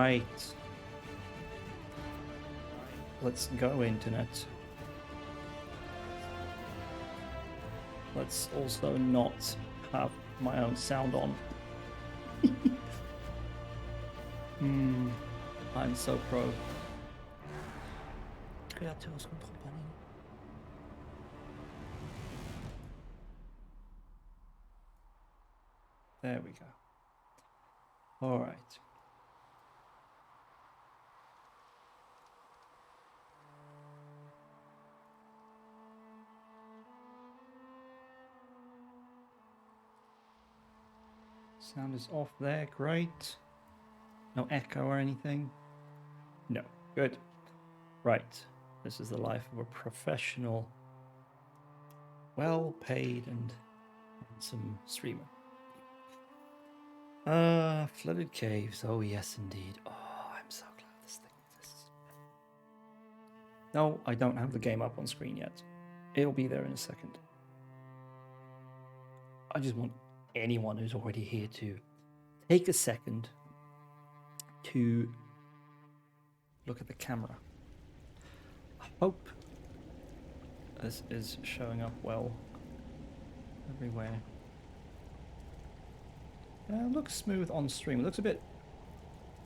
Right. Let's go, internet. Let's also not have my own sound on. I'm so pro. Kreaturscontrolpanning. There we go. All right. Sound is off there, great. No echo or anything? No, good. Right, this is the life of a professional, well-paid and handsome streamer. Flooded caves, oh yes indeed. Oh, I'm so glad this thing exists. No, I don't have the game up on screen yet. It'll be there in a second. I just want anyone who's already here to take a second to look at the camera. I hope this is showing up well everywhere. It looks smooth on stream. It looks a bit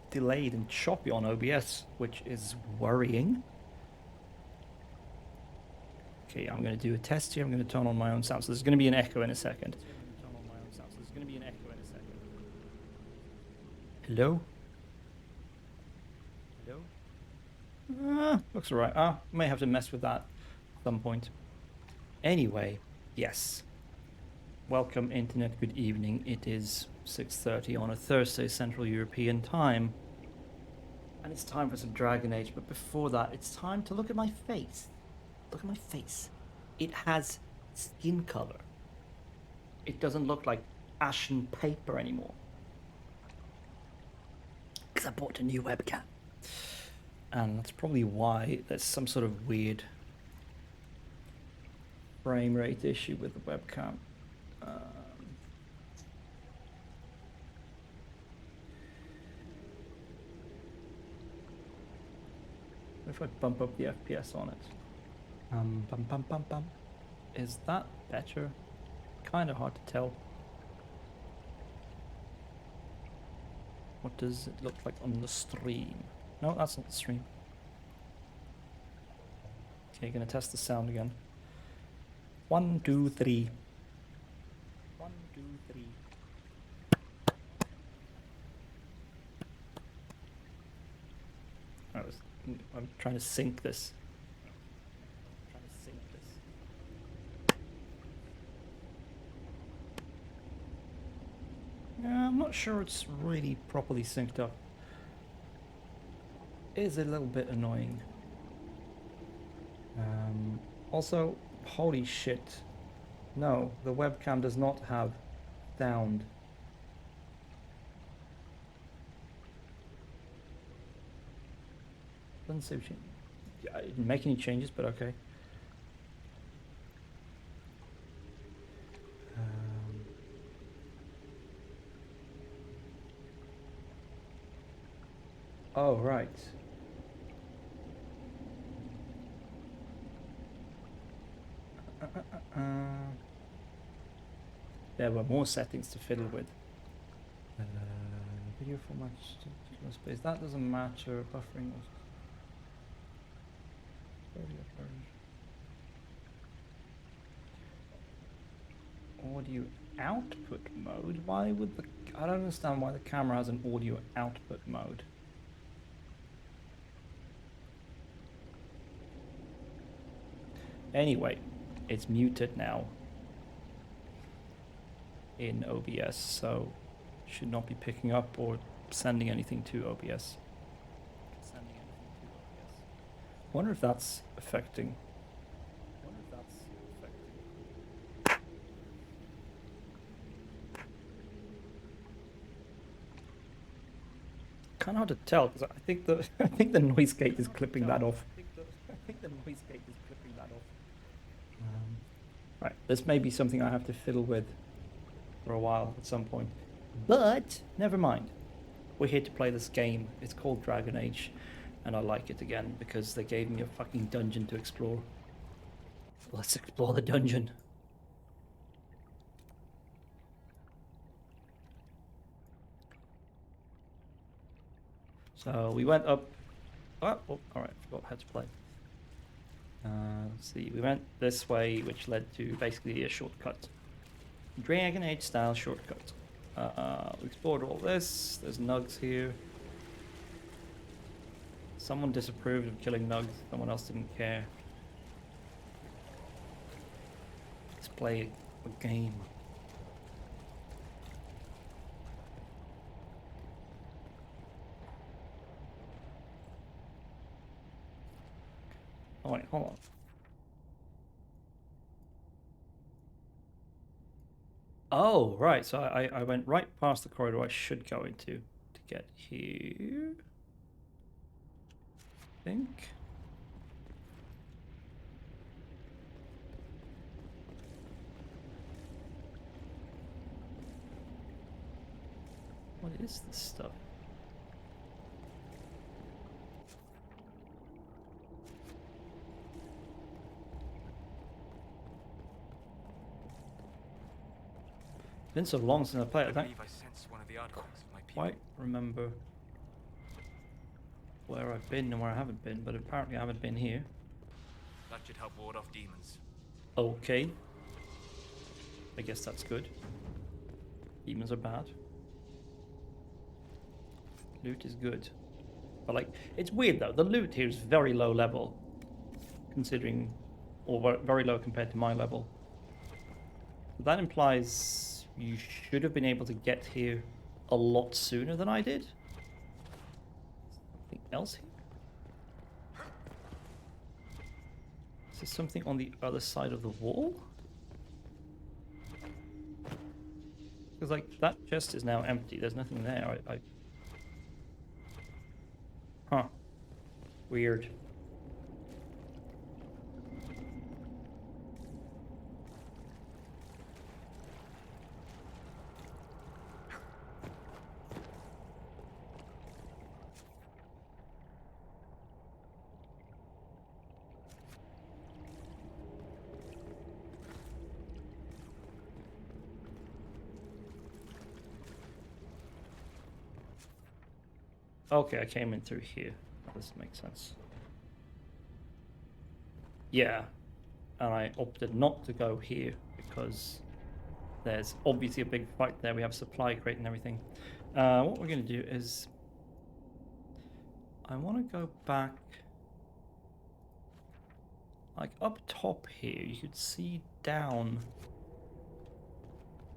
delayed and choppy on OBS, which is worrying. Okay, I'm going to do a test here. I'm going to turn on my own sound. So there's going to be an echo in a second. Hello? Hello? Looks alright. May have to mess with that at some point. Anyway, yes. Welcome, internet. Good evening. It is 6:30 on a Thursday, Central European time. And it's time for some Dragon Age. But before that, it's time to look at my face. Look at my face. It has skin color. It doesn't look like ashen paper anymore. Because I bought a new webcam. And that's probably why there's some sort of weird frame rate issue with the webcam. If I bump up the FPS on it. Bum, bum, bum, bum. Is that better? Kind of hard to tell. What does it look like on the stream? No, that's not the stream. Okay, gonna test the sound again. 1, 2, 3. 1, 2, 3. I'm trying to sync this. Yeah, I'm not sure it's really properly synced up. It is a little bit annoying. Also, holy shit. No, the webcam does not have sound. Doesn't say I didn't make any changes, but okay. Oh, right. There were more settings to fiddle with. Video format, space. That doesn't matter. Buffering. Audio output mode. Why would the? I don't understand why the camera has an audio output mode. Anyway, it's muted now in OBS, so should not be picking up or sending anything to OBS. Wonder if that's affecting. Kind of hard to tell because I think the noise gate is clipping that off. Right, this may be something I have to fiddle with for a while at some point, but never mind. we're here to play this game. It's called Dragon Age, and I like it again because they gave me a fucking dungeon to explore. Let's explore the dungeon. So we went up. Oh, alright, forgot how to play. Let's see, we went this way, which led to basically a shortcut. Dragon Age style shortcut. We explored all this. There's nugs here. Someone disapproved of killing nugs. Someone else didn't care. Let's play a game. Oh wait, hold on. Oh, right. So I went right past the corridor I should go into to get here. I think. What is this stuff? It's been so long since I played. I don't quite remember where I've been and where I haven't been, but apparently I haven't been here. That should help ward off demons. Okay. I guess that's good. Demons are bad. Loot is good. But like, it's weird though. The loot here is very low level. Considering, or very low compared to my level. That implies you should have been able to get here a lot sooner than I did. Something else here? Is there something on the other side of the wall? Because like that chest is now empty. There's nothing there. Huh. Weird. Okay, I came in through here. This makes sense. Yeah, and I opted not to go here because there's obviously a big fight there. We have a supply crate and everything. What we're going to do is I want to go back like up top here. You could see down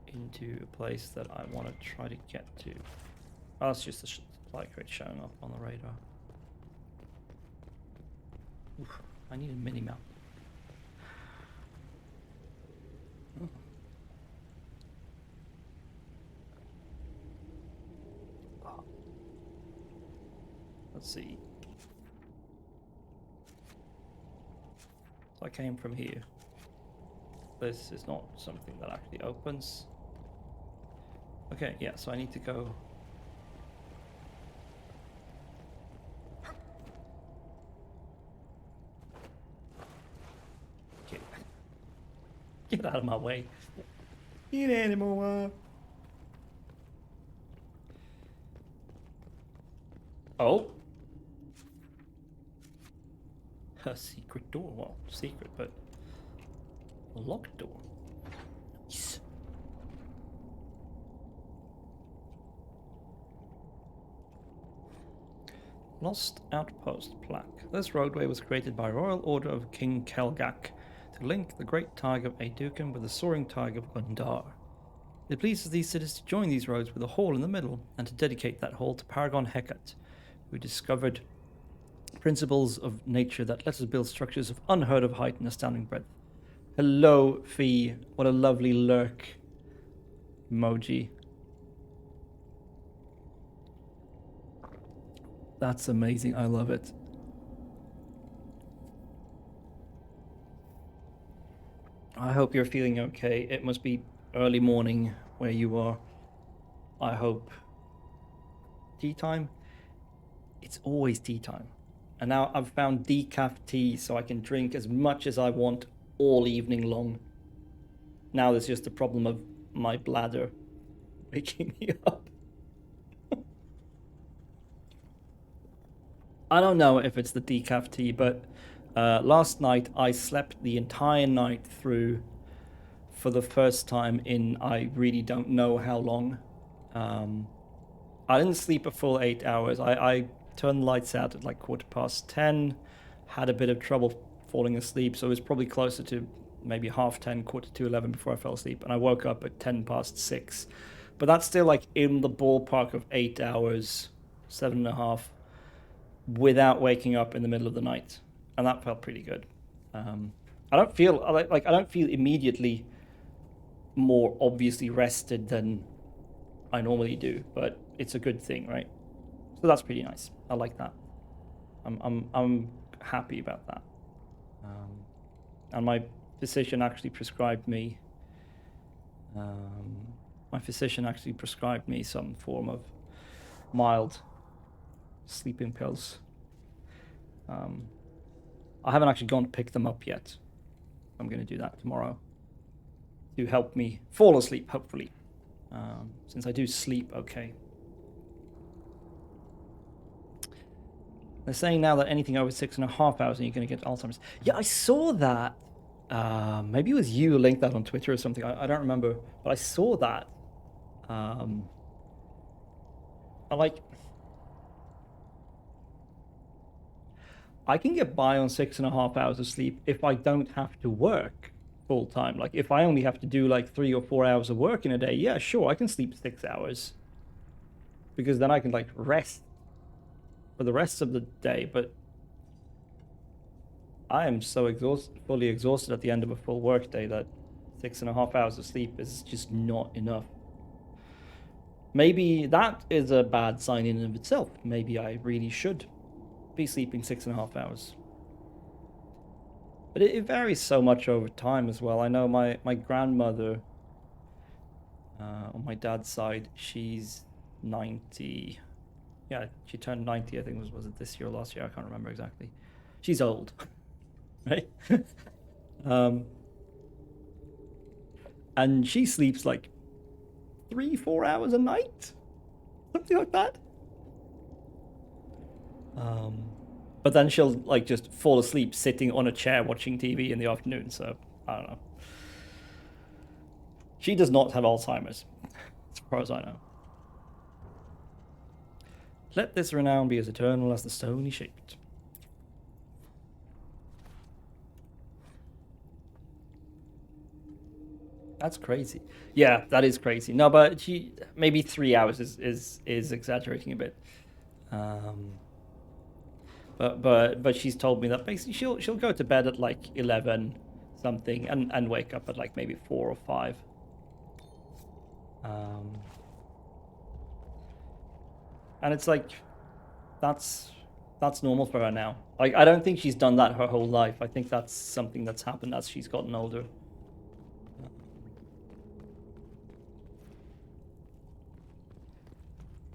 into a place that I want to try to get to. Oh, that's just a supply crate showing up on the radar. Oof, I need a mini-map. Oh. Oh. Let's see. So I came from here. This is not something that actually opens. Okay, yeah, so I need to go. Get out of my way. You animal. Oh. A secret door. Well, secret, but a locked door. Nice. Lost Outpost plaque. This roadway was created by Royal Order of King Kelgak to link the Great Tiger of Aeducan with the Soaring Tiger of Gundar. It pleases these cities to join these roads with a hall in the middle and to dedicate that hall to Paragon Hecate, who discovered principles of nature that let us build structures of unheard of height and astounding breadth. Hello, Fee. What a lovely lurk emoji. That's amazing. I love it. I hope you're feeling okay. It must be early morning where you are. I hope tea time, it's always tea time. And now I've found decaf tea so I can drink as much as I want all evening long. Now there's just the problem of my bladder waking me up. I don't know if it's the decaf tea, but last night I slept the entire night through for the first time in I really don't know how long. I didn't sleep a full 8 hours. I turned the lights out at like 10:15, had a bit of trouble falling asleep, so it was probably closer to maybe 10:30, 11:45 before I fell asleep, and I woke up at 6:10. But that's still like in the ballpark of 8 hours, 7.5, without waking up in the middle of the night, and that felt pretty good. I don't feel like I don't feel immediately more obviously rested than I normally do, but it's a good thing, right? So that's pretty nice. I like that. I'm happy about that. And my physician actually prescribed me. Some form of mild sleeping pills. I haven't actually gone to pick them up yet. I'm going to do that tomorrow to help me fall asleep, hopefully, since I do sleep okay. They're saying now that anything over 6.5 hours and you're going to get Alzheimer's. Yeah, I saw that. Maybe it was you who linked that on Twitter or something. I don't remember, but I saw that. I can get by on 6.5 hours of sleep if I don't have to work full time. Like if I only have to do like 3 or 4 hours of work in a day, yeah, sure, I can sleep 6 hours. Because then I can like rest for the rest of the day, but I am so fully exhausted at the end of a full work day that 6.5 hours of sleep is just not enough. Maybe that is a bad sign in and of itself. Maybe I really should be sleeping 6.5 hours. But it varies so much over time as well. I know my grandmother, on my dad's side, she's 90. Yeah, she turned 90, I think was it this year or last year? I can't remember exactly. She's old, right? And she sleeps like 3-4 hours a night, something like that. But then she'll like just fall asleep sitting on a chair watching TV in the afternoon. So I don't know. She does not have Alzheimer's, as far as I know. Let this renown be as eternal as the stone he shaped. That's crazy. Yeah, that is crazy. No, but she maybe 3 hours is exaggerating a bit. But she's told me that basically she'll go to bed at like 11 something and wake up at like maybe 4 or 5. And it's like that's normal for her now. Like I don't think she's done that her whole life. I think that's something that's happened as she's gotten older.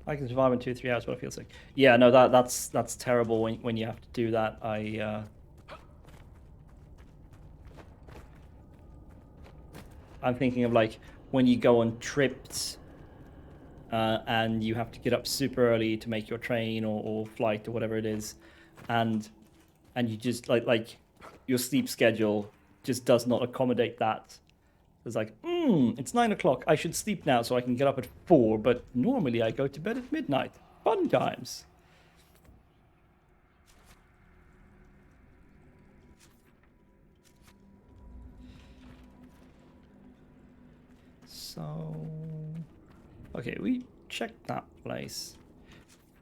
I can survive in 2-3 hours, but I feel sick. Yeah, no, that's terrible when you have to do that. I'm thinking of like when you go on trips and you have to get up super early to make your train or flight or whatever it is, and you just like your sleep schedule just does not accommodate that. It's like, it's 9 o'clock. I should sleep now so I can get up at 4, but normally I go to bed at midnight. Fun times. So, okay, we checked that place.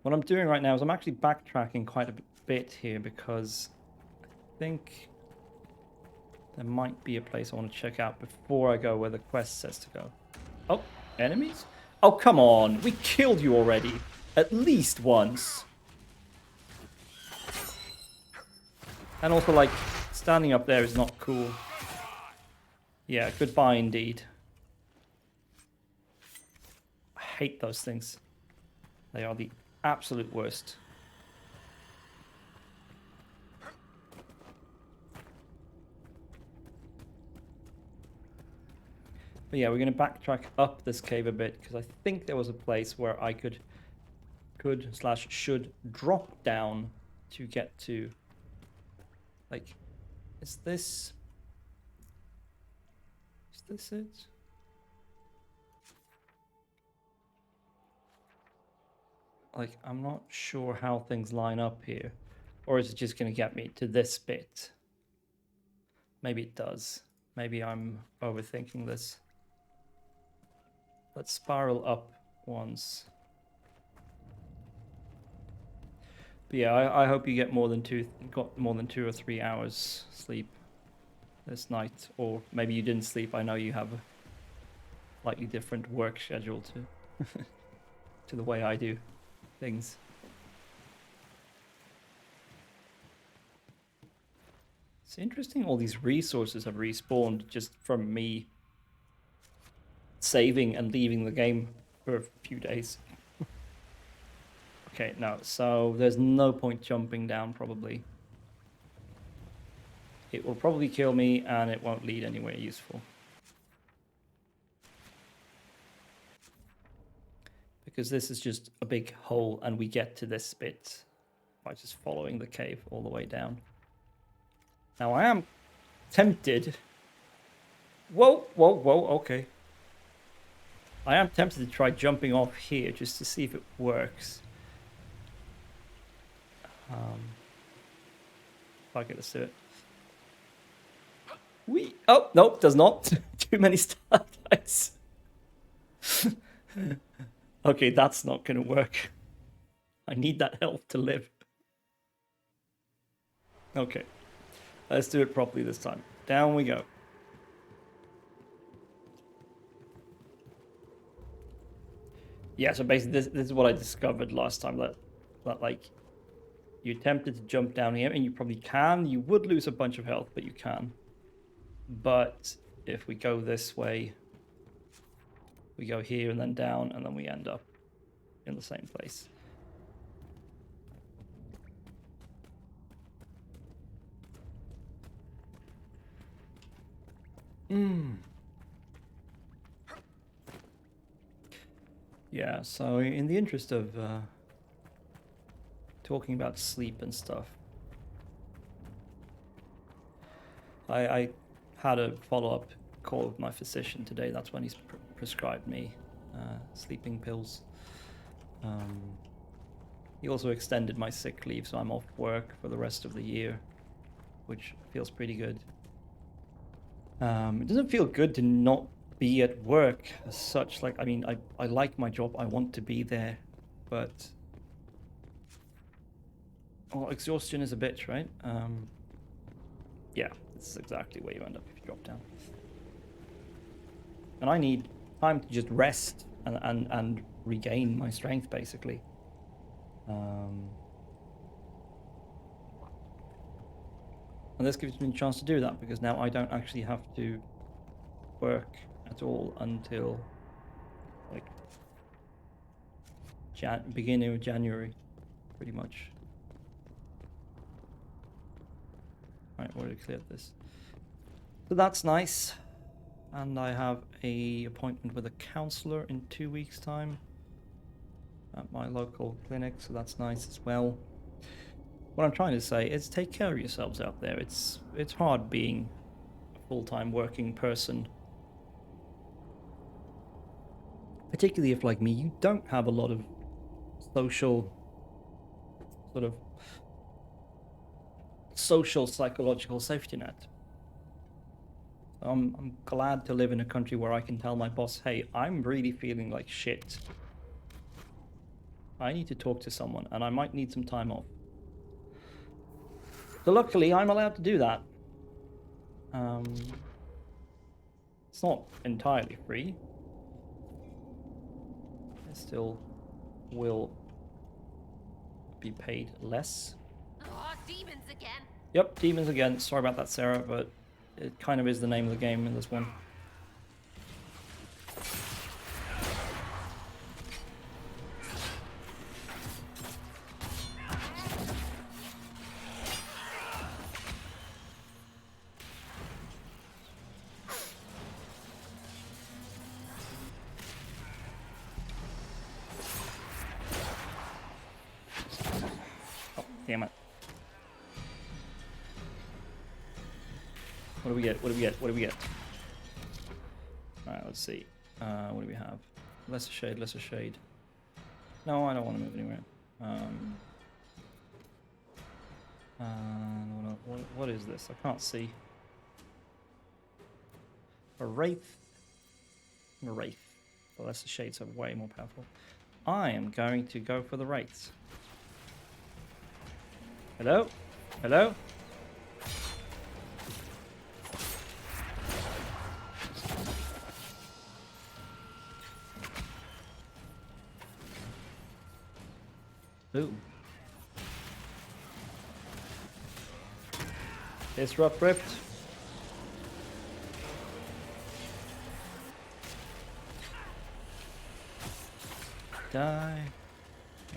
What I'm doing right now is I'm actually backtracking quite a bit here because I think there might be a place I want to check out before I go where the quest says to go. Oh, enemies? Oh, come on. We killed you already. At least once. And also, like, standing up there is not cool. Yeah, goodbye indeed. I hate those things. They are the Absolute worst. But yeah, we're going to backtrack up this cave a bit, because I think there was a place where I could / should drop down to get to, like, is this it? Like, I'm not sure how things line up here. Or is it just going to get me to this bit? Maybe it does. Maybe I'm overthinking this. Let's spiral up once. But yeah, I hope you got more than 2 or 3 hours sleep this night. Or maybe you didn't sleep. I know you have a slightly different work schedule to to the way I do things. It's interesting all these resources have respawned just from me saving and leaving the game for a few days. Okay, no, so there's no point jumping down probably. It will probably kill me and it won't lead anywhere useful. Because this is just a big hole and we get to this bit by just following the cave all the way down. Now I am tempted. Whoa, okay. I am tempted to try jumping off here just to see if it works. Fuck it, let's do it. Oh, nope, does not. Too many stalactites. Okay, that's not gonna work. I need that health to live. Okay, let's do it properly this time. Down we go. Yeah, so basically this is what I discovered last time, that like, you're tempted to jump down here, and you probably can. You would lose a bunch of health, but you can. But if we go this way, we go here and then down, and then we end up in the same place. Yeah, so in the interest of talking about sleep and stuff, I had a follow-up call with my physician today. That's when he's prescribed me sleeping pills. He also extended my sick leave, so I'm off work for the rest of the year, which feels pretty good. It doesn't feel good to not be at work as such. Like, I mean, I like my job, I want to be there, but well, exhaustion is a bitch, right? Yeah, this is exactly where you end up if you drop down. And I need time to just rest and regain my strength, basically. And this gives me a chance to do that, because now I don't actually have to work at all until like beginning of January, pretty much. Right, we already cleared this. So that's nice. And I have a appointment with a counselor in 2 weeks' time at my local clinic, so that's nice as well. What I'm trying to say is take care of yourselves out there. It's hard being a full-time working person. Particularly if, like me, you don't have a lot of social psychological safety net. I'm glad to live in a country where I can tell my boss, hey, I'm really feeling like shit. I need to talk to someone and I might need some time off. So luckily, I'm allowed to do that. It's not entirely free. I still will be paid less. Oh, demons again. Yep, demons again. Sorry about that, Sarah, but it kind of is the name of the game in this one. damn it. What do we get? What do we get? What do we get? Alright, let's see. What do we have? Lesser shade, lesser shade. No, I don't want to move anywhere. What is this? I can't see. A wraith. A wraith. The lesser shades are way more powerful. I am going to go for the wraiths. Hello? Hello? Ooh. Disrupt Rift. Die.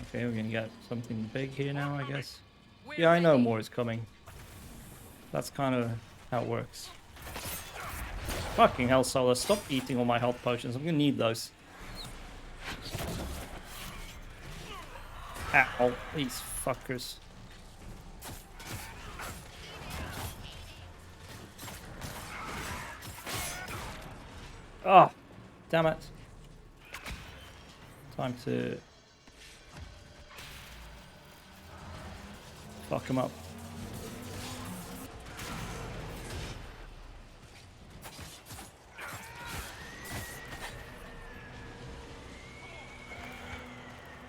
Okay, we're gonna get something big here now, I guess. Yeah, I know more is coming. That's kind of how it works. Fucking hell, Solar, stop eating all my health potions. I'm gonna need those. Ow, these fuckers. Oh, damn it. Time to fuck him up.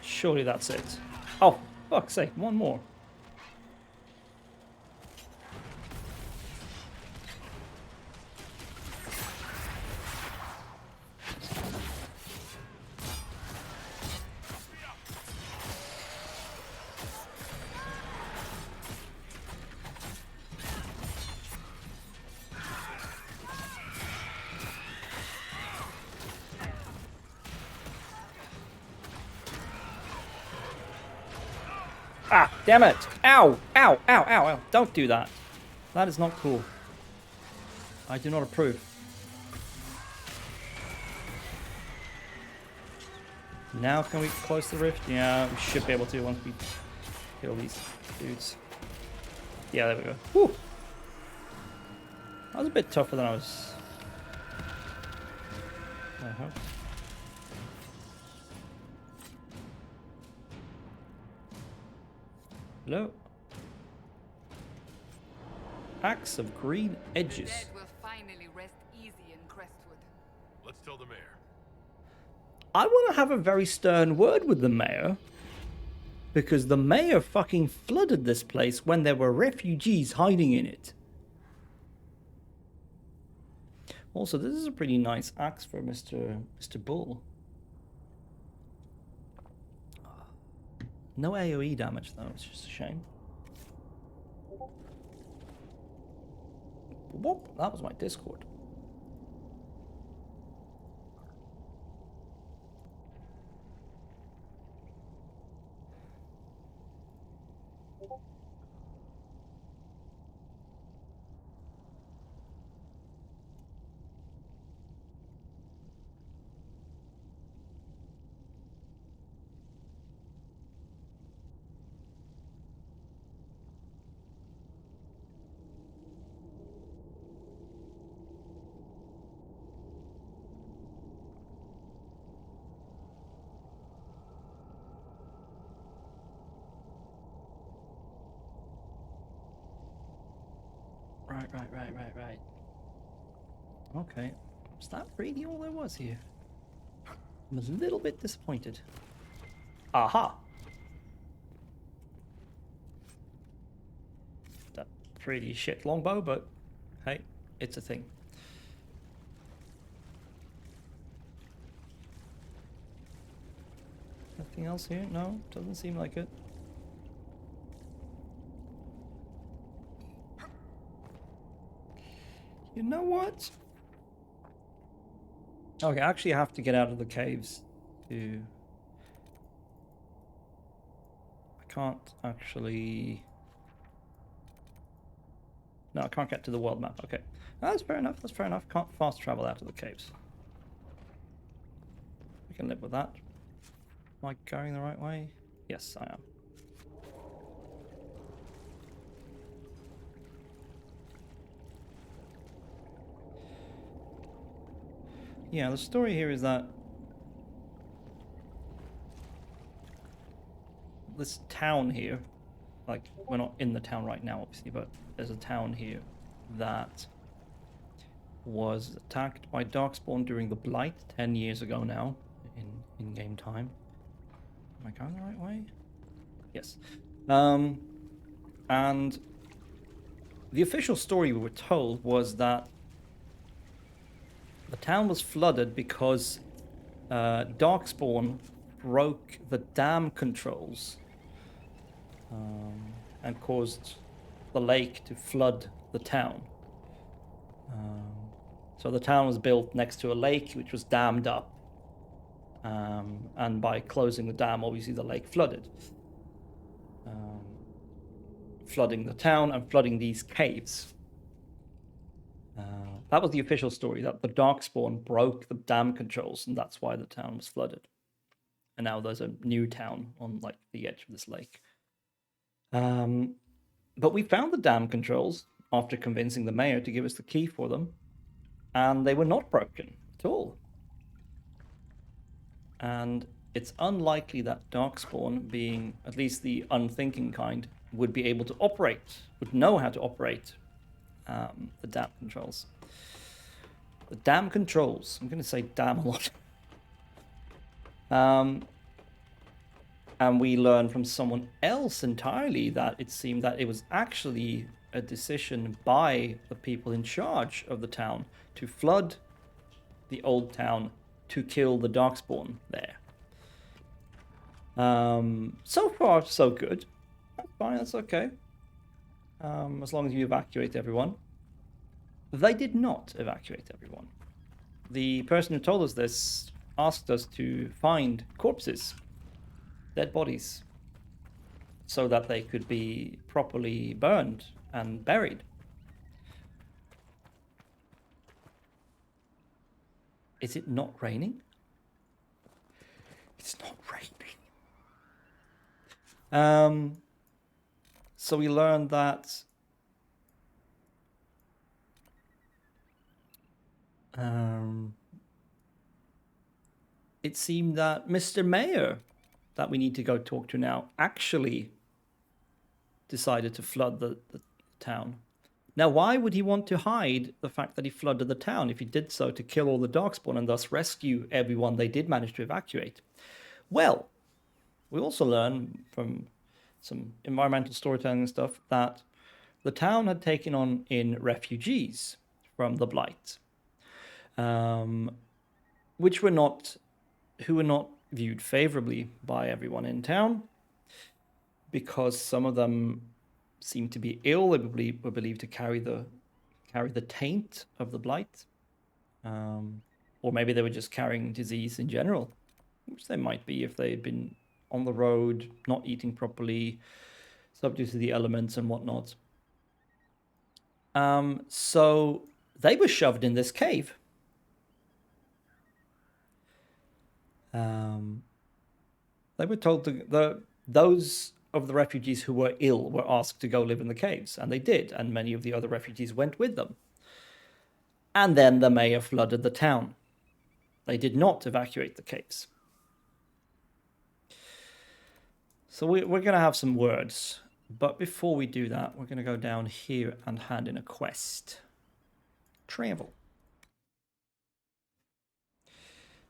Surely that's it. Oh, fuck's sake, one more. Ah, damn it! Ow! Ow! Ow! Ow! Ow! Don't do that. That is not cool. I do not approve. Now can we close the rift? Yeah, we should be able to once we kill these dudes. Yeah, there we go. Whew! That was a bit tougher than I was... I hope. Hello? Axe of green edges. The dead will finally rest easy in Crestwood. Let's tell the mayor. I want to have a very stern word with the mayor. Because the mayor fucking flooded this place when there were refugees hiding in it. Also, this is a pretty nice axe for Mr. Bull. No AoE damage though, it's just a shame. Whoop, that was my Discord. Right. Okay. Is that really all there was here? I'm a little bit disappointed. Aha! That pretty shit longbow, but hey, it's a thing. Nothing else here? No, doesn't seem like it. You know what? Okay, I actually have to get out of the caves to... I can't actually... No, I can't get to the world map. Okay. No, that's fair enough. That's fair enough. Can't fast travel out of the caves. We can live with that. Am I going the right way? Yes, I am. Yeah, the story here is that this town here, like, we're not in the town right now, obviously, but there's a town here that was attacked by Darkspawn during the Blight 10 years ago now, in game time. Am I going the right way? Yes. And the official story we were told was that the town was flooded because Darkspawn broke the dam controls and caused the lake to flood the town. So the town was built next to a lake which was dammed up. And by closing the dam, obviously the lake flooded. Flooding the town and flooding these caves. That was the official story, that the Darkspawn broke the dam controls, and that's why the town was flooded. And now there's a new town on like the edge of this lake. But we found the dam controls after convincing the mayor to give us the key for them, and they were not broken at all. And it's unlikely that Darkspawn, being at least the unthinking kind, would be able to operate, would know how to operate the dam controls. The dam controls. I'm going to say damn a lot. And we learned from someone else entirely that it seemed that it was actually a decision by the people in charge of the town to flood the old town to kill the Darkspawn there. So far, so good. That's fine, that's okay. As long as you evacuate everyone. They did not evacuate everyone. The person who told us this asked us to find corpses, dead bodies, so that they could be properly burned and buried. Is it not raining? It's not raining. So we learned that it seemed that Mr. Mayor, that we need to go talk to now, actually decided to flood the town. Now, why would he want to hide the fact that he flooded the town if he did so to kill all the Darkspawn and thus rescue everyone they did manage to evacuate? Well, we also learn from some environmental storytelling and stuff that the town had taken on in refugees from the Blight, who were not viewed favorably by everyone in town, because some of them seemed to be ill. They were believed to carry the taint of the Blight, or maybe they were just carrying disease in general, which they might be if they had been on the road, not eating properly, subject to the elements and whatnot. So they were shoved in this cave. They were told those of the refugees who were ill were asked to go live in the caves, and they did, and many of the other refugees went with them. And then the mayor flooded the town. They did not evacuate the caves. So we're going to have some words, but before we do that, we're going to go down here and hand in a quest. Travel.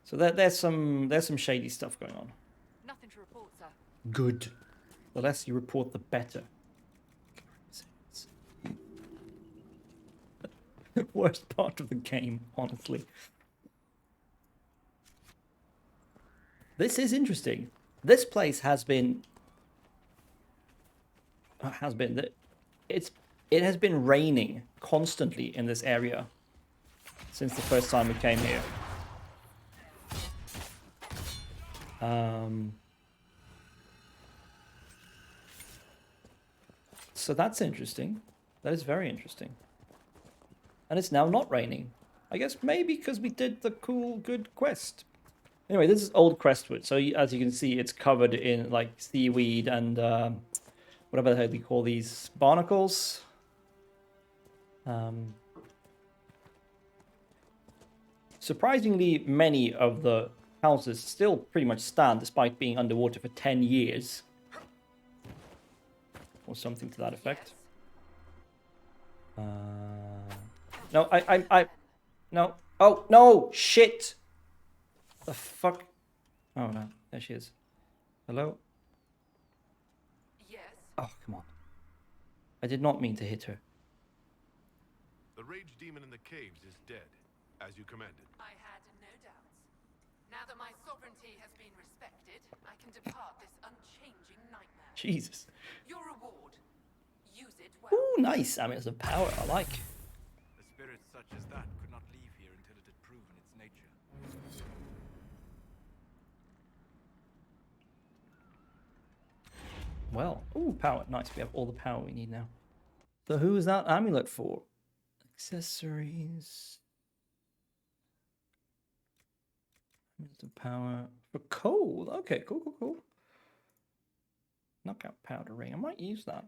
So there's some shady stuff going on. Nothing to report, sir. Good. The less you report, the better. Worst part of the game, honestly. This is interesting. This place has been it has been raining constantly in this area since the first time we came here. So that's interesting. That is very interesting. And it's now not raining. I guess maybe because we did the cool, good quest. Anyway, this is old Crestwood. So as you can see, it's covered in like seaweed and whatever the hell they call these, barnacles. surprisingly many of the houses still pretty much stand despite being underwater for 10 years. Or something to that effect. No, no. Oh, no! Shit! The fuck? Oh, no. There she is. Hello? Yes. Oh, come on. I did not mean to hit her. The rage demon in the caves is dead, as you commanded. I had no doubts. Now that my sovereignty has been respected, I can depart this unchanging nightmare. Jesus. Your reward. Use it well. Ooh, nice. Amulets of power. I like. A spirit such as that could not leave here until it had proven its nature. Well, ooh, power. Nice. We have all the power we need now. So who is that amulet for? Accessories. Amulets of power. For cold. Okay, cool, cool, cool. Knockout powder ring. I might use that.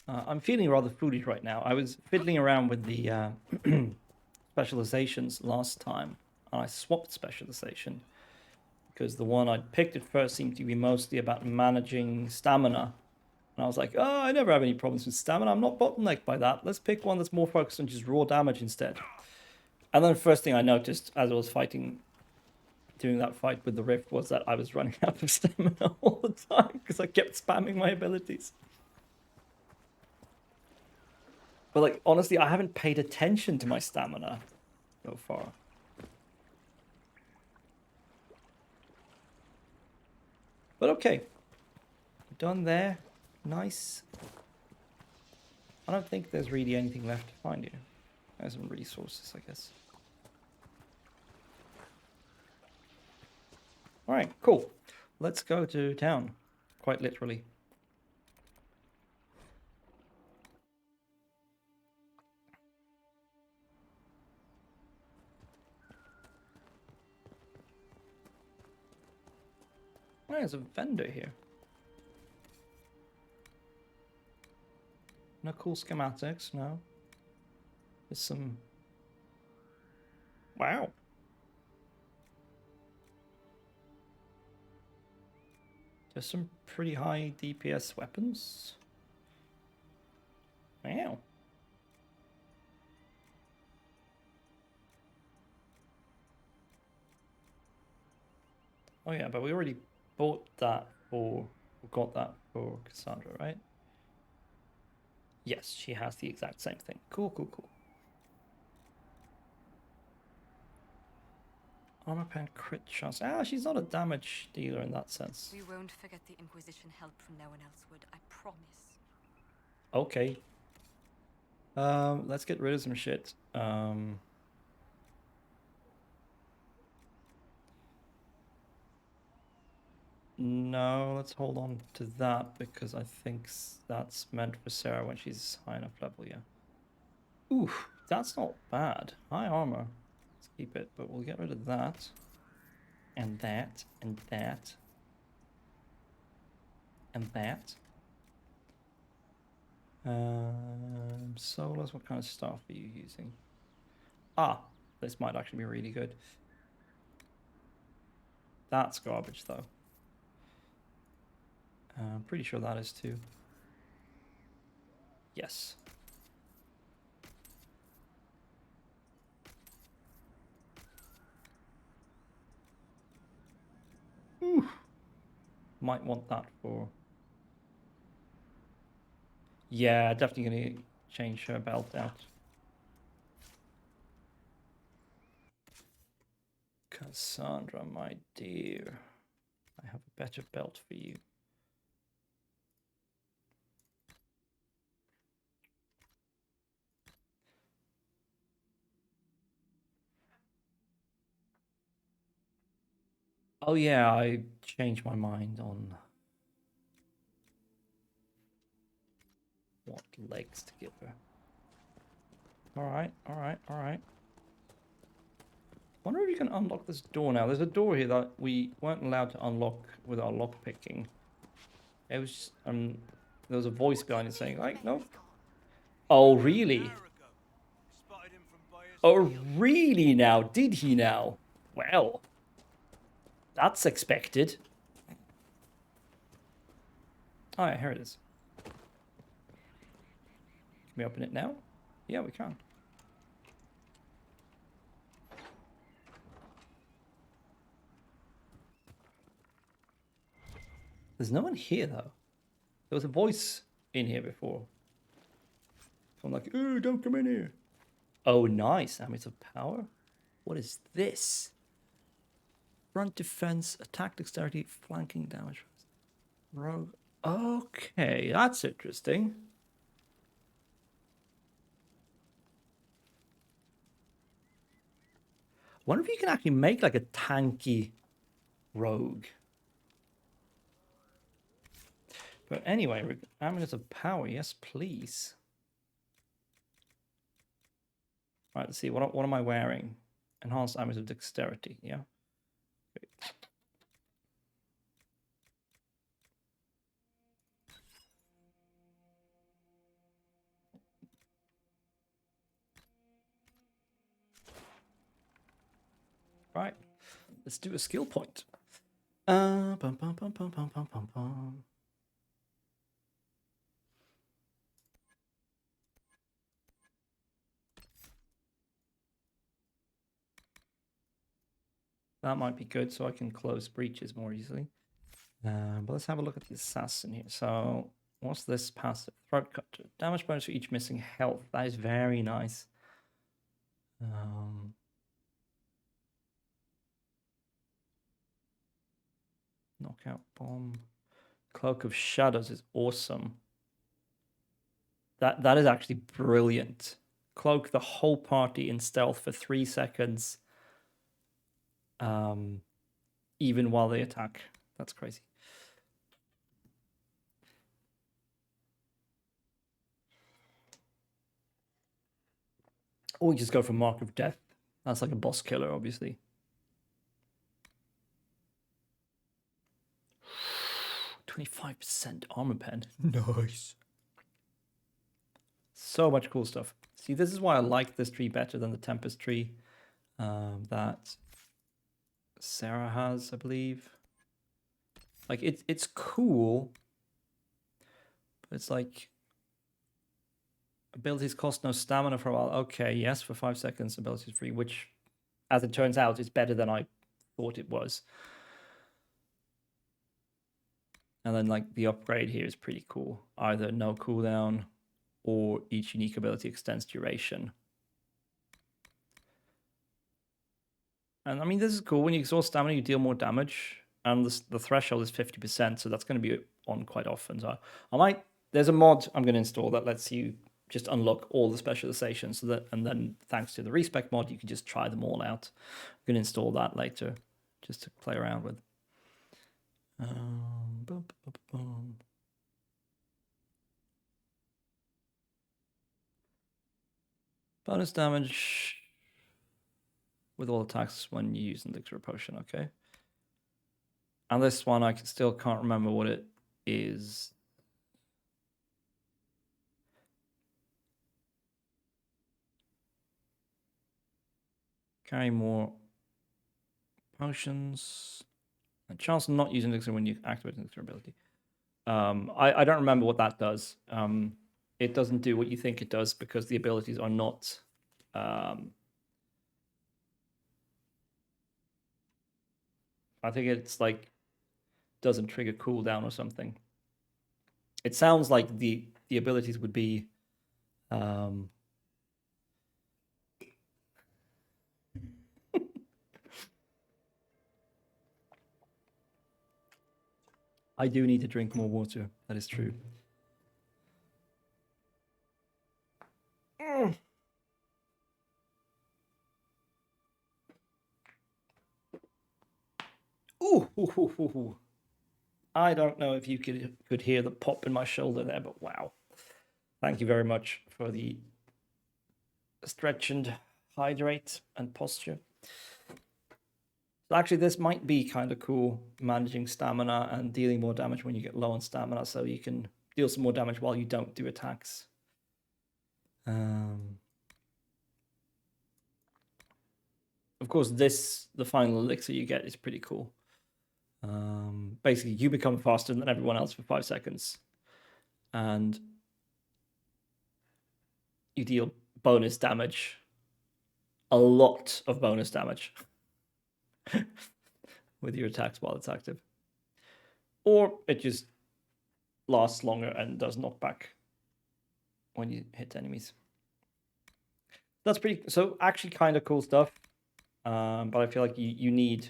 I'm feeling rather foolish right now. I was fiddling around with the specializations last time. And I swapped specialization. Because the one I'd picked at first seemed to be mostly about managing stamina. And I was like, oh, I never have any problems with stamina. I'm not bottlenecked by that. Let's pick one that's more focused on just raw damage instead. And then the first thing I noticed as I was doing that fight with the Rift, was that I was running out of stamina all the time. Because I kept spamming my abilities. But like, honestly, I haven't paid attention to my stamina so far. But okay, done there. Nice. I don't think there's really anything left to find here. There's some resources, I guess. Alright, cool. Let's go to town. Quite literally. Oh, there's a vendor here. No cool schematics, no. There's some... Wow. There's some pretty high DPS weapons. Wow. Oh yeah, but we already bought that for... got that for Cassandra, right? Yes, she has the exact same thing. Cool, cool, cool. Armor pen crit chance. Ah, she's not a damage dealer in that sense. We won't forget the Inquisition help from no one else would, I promise. Okay. Let's get rid of some shit. No, let's hold on to that because I think that's meant for Sarah when she's high enough level, yeah. Oof, that's not bad. High armor. Let's keep it, but we'll get rid of that. And that, and that. And that. Solos, what kind of staff are you using? Ah, this might actually be really good. That's garbage, though. I'm pretty sure that is too. Yes. Ooh. Might want that for... Yeah, definitely going to change her belt out. Cassandra, my dear. I have a better belt for you. Oh yeah, I changed my mind on what legs to give her. Alright, alright, alright. Wonder if you can unlock this door now. There's a door here that we weren't allowed to unlock with our lock picking. It was just, there was a voice behind it saying, like, no. Oh, really? Spotted him from by his Oh, really now? Did he now? Well, that's expected. Oh, yeah, here it is. Can we open it now? Yeah, we can. There's no one here, though. There was a voice in here before. So I'm like, oh, don't come in here. Oh, nice. Amulets of power. What is this? Front defense, attack dexterity, flanking damage. Rogue. Okay, that's interesting. Wonder if you can actually make like a tanky rogue. But anyway, amulets of power, yes, please. Right, let's see. What am I wearing? Enhanced amulets of dexterity. Yeah. Great. Right. Let's do a skill point. Bum, bum, bum, bum, bum, bum, bum, bum. That might be good, so I can close breaches more easily. But let's have a look at the assassin here. So, what's this passive? Throat cutter. Damage bonus for each missing health. That is very nice. Knockout bomb. Cloak of Shadows is awesome. That is actually brilliant. Cloak the whole party in stealth for 3 seconds. Even while they attack. That's crazy. Or we just go for Mark of Death. That's like a boss killer, obviously. %25 armor pen. Nice. So much cool stuff. See, this is why I like this tree better than the Tempest tree that Sarah has, I believe. Like, it's cool, but it's like abilities cost no stamina for a while. Okay, yes, for 5 seconds, abilities free, which, as it turns out, is better than I thought it was. And then, like, the upgrade here is pretty cool. Either no cooldown or each unique ability extends duration. And I mean, this is cool. When you exhaust stamina, you deal more damage. And the threshold is 50%, so that's going to be on quite often. So I might, there's a mod I'm going to install that lets you just unlock all the specializations. So that, and then thanks to the respec mod, you can just try them all out. I'm going to install that later just to play around with. Boom, boom, boom. Bonus damage with all attacks when you use an elixir potion, okay. And this one, I still can't remember what it is. Carry more potions. A chance of not using elixir when you activate an elixir ability. I don't remember what that does. It doesn't do what you think it does because the abilities are not... I think it's like doesn't trigger cooldown or something. It sounds like the abilities would be I do need to drink more water. That is true. Ooh. I don't know if you could hear the pop in my shoulder there, but wow. Thank you very much for the stretch and hydrate and posture. So actually, this might be kind of cool, managing stamina and dealing more damage when you get low on stamina, so you can deal some more damage while you don't do attacks. Of course, the final elixir you get is pretty cool. Basically, you become faster than everyone else for 5 seconds. And you deal bonus damage. A lot of bonus damage. With your attacks while it's active. Or it just lasts longer and does knockback when you hit enemies. That's pretty... So, actually kind of cool stuff. But I feel like you need...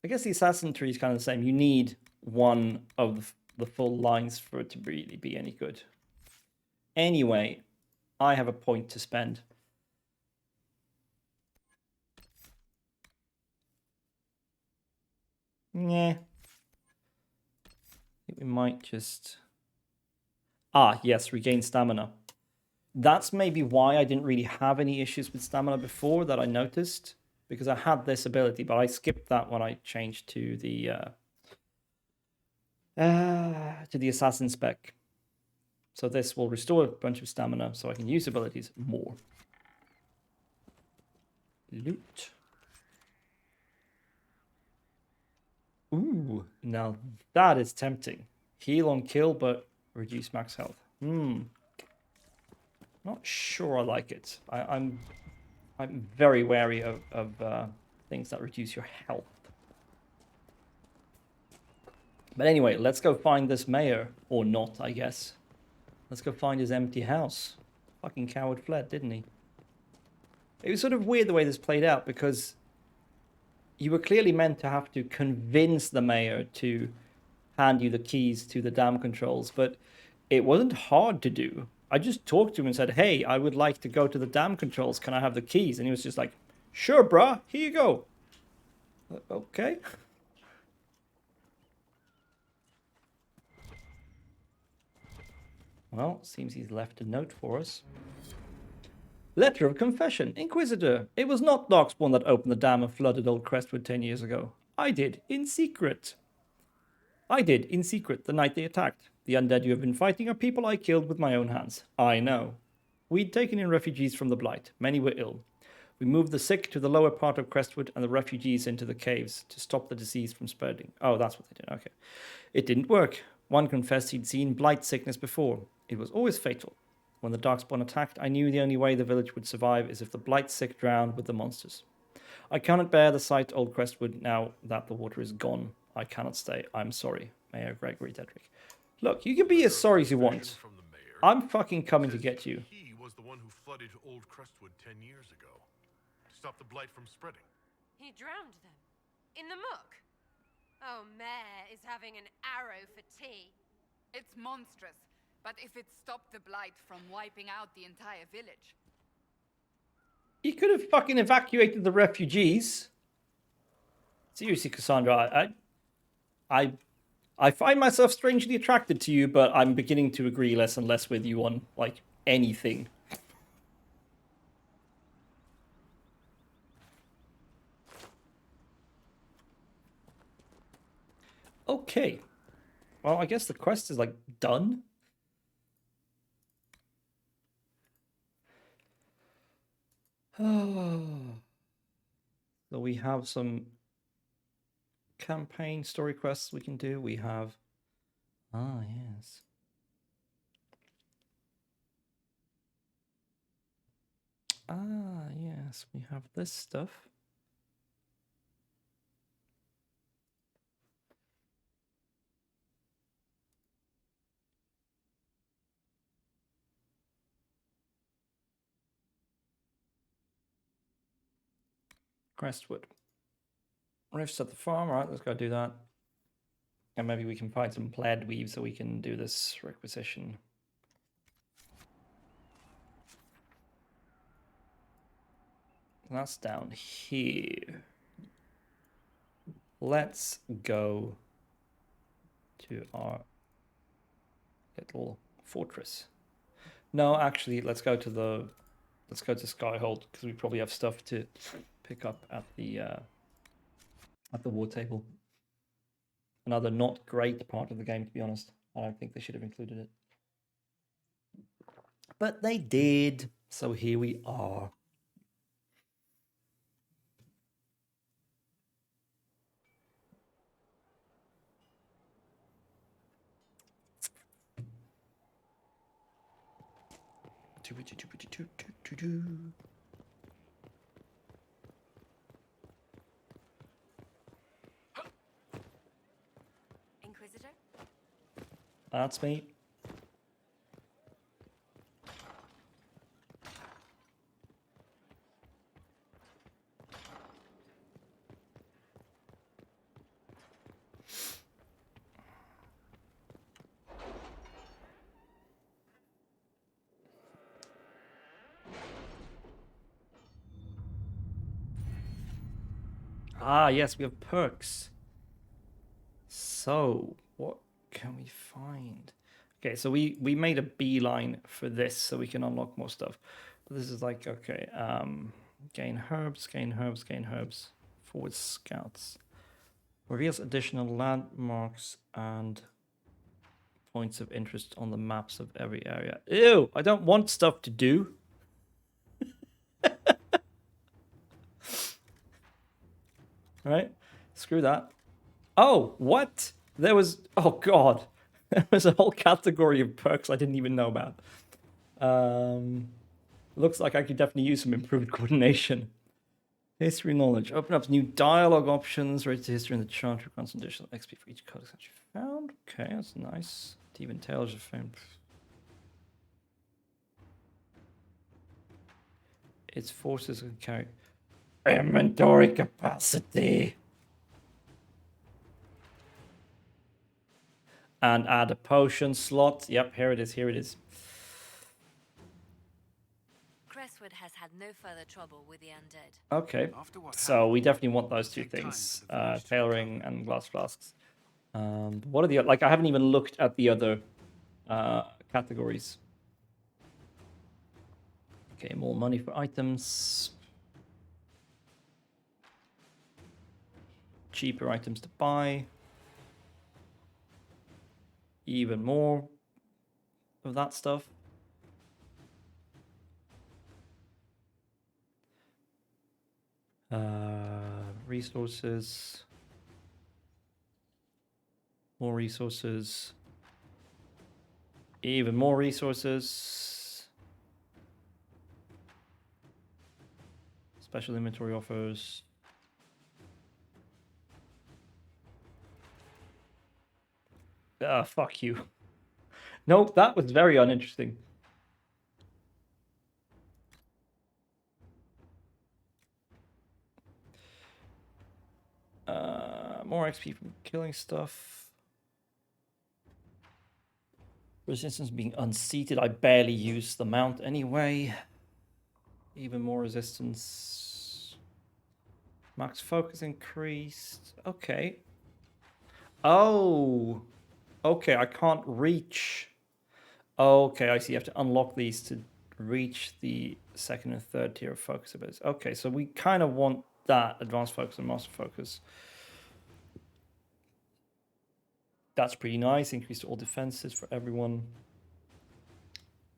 I guess the assassin tree is kind of the same. You need one of the full lines for it to really be any good. Anyway, I have a point to spend. Yeah. I think we might just... Ah, yes, regain stamina. That's maybe why I didn't really have any issues with stamina before that I noticed. Because I had this ability, but I skipped that when I changed to the assassin spec. So this will restore a bunch of stamina so I can use abilities more. Loot. Ooh, now that is tempting. Heal on kill, but reduce max health. Not sure I like it. I'm very wary of things that reduce your health. But anyway, let's go find this mayor. Or not, I guess. Let's go find his empty house. Fucking coward fled, didn't he? It was sort of weird the way this played out, because you were clearly meant to have to convince the mayor to hand you the keys to the dam controls, but it wasn't hard to do. I just talked to him and said, hey, I would like to go to the dam controls. Can I have the keys? And he was just like, sure, bruh, here you go. Okay. Well, seems he's left a note for us. Letter of confession. Inquisitor, it was not Darkspawn that opened the dam and flooded old Crestwood 10 years ago. I did, in secret. The night they attacked. The undead you have been fighting are people I killed with my own hands. I know. We'd taken in refugees from the Blight. Many were ill. We moved the sick to the lower part of Crestwood and the refugees into the caves to stop the disease from spreading. Oh, that's what they did. Okay. It didn't work. One confessed he'd seen Blight sickness before. It was always fatal. When the Darkspawn attacked, I knew the only way the village would survive is if the Blight sick drowned with the monsters. I cannot bear the sight of old Crestwood now that the water is gone. I cannot stay. I'm sorry. Mayor Gregory Dedrick. Look, you can be as sorry as you want. I'm fucking coming to get you. He was the one who flooded old Crestwood 10 years ago. To stop the blight from spreading. He drowned them. In the muck. Oh, Mayor is having an arrow for tea. It's monstrous, but if it stopped the blight from wiping out the entire village... He could have fucking evacuated the refugees. Seriously, Cassandra, I find myself strangely attracted to you, but I'm beginning to agree less and less with you on, like, anything. Okay. Well, I guess the quest is, like, done. So we have some campaign story quests we can do. We have... Ah, yes. Ah, yes. We have this stuff. Crestwood. Rifts at the farm. All right, let's go do that. And maybe we can find some plaid weave so we can do this requisition. That's down here. Let's go to our little fortress. No, actually, let's go to Skyhold because we probably have stuff to pick up at the war table. Another not great part of the game, to be honest. I don't think they should have included it. But they did, so here we are. Inquisitor? That's me. Ah, yes, we have perks. So, what can we find? Okay, so we made a beeline for this so we can unlock more stuff. But this is like, okay, gain herbs, gain herbs, gain herbs. Forward scouts. Reveals additional landmarks and points of interest on the maps of every area. Ew, I don't want stuff to do. Right? Screw that. Oh, what? There was... Oh, God. There was a whole category of perks I didn't even know about. Looks like I could definitely use some improved coordination. History knowledge. Open up new dialogue options. Raise the history in the charter. Grants additional XP for each code that you found. Okay, that's nice. Even Tails are found. Its forces can carry inventory capacity. And add a potion slot. Yep, here it is. Here it is. Crestwood has had no further trouble with the undead. Okay, After what so happened, we definitely want those two take time things: for the village to tailoring recover. and glass flasks. What are the like? I haven't even looked at the other categories. Okay, more money for items. Cheaper items to buy. Even more of that stuff. Resources. More resources. Even more resources. Special inventory offers. Ah, fuck you. Nope, that was very uninteresting. More XP from killing stuff. Resistance being unseated. I barely use the mount anyway. Even more resistance. Max focus increased. Okay. Oh. Okay, I can't reach. Okay, I see. You have to unlock these to reach the second and third tier of focus abilities. Okay, so we kind of want that advanced focus and master focus. That's pretty nice. Increase all defenses for everyone.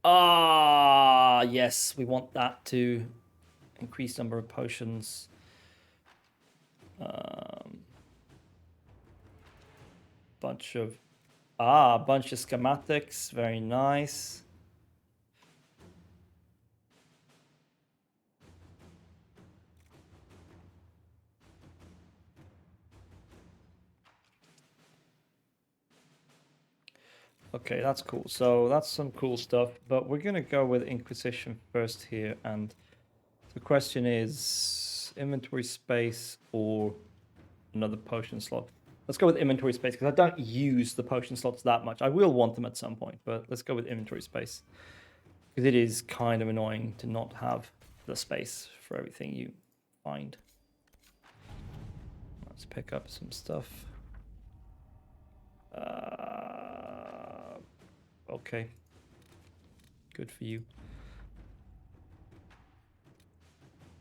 Ah, yes, we want that to increase number of potions. Bunch of schematics. Very nice. Okay, that's cool. So that's some cool stuff. But we're gonna go with Inquisition first here, and the question is inventory space or another potion slot. Let's go with inventory space because I don't use the potion slots that much. I will want them at some point, but let's go with inventory space because it is kind of annoying to not have the space for everything you find. Let's pick up some stuff. Okay. Good for you.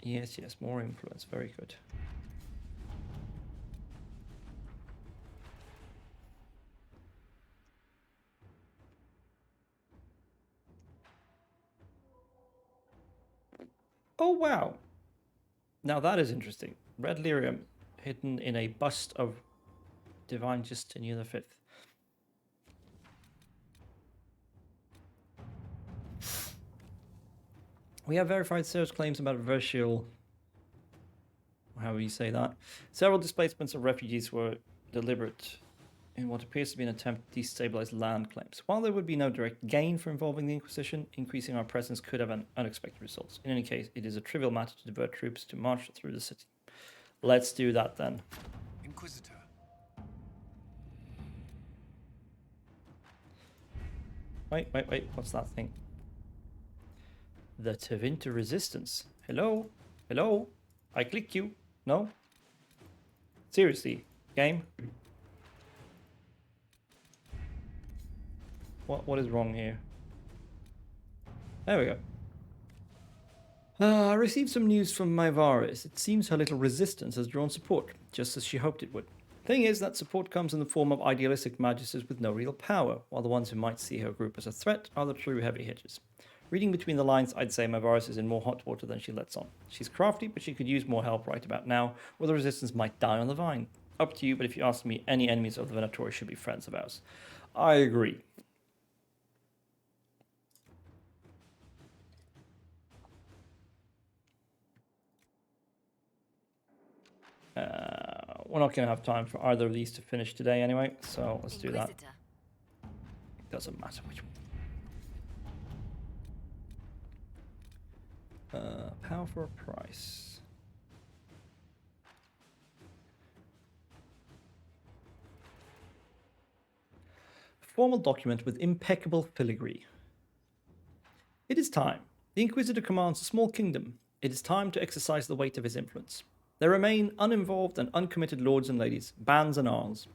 Yes, yes, more influence. Very good. Oh, wow. Now that is interesting. Red Lyrium hidden in a bust of Divine Justinian V. We have verified serious claims about virtual, however you say that. Several displacements of refugees were deliberate in what appears to be an attempt to destabilize land claims. While there would be no direct gain for involving the Inquisition, increasing our presence could have unexpected results. In any case, it is a trivial matter to divert troops to march through the city. Let's do that then. Inquisitor. Wait, what's that thing? The Tevinter Resistance. Hello? Hello? I click you. No? Seriously, game? What is wrong here? There we go. I received some news from Myvaris. It seems her little resistance has drawn support, just as she hoped it would. Thing is, that support comes in the form of idealistic magisters with no real power, while the ones who might see her group as a threat are the true heavy hitters. Reading between the lines, I'd say Myvaris is in more hot water than she lets on. She's crafty, but she could use more help right about now, or the resistance might die on the vine. Up to you, but if you ask me, any enemies of the Venatori should be friends of ours. I agree. We're not going to have time for either of these to finish today anyway, so let's do that. Doesn't matter which one. Power for a price. Formal document with impeccable filigree. It is time. The Inquisitor commands a small kingdom. It is time to exercise the weight of his influence. There remain uninvolved and uncommitted lords and ladies, bands and arls.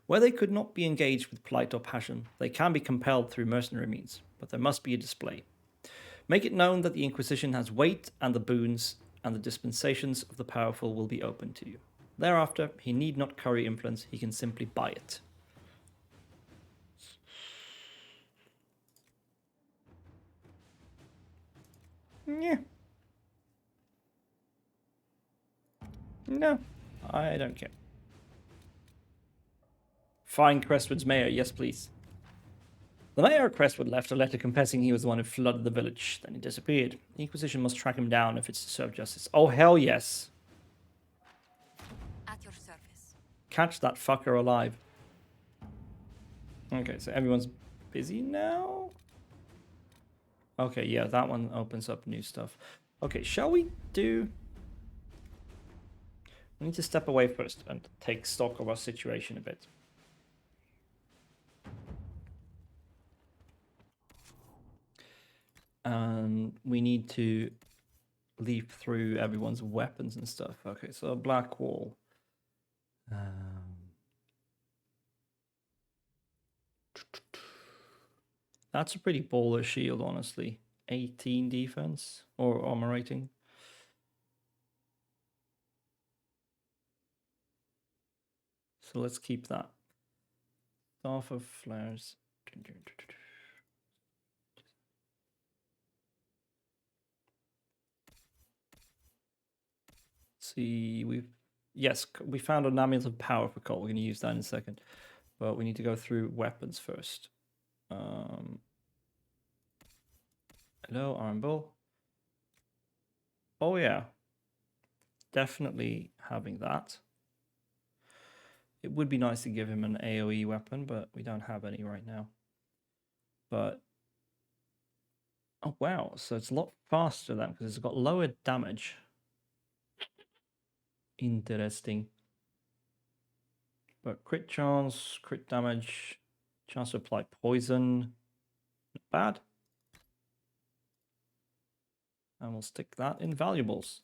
Where they could not be engaged with plight or passion, they can be compelled through mercenary means, but there must be a display. Make it known that the Inquisition has weight, and the boons and the dispensations of the powerful will be open to you. Thereafter, he need not curry influence, he can simply buy it. Yeah. No, I don't care. Find Crestwood's mayor, yes please. The mayor of Crestwood left a letter confessing he was the one who flooded the village. Then he disappeared. The Inquisition must track him down if it's to serve justice. Oh, hell yes. At your service. Catch that fucker alive. Okay, so everyone's busy now? Okay, yeah, that one opens up new stuff. Okay, shall we do... We need to step away first and take stock of our situation a bit. And we need to leaf through everyone's weapons and stuff. Okay, so a black wall. That's a pretty baller shield, honestly. 18 defense or armor rating. So let's keep that. Staff of Flares. See, we found an amulet of power for Colt. We're going to use that in a second, but we need to go through weapons first. Hello, Iron Bull. Oh yeah, definitely having that. It would be nice to give him an AoE weapon, but we don't have any right now. But oh wow, so it's a lot faster then because it's got lower damage. Interesting. But crit chance, crit damage, chance to apply poison. Not bad. And we'll stick that in valuables.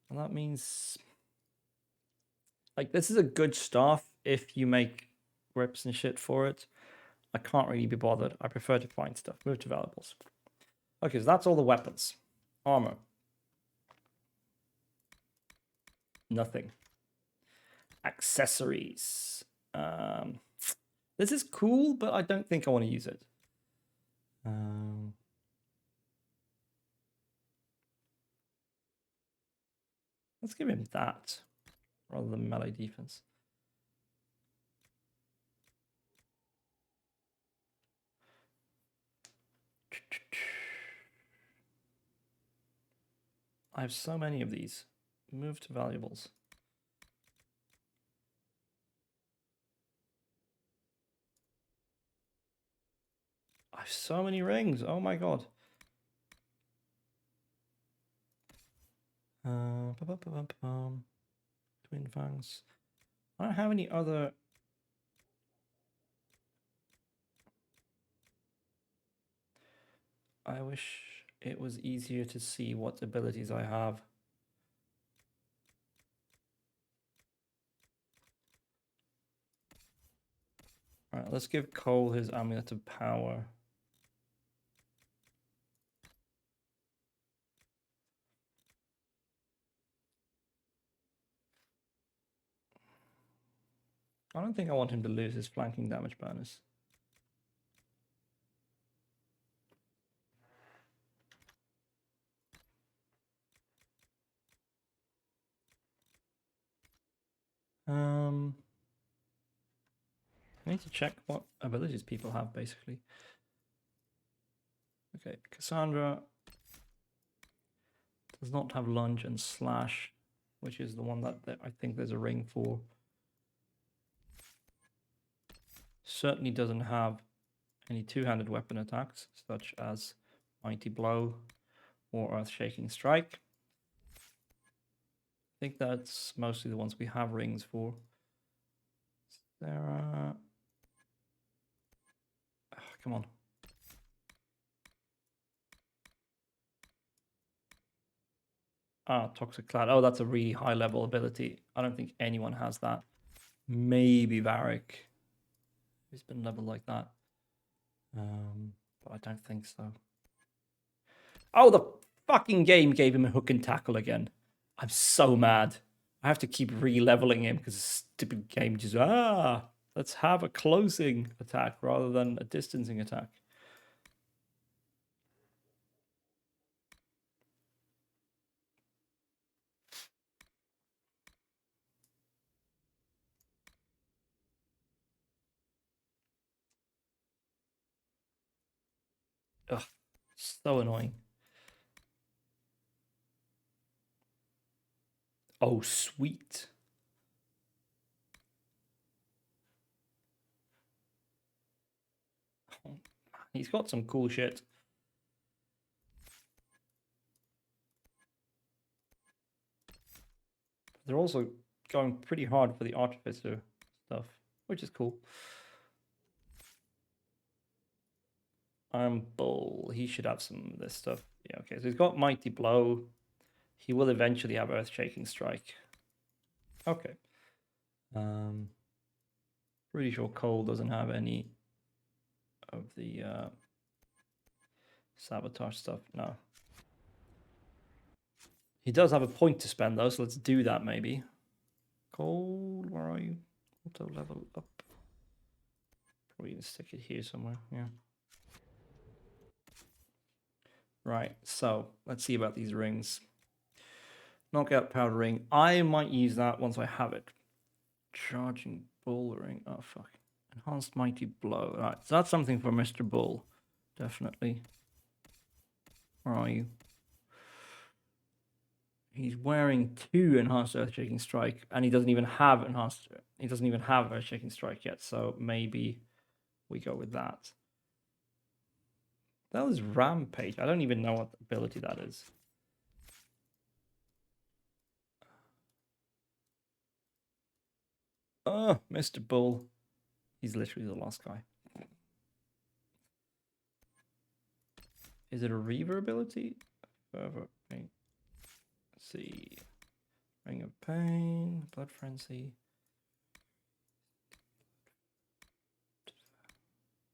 And that means... Like, this is a good staff if you make grips and shit for it. I can't really be bothered. I prefer to find stuff. Move to valuables. Okay, so that's all the weapons. Armor. Nothing. Accessories. This is cool, but I don't think I want to use it. Let's give him that rather than melee defense. I have so many of these. Move to valuables. I have so many rings. Oh my god. Twin fangs. I don't have any other. I wish it was easier to see what abilities I have. Alright, let's give Cole his amulet of power. I don't think I want him to lose his flanking damage bonus. I need to check what abilities people have, basically. Okay, Cassandra does not have lunge and slash, which is the one that I think there's a ring for. Certainly doesn't have any two-handed weapon attacks, such as Mighty Blow or Earth-Shaking Strike. I think that's mostly the ones we have rings for. Sarah... come on. Toxic Cloud. Oh, that's a really high-level ability. I don't think anyone has that. Maybe Varric. He's been leveled like that. But I don't think so. Oh, the fucking game gave him a hook and tackle again. I'm so mad. I have to keep re-leveling him because the stupid game just, let's have a closing attack rather than a distancing attack. Ugh, so annoying. Oh, sweet. Oh, he's got some cool shit. They're also going pretty hard for the Artificer stuff, which is cool. Bull. He should have some of this stuff. Yeah, okay. So he's got Mighty Blow. He will eventually have Earth-Shaking Strike. Okay. Pretty sure Cole doesn't have any of the sabotage stuff. No. He does have a point to spend though, so let's do that maybe. Cole, where are you? Auto level up. Probably even stick it here somewhere. Yeah. Right, so let's see about these rings. Knockout powder ring. I might use that once I have it. Charging bull ring. Oh fuck. Enhanced mighty blow. Alright, so that's something for Mr. Bull. Definitely. Where are you? He's wearing 2 enhanced earth-shaking strike, and he doesn't even have earth-shaking strike yet, so maybe we go with that. That was Rampage. I don't even know what ability that is. Oh, Mr. Bull. He's literally the last guy. Is it a Reaver ability? Further pain. Let's see. Ring of Pain. Blood Frenzy.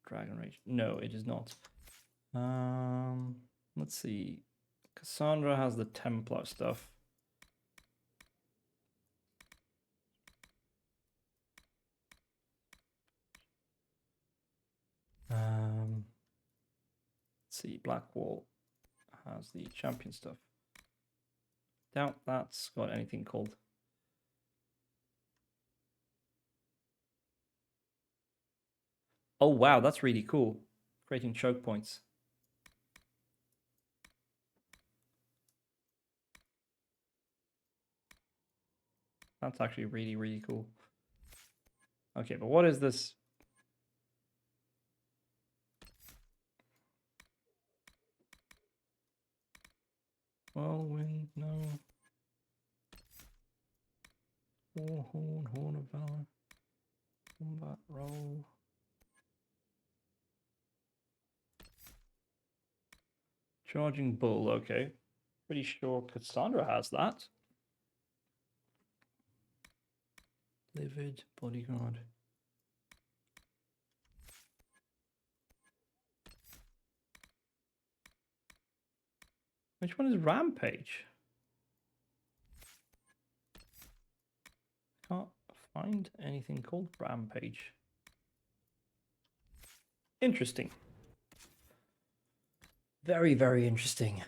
Dragon Rage. No, it is not. Let's see. Cassandra has the Templar stuff. Let's see. Blackwall has the champion stuff. Doubt that's got anything called. Oh wow, that's really cool. Creating choke points. That's actually really, really cool. Okay, but what is this? Whirlwind, no. Warhorn, Horn of Valor. Combat roll. Charging Bull, okay. Pretty sure Cassandra has that. Livid, Bodyguard. Which one is Rampage? Can't find anything called Rampage. Interesting. Very, very interesting.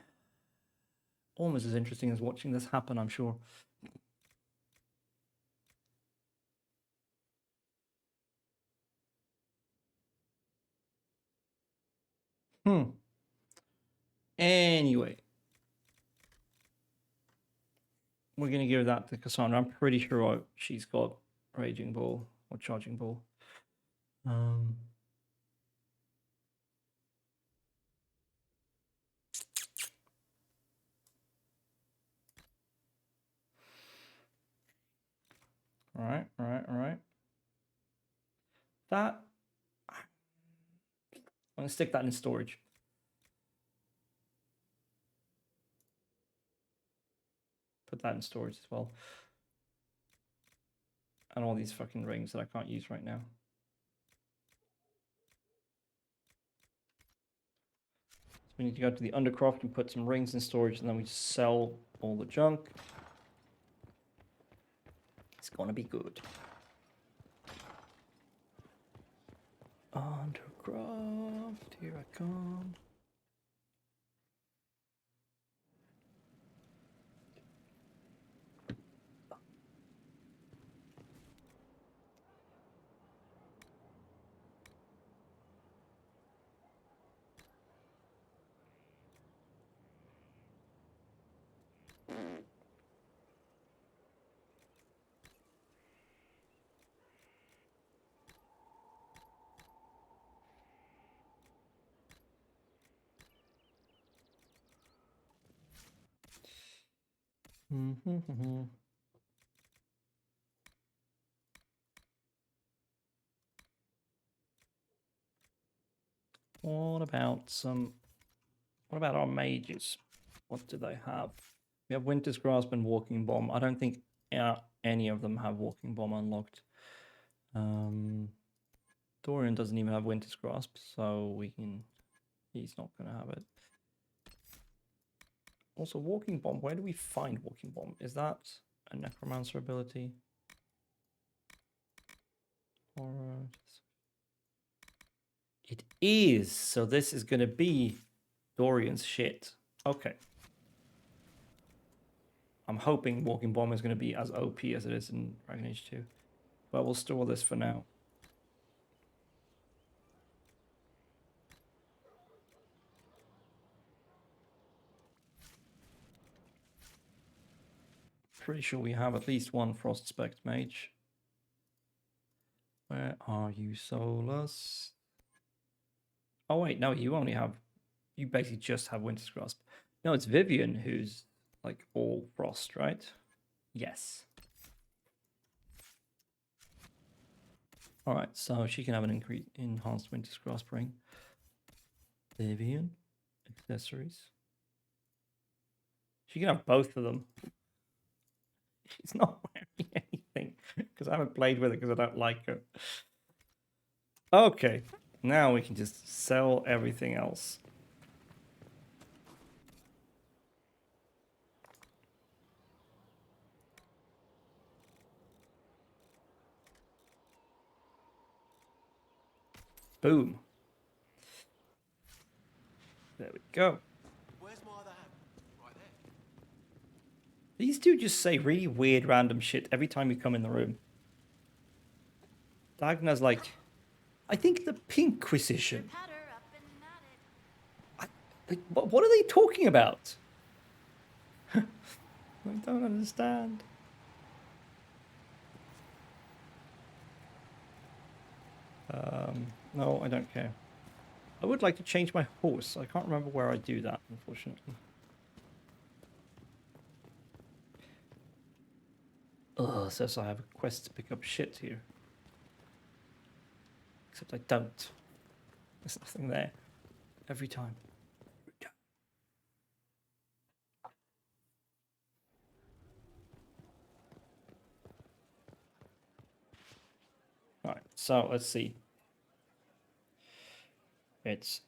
Almost as interesting as watching this happen, I'm sure. Anyway. We're going to give that to Cassandra. I'm pretty sure she's got Raging Bull or Charging Bull. All right. That, I'm going to stick that in storage. Put that in storage as well. And all these fucking rings that I can't use right now. So we need to go to the Undercroft and put some rings in storage, and then we sell all the junk. It's gonna be good. Undercroft, here I come. What about our mages? What do they have? We have Winter's Grasp and Walking Bomb. I don't think any of them have Walking Bomb unlocked. Dorian doesn't even have Winter's Grasp, so he's not gonna have it. Also, Walking Bomb, where do we find Walking Bomb? Is that a Necromancer ability? Or it is, so this is gonna be Dorian's shit. Okay. I'm hoping Walking Bomb is gonna be as OP as it is in Dragon Age 2. But we'll store this for now. Pretty sure we have at least one Frostspect mage. Where are you, Solus? Oh wait, no, you basically just have Winter's Grasp. No, it's Vivian who's like all frost, right? Yes. Alright, so she can have an enhanced Winter's Grasp ring. Vivian, accessories. She can have both of them. She's not wearing anything because I haven't played with it because I don't like her. Okay, now we can just sell everything else. Boom. There we go. Where's my other hand? Right there. These two just say really weird random shit every time you come in the room. Dagna's like, I think the Inquisition. What are they talking about? I don't understand. No, I don't care. I would like to change my horse. I can't remember where I do that, unfortunately. Ugh, it says I have a quest to pick up shit here. Except I don't. There's nothing there. Every time. Alright, so let's see. It's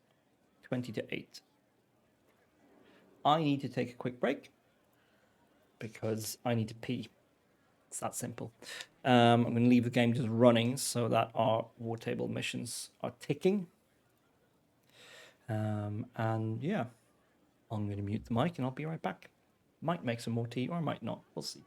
20 to 8. I need to take a quick break because I need to pee. It's that simple. I'm going to leave the game just running so that our war table missions are ticking. And yeah, I'm going to mute the mic and I'll be right back. Might make some more tea or I might not. We'll see.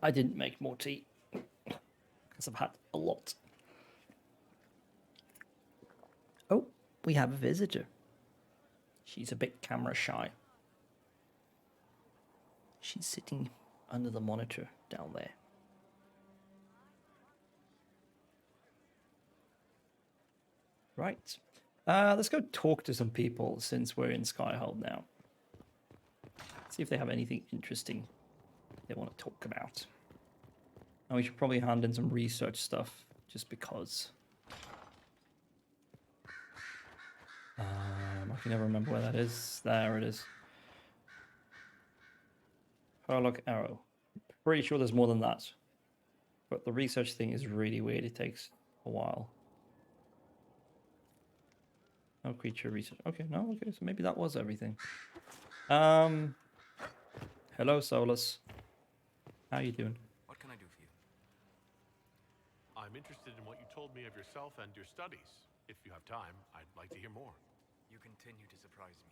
I didn't make more tea because I've had a lot. Oh, we have a visitor. She's a bit camera shy. She's sitting under the monitor down there. Right. Let's go talk to some people since we're in Skyhold now. See if they have anything interesting they want to talk about. And we should probably hand in some research stuff, just because. I can never remember where that is. There it is. Herlock arrow. Pretty sure there's more than that. But the research thing is really weird. It takes a while. No creature research. Okay, no, okay, so maybe that was everything. Hello, Solus. How you doing? What can I do for you? I'm interested in what you told me of yourself and your studies. If you have time, I'd like to hear more. You continue to surprise me.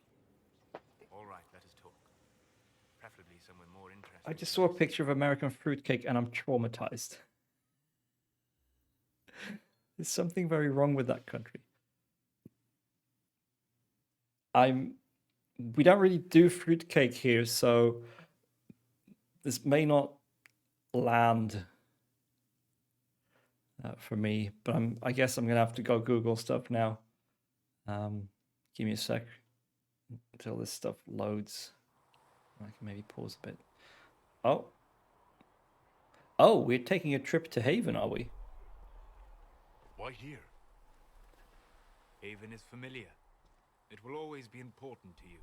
All right, let us talk. Preferably somewhere more interesting. I just saw a picture of American fruitcake and I'm traumatized. There's something very wrong with that country. We don't really do fruitcake here, so this may not land for me, but I guess I'm gonna have to go Google stuff now. Give me a sec until this stuff loads. I can maybe pause a bit. Oh, we're taking a trip to Haven, are we? Why here? Haven is familiar. It will always be important to you.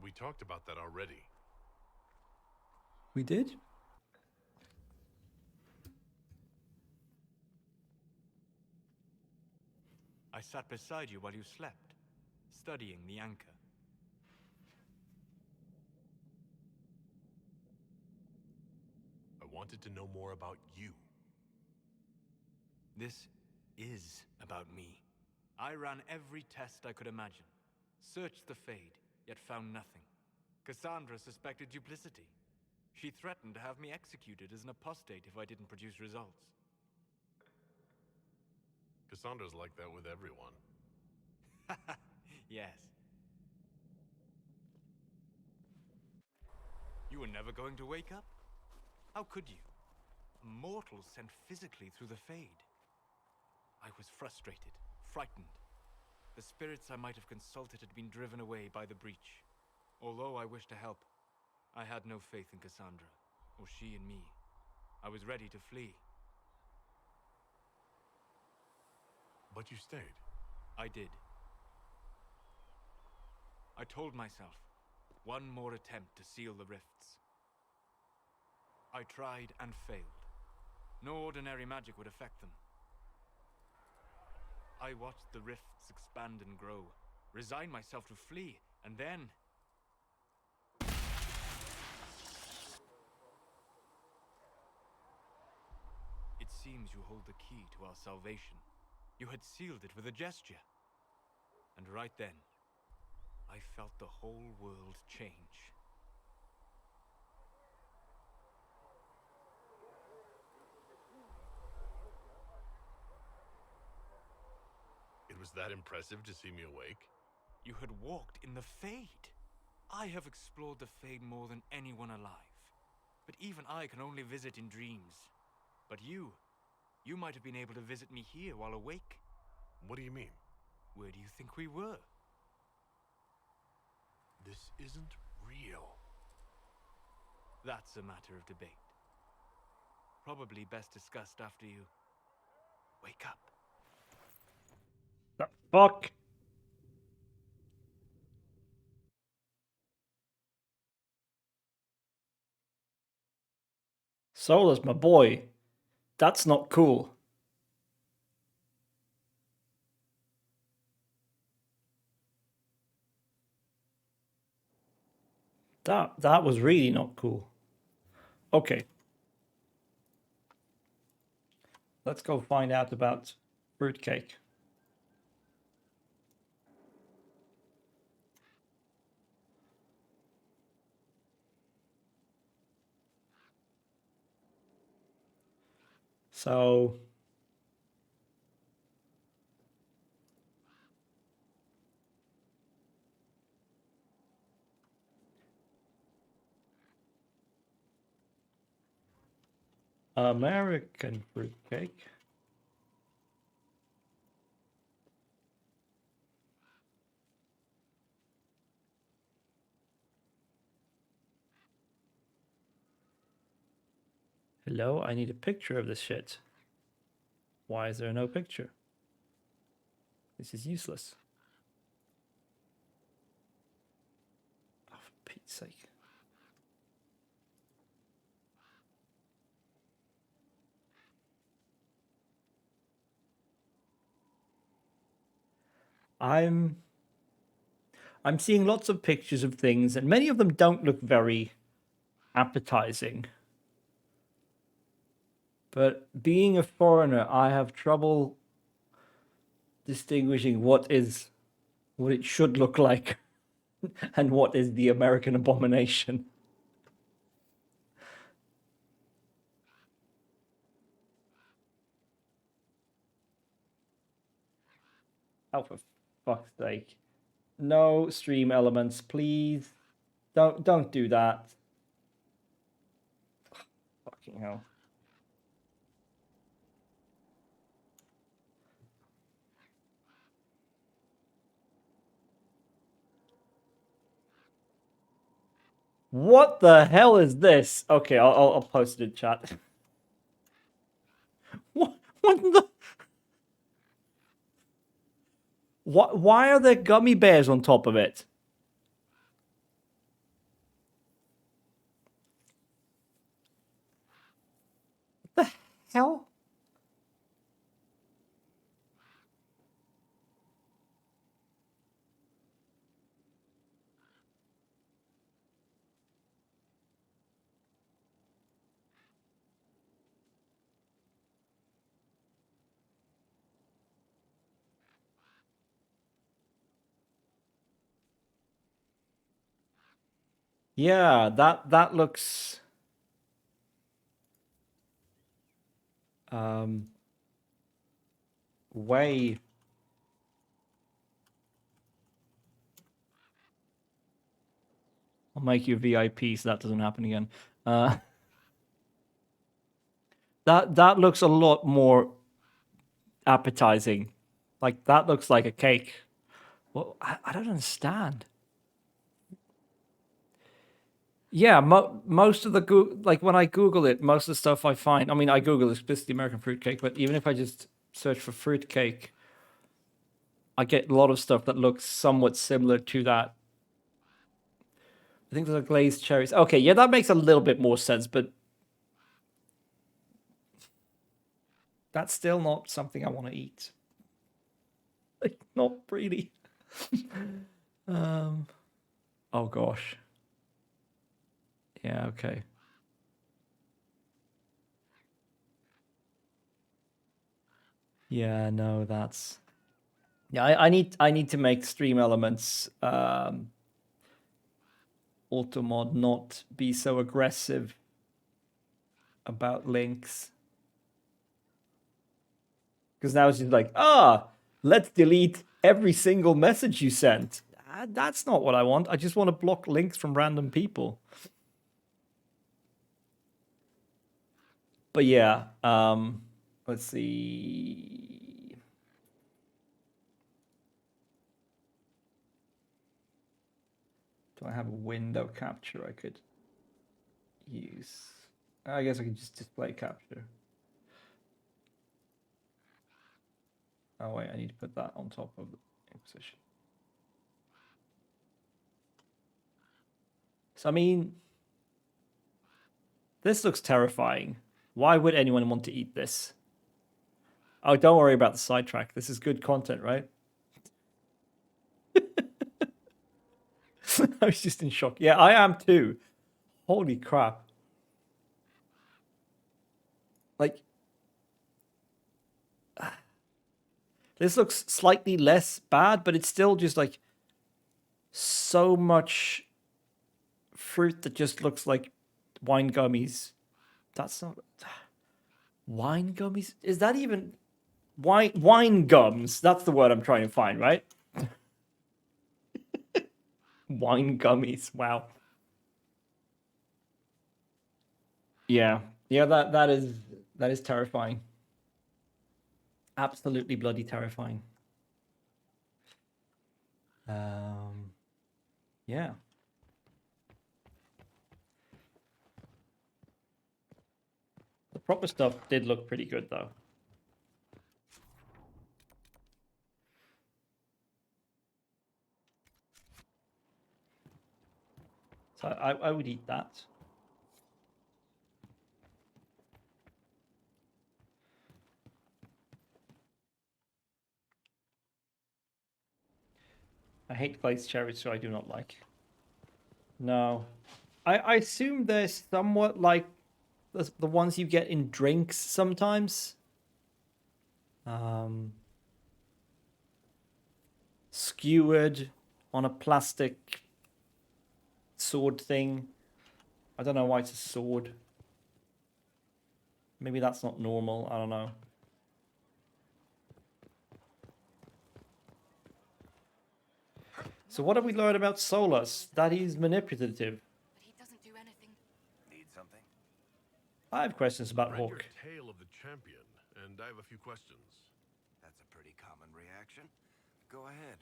We talked about that already. We did? I sat beside you while you slept, studying the anchor. I wanted to know more about you. This is about me. I ran every test I could imagine, searched the Fade, yet found nothing. Cassandra suspected duplicity. She threatened to have me executed as an apostate if I didn't produce results. Cassandra's like that with everyone. Yes. You were never going to wake up? How could you? A mortal sent physically through the Fade. I was frustrated, frightened. The spirits I might have consulted had been driven away by the breach. Although I wished to help, I had no faith in Cassandra, or she in me. I was ready to flee. But you stayed. I did. I told myself, one more attempt to seal the rifts. I tried and failed. No ordinary magic would affect them. I watched the rifts expand and grow, resigned myself to flee, and then... It seems you hold the key to our salvation. You had sealed it with a gesture. And right then, I felt the whole world change. It was that impressive to see me awake? You had walked in the Fade. I have explored the Fade more than anyone alive. But even I can only visit in dreams. But you might have been able to visit me here while awake. What do you mean? Where do you think we were? This isn't real. That's a matter of debate. Probably best discussed after you wake up. The fuck? Solus, my boy. That's not cool. That was really not cool. Okay. Let's go find out about fruitcake. So American fruitcake. Hello, I need a picture of this shit. Why is there no picture? This is useless. Oh, for Pete's sake. I'm seeing lots of pictures of things, and many of them don't look very appetizing. But being a foreigner, I have trouble distinguishing what it should look like and what is the American abomination. Oh, for fuck's sake. No stream elements, please. Don't do that. Fucking hell. What the hell is this? Okay, I'll post it in chat. What the? Why are there gummy bears on top of it? What the hell? Yeah, that looks way. I'll make you a VIP so that doesn't happen again. That looks a lot more appetizing. Like that looks like a cake. Well, I don't understand. Yeah, most of the like when I Google it, most of the stuff I find. I mean, I Google explicitly American fruitcake, but even if I just search for fruitcake, I get a lot of stuff that looks somewhat similar to that. I think there's a glazed cherries. Okay, yeah, that makes a little bit more sense, but that's still not something I want to eat. Like, not really. Oh gosh. Yeah, okay. Yeah, no, that's. Yeah, I need to make stream elements automod not be so aggressive about links. Because now it's just like, let's delete every single message you sent. That's not what I want. I just want to block links from random people. But yeah, let's see. Do I have a window capture I could use? I guess I could just display capture. Oh wait, I need to put that on top of the Inquisition. So I mean, this looks terrifying. Why would anyone want to eat this? Oh, don't worry about the sidetrack. This is good content, right? I was just in shock. Yeah, I am too. Holy crap. Like, this looks slightly less bad, but it's still just like so much fruit that just looks like wine gummies. That's not. Wine gummies? Is that even wine gums? That's the word I'm trying to find, right? Wine gummies. Wow. Yeah. Yeah, that is terrifying. Absolutely bloody terrifying. Yeah. The proper stuff did look pretty good though. So I would eat that. I hate glazed cherries, so I do not like. No. I assume they're somewhat like the ones you get in drinks sometimes. Skewered on a plastic sword thing. I don't know why it's a sword. Maybe that's not normal. I don't know. So what have we learned about Solus? That he's manipulative. But he doesn't do anything. Need something? I have questions about Read your Hawk. Tale of the Champion, and I have a few questions. That's a pretty common reaction. Go ahead.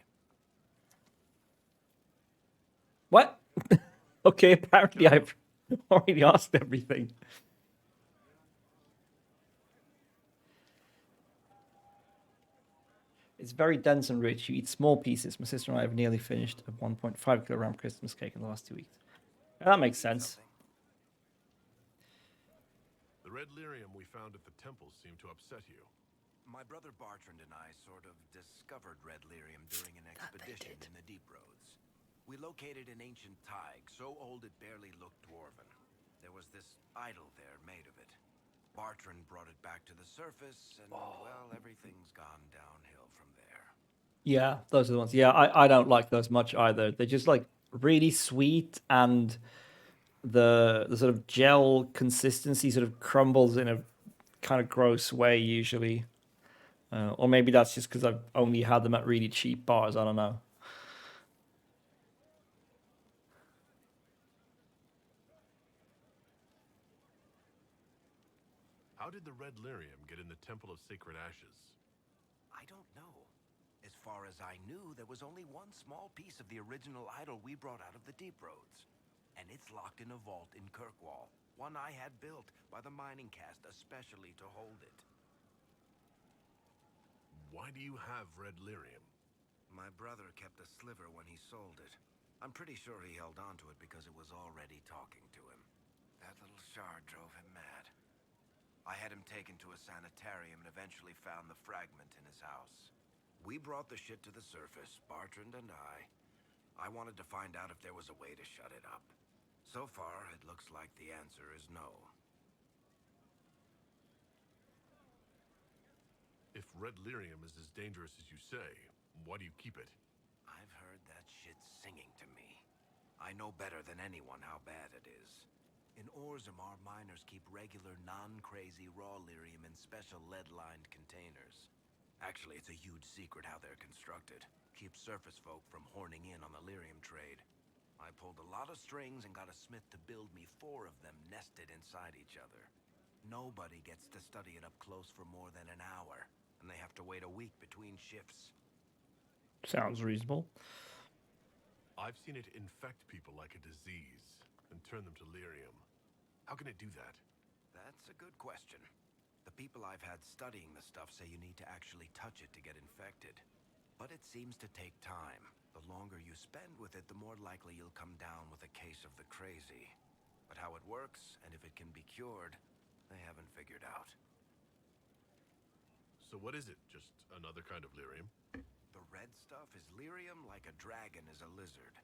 What? Okay, apparently I've already asked everything. It's very dense and rich. You eat small pieces. My sister and I have nearly finished a 1.5 kilogram Christmas cake in the last 2 weeks. Yeah, that makes sense. The red lyrium we found at the temple seemed to upset you. My brother Bartrand and I sort of discovered red lyrium during an expedition in the deep roads. We located an ancient thaig, so old it barely looked dwarven. There was this idol there made of it. Bartrand brought it back to the surface, and, well, everything's gone downhill from there. Yeah, those are the ones. Yeah, I don't like those much either. They're just like really sweet, and the sort of gel consistency sort of crumbles in a kind of gross way usually. Or maybe that's just because I've only had them at really cheap bars. I don't know. How did the red lyrium get in the Temple of Sacred Ashes? I don't know. As far as I knew, there was only one small piece of the original idol we brought out of the deep roads. And it's locked in a vault in Kirkwall, one I had built by the mining cast especially to hold it. Why do you have red lyrium? My brother kept a sliver when he sold it. I'm pretty sure he held on to it because it was already talking to him. That little shard drove him mad. I had him taken to a sanitarium and eventually found the fragment in his house. We brought the shit to the surface, Bartrand and I. I wanted to find out if there was a way to shut it up. So far, it looks like the answer is no. If red lyrium is as dangerous as you say, why do you keep it? I've heard that shit singing to me. I know better than anyone how bad it is. In Orzammar, miners keep regular, non-crazy raw lyrium in special lead-lined containers. Actually, it's a huge secret how they're constructed. Keeps surface folk from horning in on the lyrium trade. I pulled a lot of strings and got a smith to build me 4 of them nested inside each other. Nobody gets to study it up close for more than an hour, and they have to wait a week between shifts. Sounds reasonable. I've seen it infect people like a disease and turn them to lyrium. How can it do that? That's a good question. The people I've had studying the stuff say you need to actually touch it to get infected. But it seems to take time. The longer you spend with it, the more likely you'll come down with a case of the crazy. But how it works, and if it can be cured, they haven't figured out. So what is it? Just another kind of lyrium? The red stuff is lyrium like a dragon is a lizard.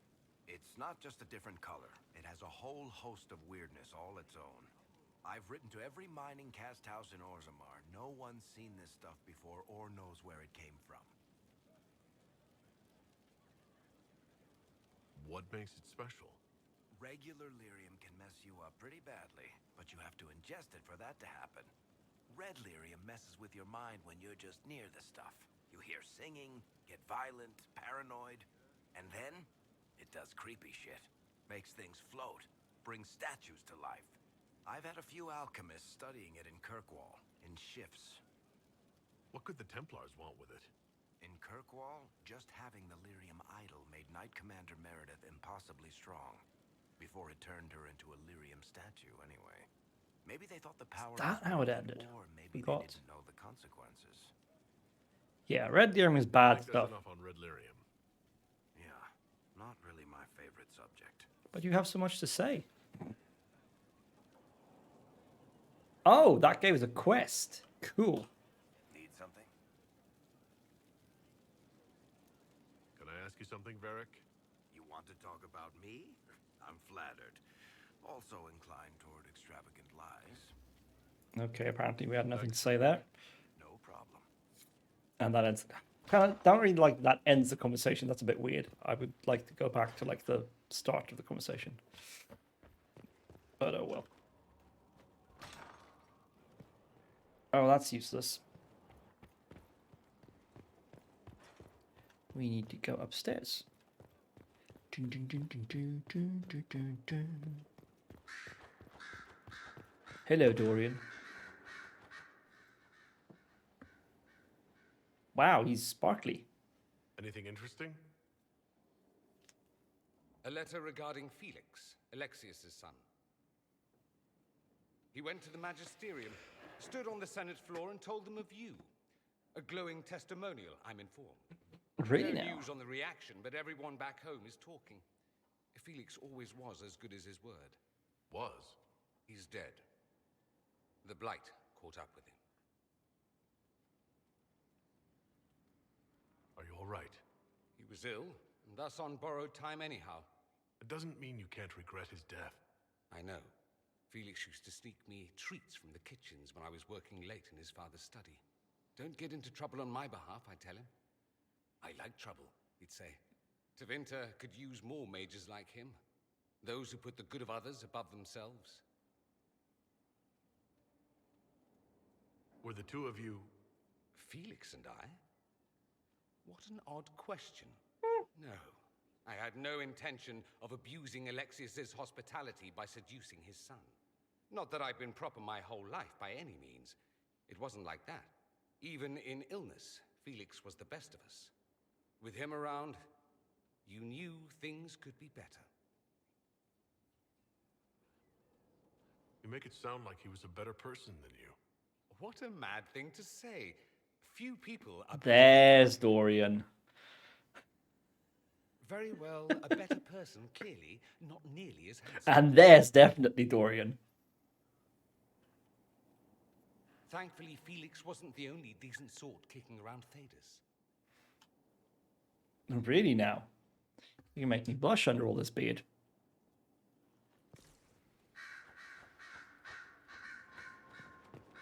It's not just a different color. It has a whole host of weirdness all its own. I've written to every mining cast house in Orzammar. No one's seen this stuff before or knows where it came from. What makes it special? Regular lyrium can mess you up pretty badly, but you have to ingest it for that to happen. Red lyrium messes with your mind when you're just near the stuff. You hear singing, get violent, paranoid, and then it does creepy shit. Makes things float, brings statues to life. I've had a few alchemists studying it in Kirkwall, in shifts. What could the Templars want with it? In Kirkwall, just having the Lyrium idol made Knight Commander Meredith impossibly strong. Before it turned her into a Lyrium statue, anyway. Maybe they thought the power that was how it worth ended? Or maybe Forgot. they didn't know the consequences. Yeah, Red Lyrium is I bad think stuff. that's enough on Red Lyrium. Yeah, not really my favorite subject. But you have so much to say. Oh, that gave us a quest. Cool. Need something? Can I ask you something, Varric? You want to talk about me? I'm flattered. Also inclined toward extravagant lies. Okay, apparently we had nothing to say there. No problem. And that ends. Kind of don't really like that ends the conversation. That's a bit weird. I would like to go back to like the start of the conversation. But oh well. Oh, that's useless. We need to go upstairs. Dun, dun, dun, dun, dun, dun, dun, dun, dun. Hello, Dorian. Wow, he's sparkly. Anything interesting? A letter regarding Felix, Alexius's son. He went to the Magisterium, stood on the Senate floor and told them of you. A glowing testimonial, I'm informed. Really No now? news on the reaction, but everyone back home is talking. Felix always was as good as his word. Was. He's dead. The Blight caught up with him. Are you all right? He was ill, and thus on borrowed time anyhow. It doesn't mean you can't regret his death. I know. Felix used to sneak me treats from the kitchens when I was working late in his father's study. Don't get into trouble on my behalf, I tell him. I like trouble, he'd say. Tevinter could use more mages like him. Those who put the good of others above themselves. Were the two of you... Felix and I? What an odd question. No, I had no intention of abusing Alexius's hospitality by seducing his son. Not that I've been proper my whole life by any means. It wasn't like that. Even in illness, Felix was the best of us. With him around, you knew things could be better. You make it sound like he was a better person than you. What a mad thing to say. Few people are... There's Dorian. Very well, a better person, clearly, not nearly as handsome. And there's definitely Dorian. Thankfully, Felix wasn't the only decent sort kicking around Thedas. Really now? You can make me blush under all this beard.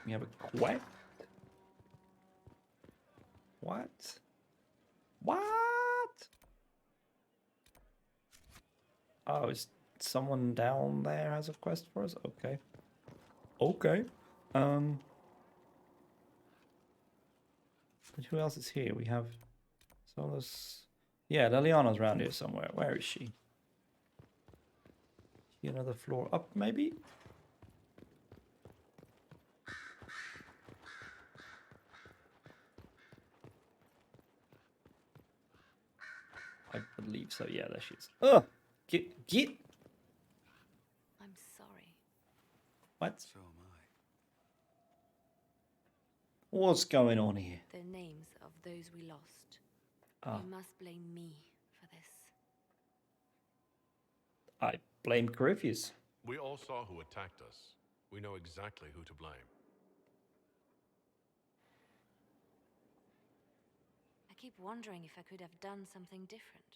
We have a quest. What? What? Oh, is someone down there has a quest for us? Okay. Okay. But who else is here? We have Solus. Yeah, Liliana's around here somewhere. Where is she? Here another floor up, maybe? I believe so. Yeah, there she is. Oh, get. I'm sorry. What? So am I. What's going on here? The names of those we lost. Ah, You must blame me for this. I blame Corypheus. We all saw who attacked us. We know exactly who to blame. I keep wondering if I could have done something different.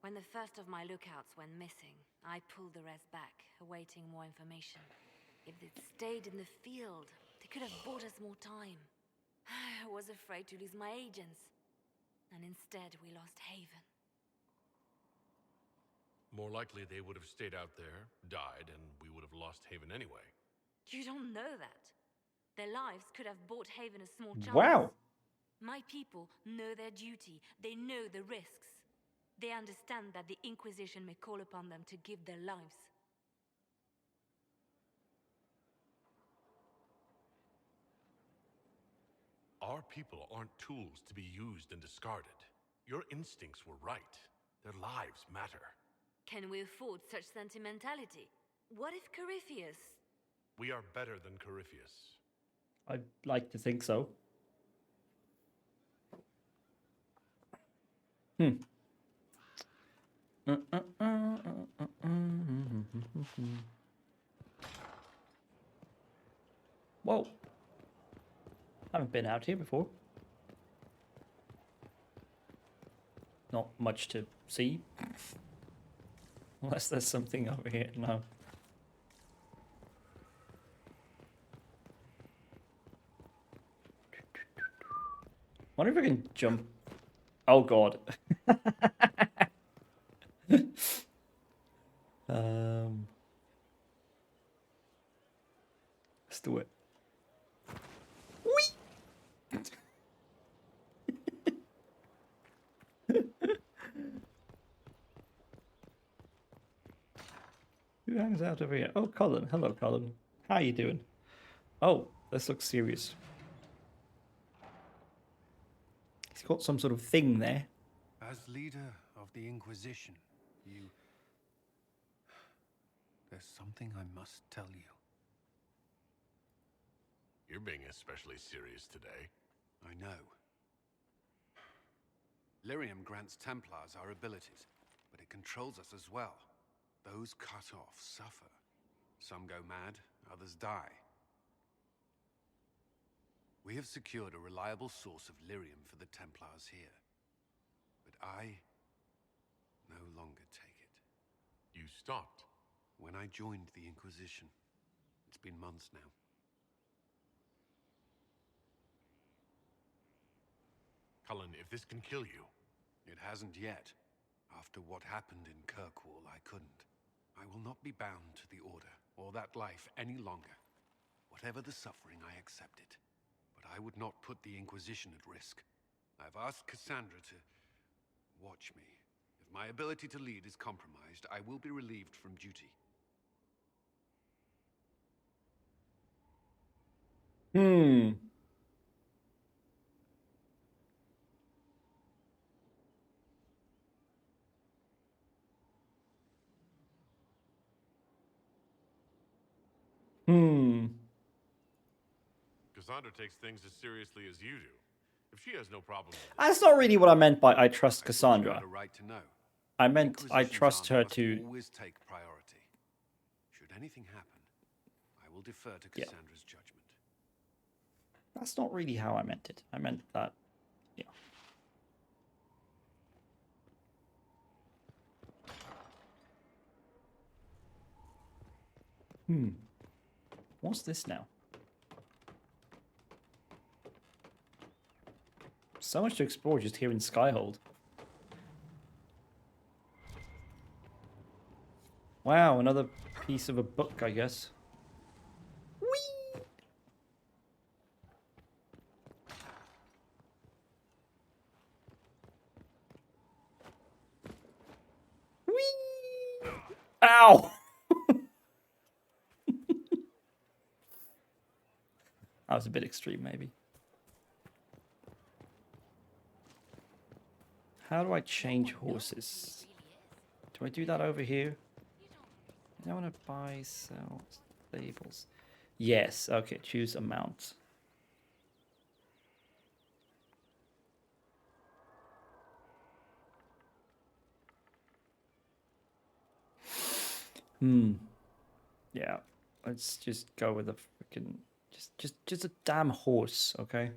When the first of my lookouts went missing, I pulled the rest back, awaiting more information. If they'd stayed in the field, they could have bought us more time. I was afraid to lose my agents. And instead, we lost Haven. More likely they would have stayed out there, died, and we would have lost Haven anyway. You don't know that. Their lives could have bought Haven a small chance. Wow. My people know their duty. They know the risks. They understand that the Inquisition may call upon them to give their lives. Our people aren't tools to be used and discarded. Your instincts were right. Their lives matter. Can we afford such sentimentality? What if Corypheus... We are better than Corypheus. I'd like to think so. Whoa. Haven't been out here before. Not much to see. Unless there's something over here. No. Wonder if I can jump. Oh god. Let's do it. Whee! Who hangs out over here? Oh, Colin. Hello, Colin. How you doing? Oh, this looks serious. He's got some sort of thing there. As leader of the Inquisition, there's something I must tell you. You're being especially serious today. I know. Lyrium grants Templars our abilities, but it controls us as well. Those cut off suffer. Some go mad, others die. We have secured a reliable source of Lyrium for the Templars here. But I no longer take it. You stopped. When I joined the Inquisition. It's been months now. Cullen, if this can kill you... It hasn't yet. After what happened in Kirkwall, I couldn't. I will not be bound to the Order, or that life any longer. Whatever the suffering, I accept it. But I would not put the Inquisition at risk. I've asked Cassandra to watch me. If my ability to lead is compromised, I will be relieved from duty. Cassandra takes things as seriously as you do. If she has no problem with it, That's not really what I meant by I trust You Cassandra. had a right to know. I meant I Inquisition's trust honor her must to... always take priority. Should anything happen, I will defer to Yeah. Cassandra's judgment. That's not really how I meant it. I meant that... Yeah. What's this now? So much to explore just here in Skyhold. Wow, another piece of a book, I guess. Whee! Whee! Ow! That was a bit extreme, maybe. How do I change horses? Do I do that over here? I want to buy, sell, stables. Yes, okay, choose amount. Yeah, let's just go with a freaking... Just a damn horse, okay?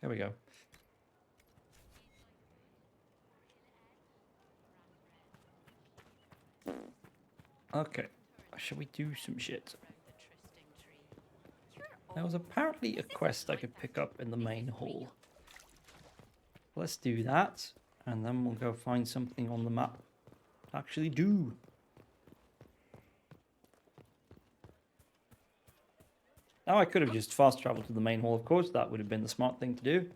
There we go. Okay, shall we do some shit? You're There was apparently a quest I could pick up in the main hall. Let's do that, and then we'll go find something on the map to actually do. Now I could have just fast traveled to the main hall, of course. That would have been the smart thing to do.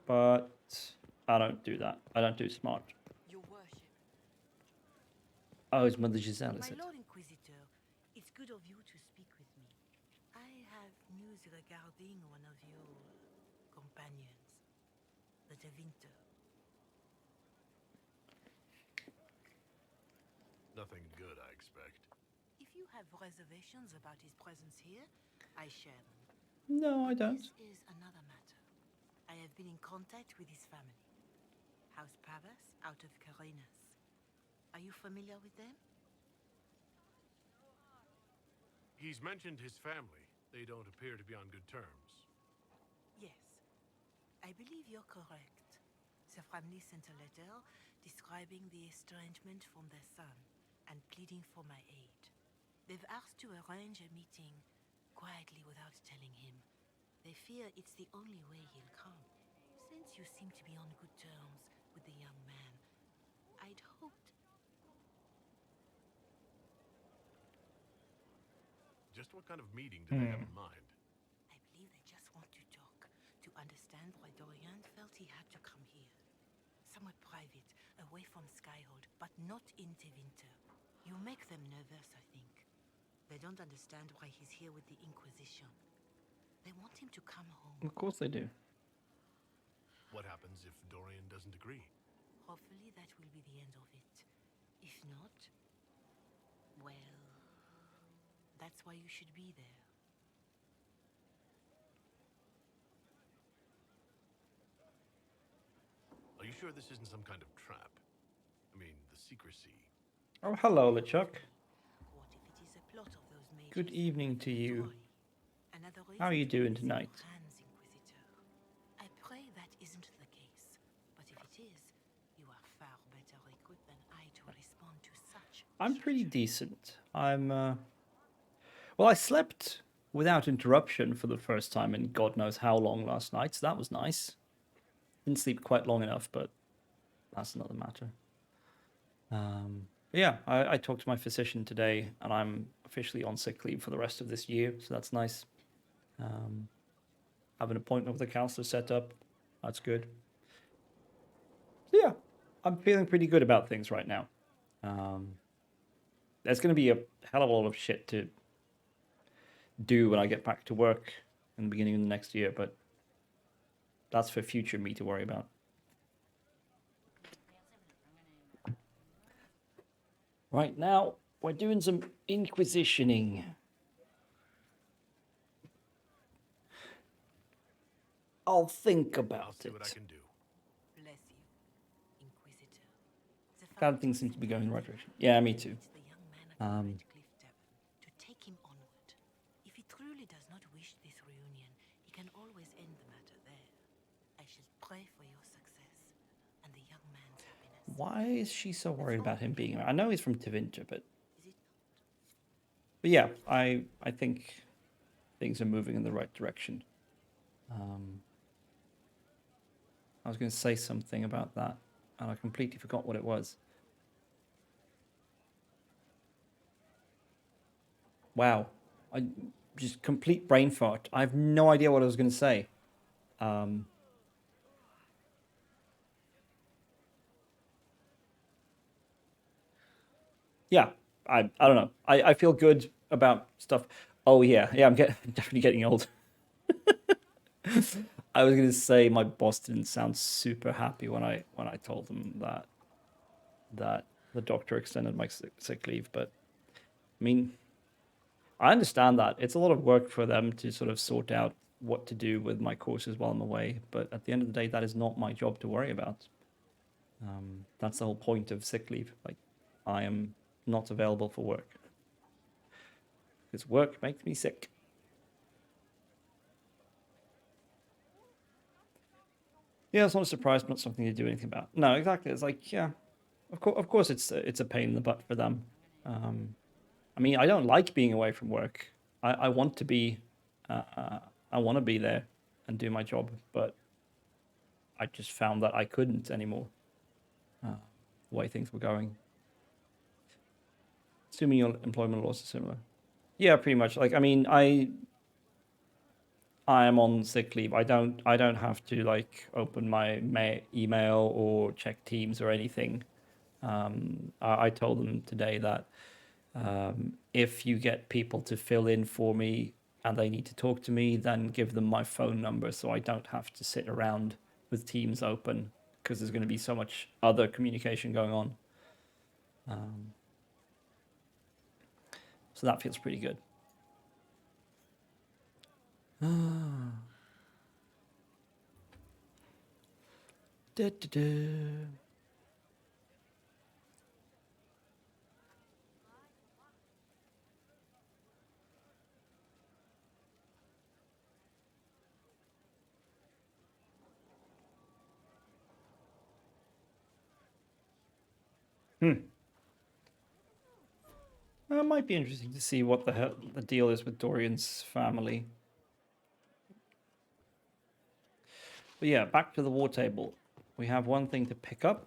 But I don't do that. I don't do smart. Your worship. Oh, it's Mother Giselle, is My it? Lord Inquisitor, it's good of you to speak with me. I have news regarding one of your companions, the Tevinter. Nothing good, I expect. If you have reservations about his presence here, I share them. No, I don't. This is another matter. I have been in contact with his family. House Pavas out of Carenas. Are you familiar with them? He's mentioned his family. They don't appear to be on good terms. Yes. I believe you're correct. The family sent a letter describing the estrangement from their son and pleading for my aid. They've asked to arrange a meeting quietly without telling him. They fear it's the only way he'll come. Since you seem to be on good terms with the young man, I'd hoped... Just what kind of meeting do they have in mind? I believe they just want to talk, to understand why Dorian felt he had to come here. Somewhere private, away from Skyhold, but not in Tevinter. You make them nervous, I think. They don't understand why he's here with the Inquisition. They want him to come home. Of course they do. What happens if Dorian doesn't agree? Hopefully that will be the end of it. If not, well, that's why you should be there. Are you sure this isn't some kind of trap? I mean, the secrecy. Oh, hello, LeChuck. What if it is a plot of those mages? Good evening to you. Another How are you reason to doing raise tonight? your hands, Inquisitor. I pray that isn't the case. But if it is, you are far better equipped than I to respond to such. I'm pretty decent. Well, I slept without interruption for the first time in God knows how long last night, so that was nice. Didn't sleep quite long enough, but that's another matter. Yeah, I talked to my physician today, and I'm officially on sick leave for the rest of this year, so that's nice. Have an appointment with the counselor set up. That's good. So yeah, I'm feeling pretty good about things right now. There's going to be a hell of a lot of shit to do when I get back to work in the beginning of the next year, but that's for future me to worry about. Right now, we're doing some inquisitioning. I'll think I'll about see it. what I can do. Bless you, Inquisitor. The Kind of fact things seem was to be going in the right that direction. Yeah, me too. it's the young man at the Red Cliff Tavern to take him onward. If he truly does not wish this reunion, he can always end the matter there. I shall pray for your success and the young man's happiness. Why is she so worried about him being around? I know he's from Tevinter, but Is it yeah, I think things are moving in the right direction. I was going to say something about that, and I completely forgot what it was. Wow, I just complete brain fart. I have no idea what I was going to say. Yeah, I don't know. I feel good about stuff. Oh yeah, I'm definitely getting old. I was gonna say my boss didn't sound super happy when I told them that the doctor extended my sick leave, but I mean, I understand that it's a lot of work for them to sort of sort out what to do with my courses while I'm away. But at the end of the day, that is not my job to worry about. That's the whole point of sick leave. Like, I am not available for work because work makes me sick. Yeah, it's not a surprise, but not something to do anything about. No, exactly. It's like, yeah, Of course, it's a pain in the butt for them. I mean, I don't like being away from work. I want to be, I want to be there and do my job, but I just found that I couldn't anymore. The way things were going. Assuming your employment laws are similar. Yeah, pretty much. Like, I mean, I am on sick leave. I don't have to like open my email or check Teams or anything. I told them today that if you get people to fill in for me and they need to talk to me, then give them my phone number so I don't have to sit around with Teams open, because there's going to be so much other communication going on. So that feels pretty good. Da, da, da. It might be interesting to see what the deal is with Dorian's family. But yeah, back to the war table. We have one thing to pick up.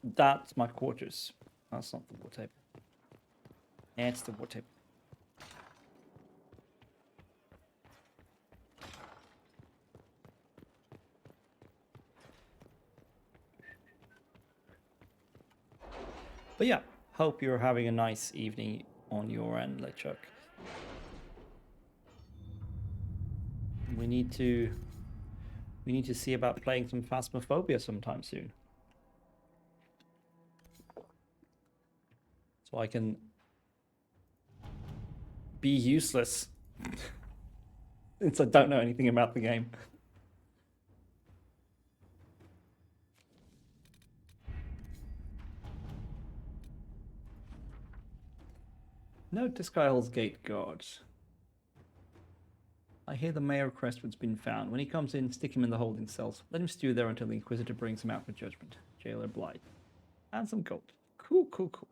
That's my quarters. That's not the war table. It's the war table. But yeah, hope you're having a nice evening on your end, LeChuck. We need to see about playing some Phasmophobia sometime soon. So I can be useless. Since I don't know anything about the game. Note to Skyhall's Gate guards. I hear the mayor of Crestwood's been found. When he comes in, stick him in the holding cells. Let him stew there until the Inquisitor brings him out for judgment. Jailer Blythe. And some gold. Cool, cool, cool.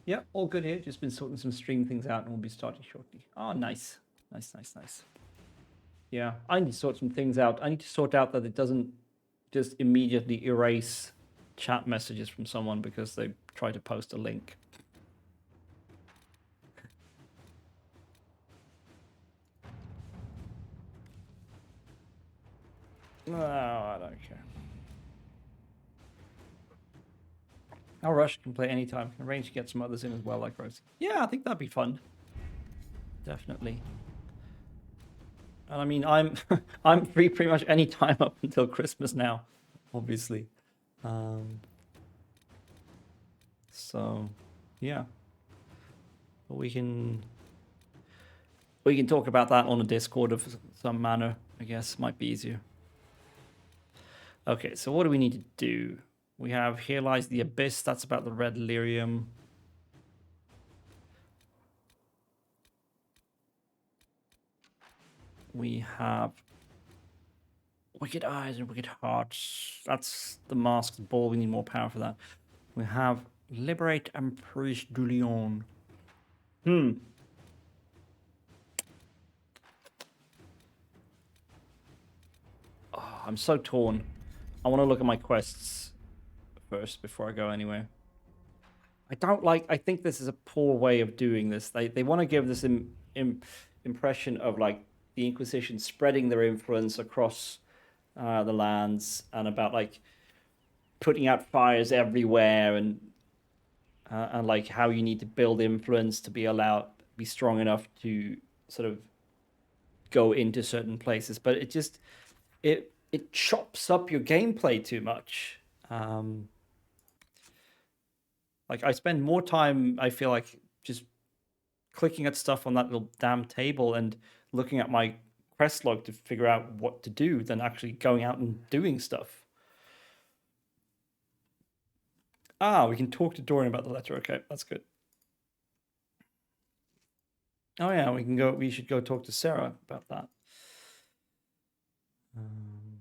Yeah, all good here. Just been sorting some string things out and we'll be starting shortly. Oh, nice. Nice, nice, nice. Yeah, I need to sort some things out. I need to sort out that it doesn't just immediately erase chat messages from someone because they try to post a link. No, I don't care. I'll rush, can play anytime. Can arrange to get some others in as well, like Rose. Yeah, I think that'd be fun. Definitely. And I mean, I'm I'm free pretty much any time up until Christmas now, obviously. So, yeah. But we can talk about that on a Discord of some manner, I guess. Might be easier. Okay, so what do we need to do? We have Here Lies the Abyss. That's about the red lyrium. We have Wicked Eyes and Wicked Hearts. That's the Masked Ball. We need more power for that. We have Liberate Empress du Lion. Oh, I'm so torn. I want to look at my quests first before I go anywhere. I think this is a poor way of doing this. They want to give this impression of like the Inquisition spreading their influence across the lands and about like putting out fires everywhere and like how you need to build influence to be strong enough to sort of go into certain places. But it just it chops up your gameplay too much. Like I spend more time, I feel like, just clicking at stuff on that little damn table and looking at my quest log to figure out what to do than actually going out and doing stuff. Ah, we can talk to Dorian about the letter. Okay, that's good. Oh yeah, we should go talk to Sarah about that. Um,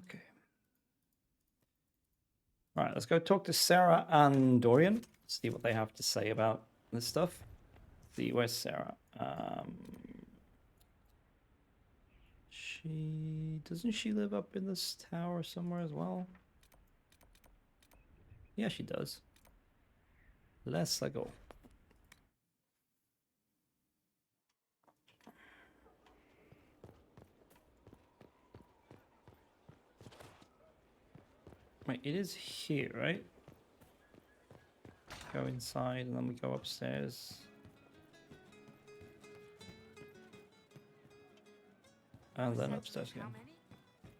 okay. All right, let's go talk to Sarah and Dorian. See what they have to say about this stuff. See, where's Sarah? Doesn't she live up in this tower somewhere as well? Yeah, she does. Let's go. Wait, it is here, right? Go inside and then we go upstairs. And then upstairs again.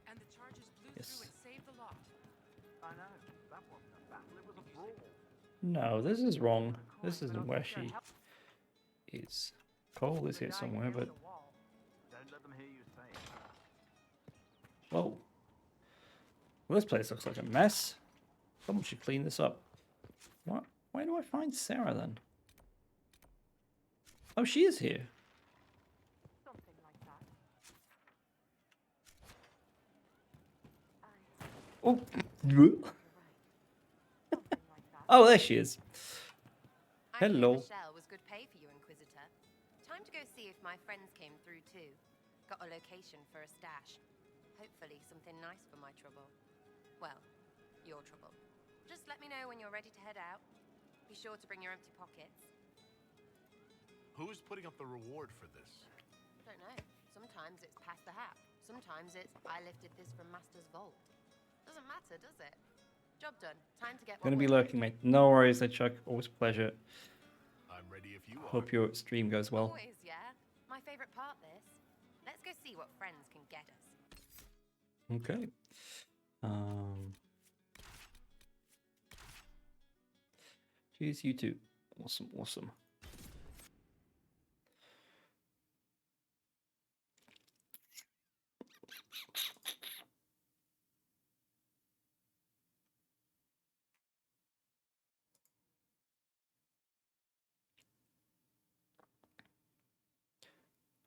And the charges blew Yes. through and saved the lot. I know. That wasn't a battle, it was a brawl. No, this is wrong. This isn't where she is. Cole is here somewhere, but... Don't let them hear you say it. Whoa. Well, this place looks like a mess. Someone should clean this up. What? Where do I find Sarah then? Oh, she is here. Something like that. Oh. Oh, there she is. Hello. Michelle was good pay for you, Inquisitor. Time to go see if my friends came through too. Got a location for a stash. Hopefully something nice for my trouble. Well, your trouble. Just let me know when you're ready to head out. Be sure to bring your empty pockets. Who's putting up the reward for this? Don't know. Sometimes it's pass the hat. Sometimes it's I lifted this from Master's vault. Doesn't matter, does it? Job done. Time to get Gonna be we're lurking, mate. No worries, there, Chuck. Always a pleasure. I'm ready if you are. Hope your stream goes well. Always, yeah. My favorite part, this. Let's go see what friends can get us. Okay. Cheers, you too. Awesome, awesome.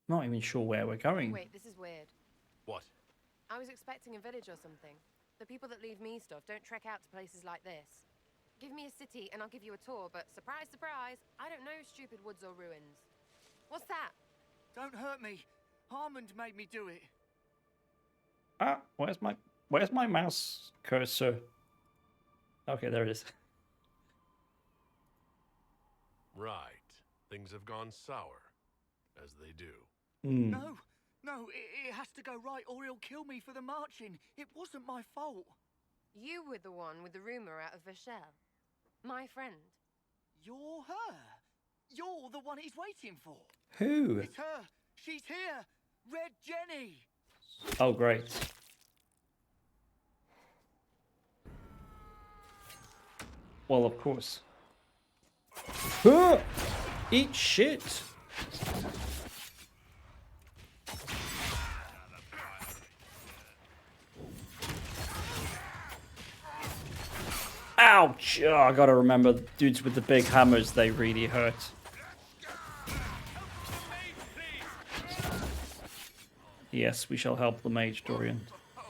Not even sure where we're going. Wait, this is weird. What? I was expecting a village or something. The people that leave me stuff don't trek out to places like this. Give me a city and I'll give you a tour, but surprise, surprise, I don't know stupid woods or ruins. What's that? Don't hurt me. Harmond made me do it. Ah, where's my mouse cursor? Okay, there it is. Right. Things have gone sour, as they do. No, it has to go right or he'll kill me for the marching. It wasn't my fault. You were the one with the rumor out of Vachel. My friend. You're her. You're the one he's waiting for. Who? It's her. She's here. Red Jenny. Oh, great. Well, of course. Ah! Eat shit. Ouch! Oh, I gotta remember, dudes with the big hammers, they really hurt. Yes, we shall help the mage, Dorian.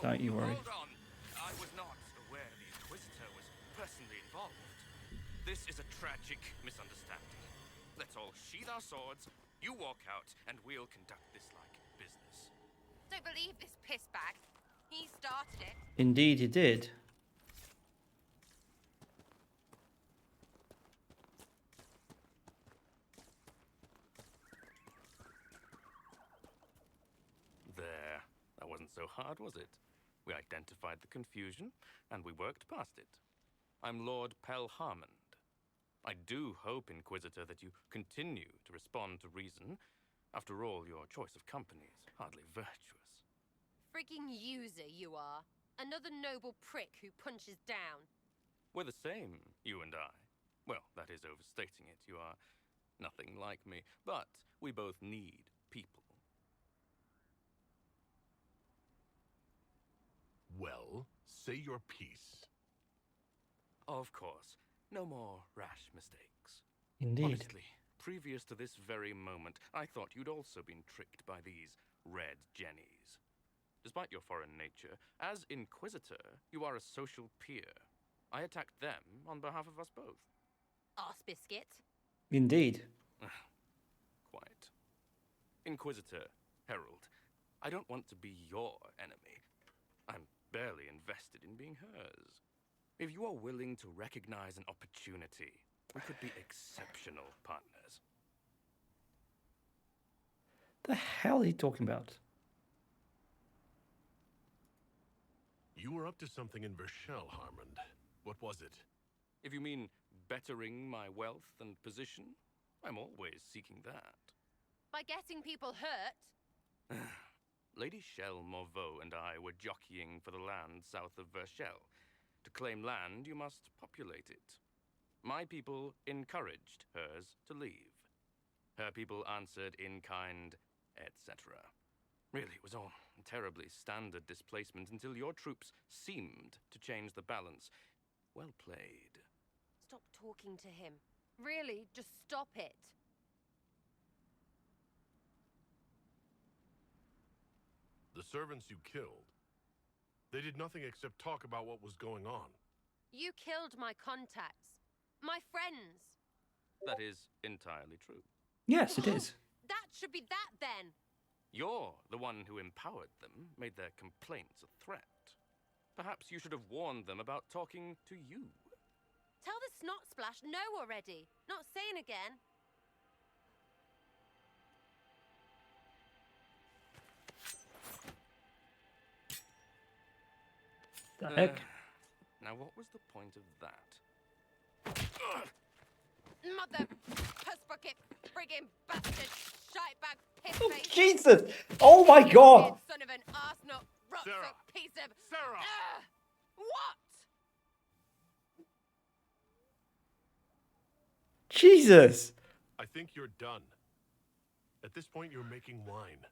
Don't you worry. Hold on. I was not aware the Inquisitor was personally involved. This is a tragic misunderstanding. Let's all sheathe our swords, you walk out, and we'll conduct this like business. Don't believe this pissbag. He started it. Indeed, he did. There. That wasn't so hard, was it? We identified the confusion, and we worked past it. I'm Lord Pel Harmond. I do hope, Inquisitor, that you continue to respond to reason. After all, your choice of company is hardly virtuous. Freaking user you are. Another noble prick who punches down. We're the same, you and I. Well, that is overstating it. You are nothing like me, but we both need people. Well, say your piece. Of course. No more rash mistakes. Indeed. Honestly, previous to this very moment, I thought you'd also been tricked by these red jennies. Despite your foreign nature, as Inquisitor, you are a social peer. I attacked them on behalf of us both. Arse biscuit. Indeed. Quite. Inquisitor, Herald, I don't want to be your enemy. I'm barely invested in being hers. If you are willing to recognize an opportunity, we could be exceptional partners. The hell are you talking about? You were up to something in Vershel, Harmond. What was it? If you mean bettering my wealth and position, I'm always seeking that. By getting people hurt? Lady Shell Morveau and I were jockeying for the land south of Vershel. To claim land, you must populate it. My people encouraged hers to leave. Her people answered in kind, etc. Really, it was all terribly standard displacement until your troops seemed to change the balance. Well played. Stop talking to him. Really, just stop it. The servants you killed. They did nothing except talk about what was going on. You killed my contacts. My friends. That is entirely true. Yes, it is. That should be that then. You're the one who empowered them, made their complaints a threat. Perhaps you should have warned them about talking to you. Tell the snot splash no already. Not saying again. The heck? Now, what was the point of that? Mother, puss bucket, friggin' bastard, shitebag, piss Oh, face. Jesus! Oh my god! Son of an arsenal, rotten Sarah! piece of. Sarah! What? Jesus! I think you're done. At this point, you're making wine.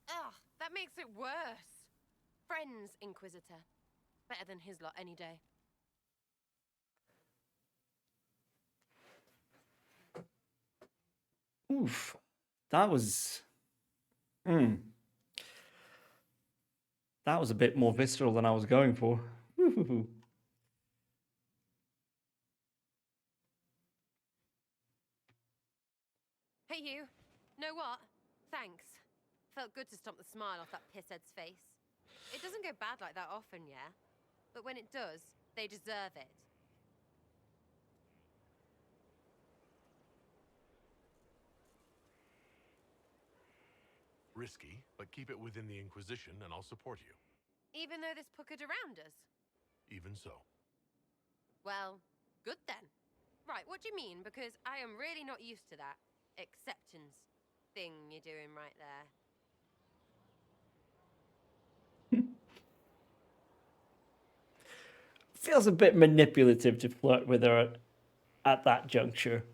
Ugh, that makes it worse. Friends, Inquisitor. Better than his lot any day. Oof. That was... That was a bit more visceral than I was going for. Woo-hoo-hoo. Hey you, know what? Thanks. Felt good to stomp the smile off that pisshead's face. It doesn't go bad like that often, yeah? But when it does, they deserve it. Risky, but keep it within the Inquisition and I'll support you. Even though this puckered around us? Even so. Well, good then. Right, what do you mean? Because I am really not used to that acceptance thing you're doing right there. Feels a bit manipulative to flirt with her at that juncture.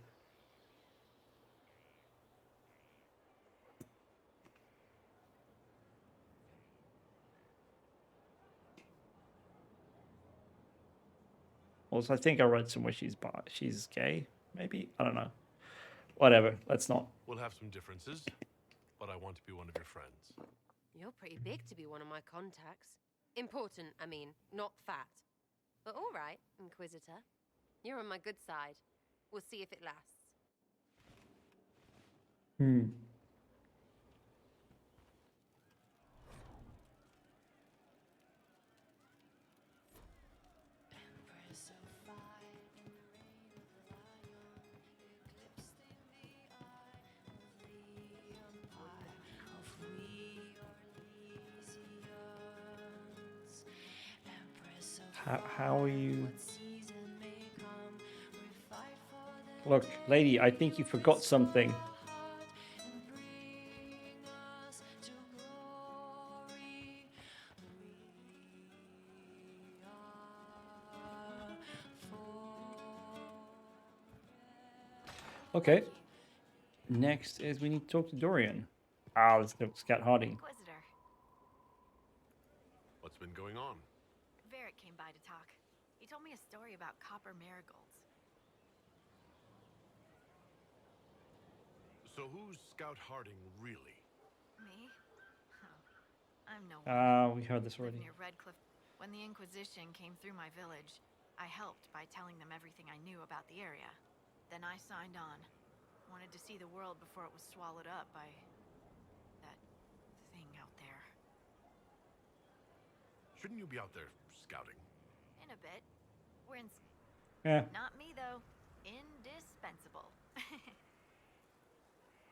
Also, I think I read somewhere she's gay, maybe? I don't know. Whatever, let's not. We'll have some differences, but I want to be one of your friends. You're pretty big to be one of my contacts. Important, I mean, not fat. But all right, Inquisitor. You're on my good side. We'll see if it lasts. How are you? Look, lady, I think you forgot something. Okay. Next is we need to talk to Dorian. Let's go to Scat Harding. Inquisitor. What's been going on? cleric came by to talk. He told me a story about copper marigolds. So who's Scout Harding really? Me? Huh. I'm no one. We heard this Live already. near Redcliffe. When the Inquisition came through my village, I helped by telling them everything I knew about the area. Then I signed on. Wanted to see the world before it was swallowed up by that thing out there. Shouldn't you be out there scouting? In a bit. We're in... Yeah. Not me, though. Indispensable.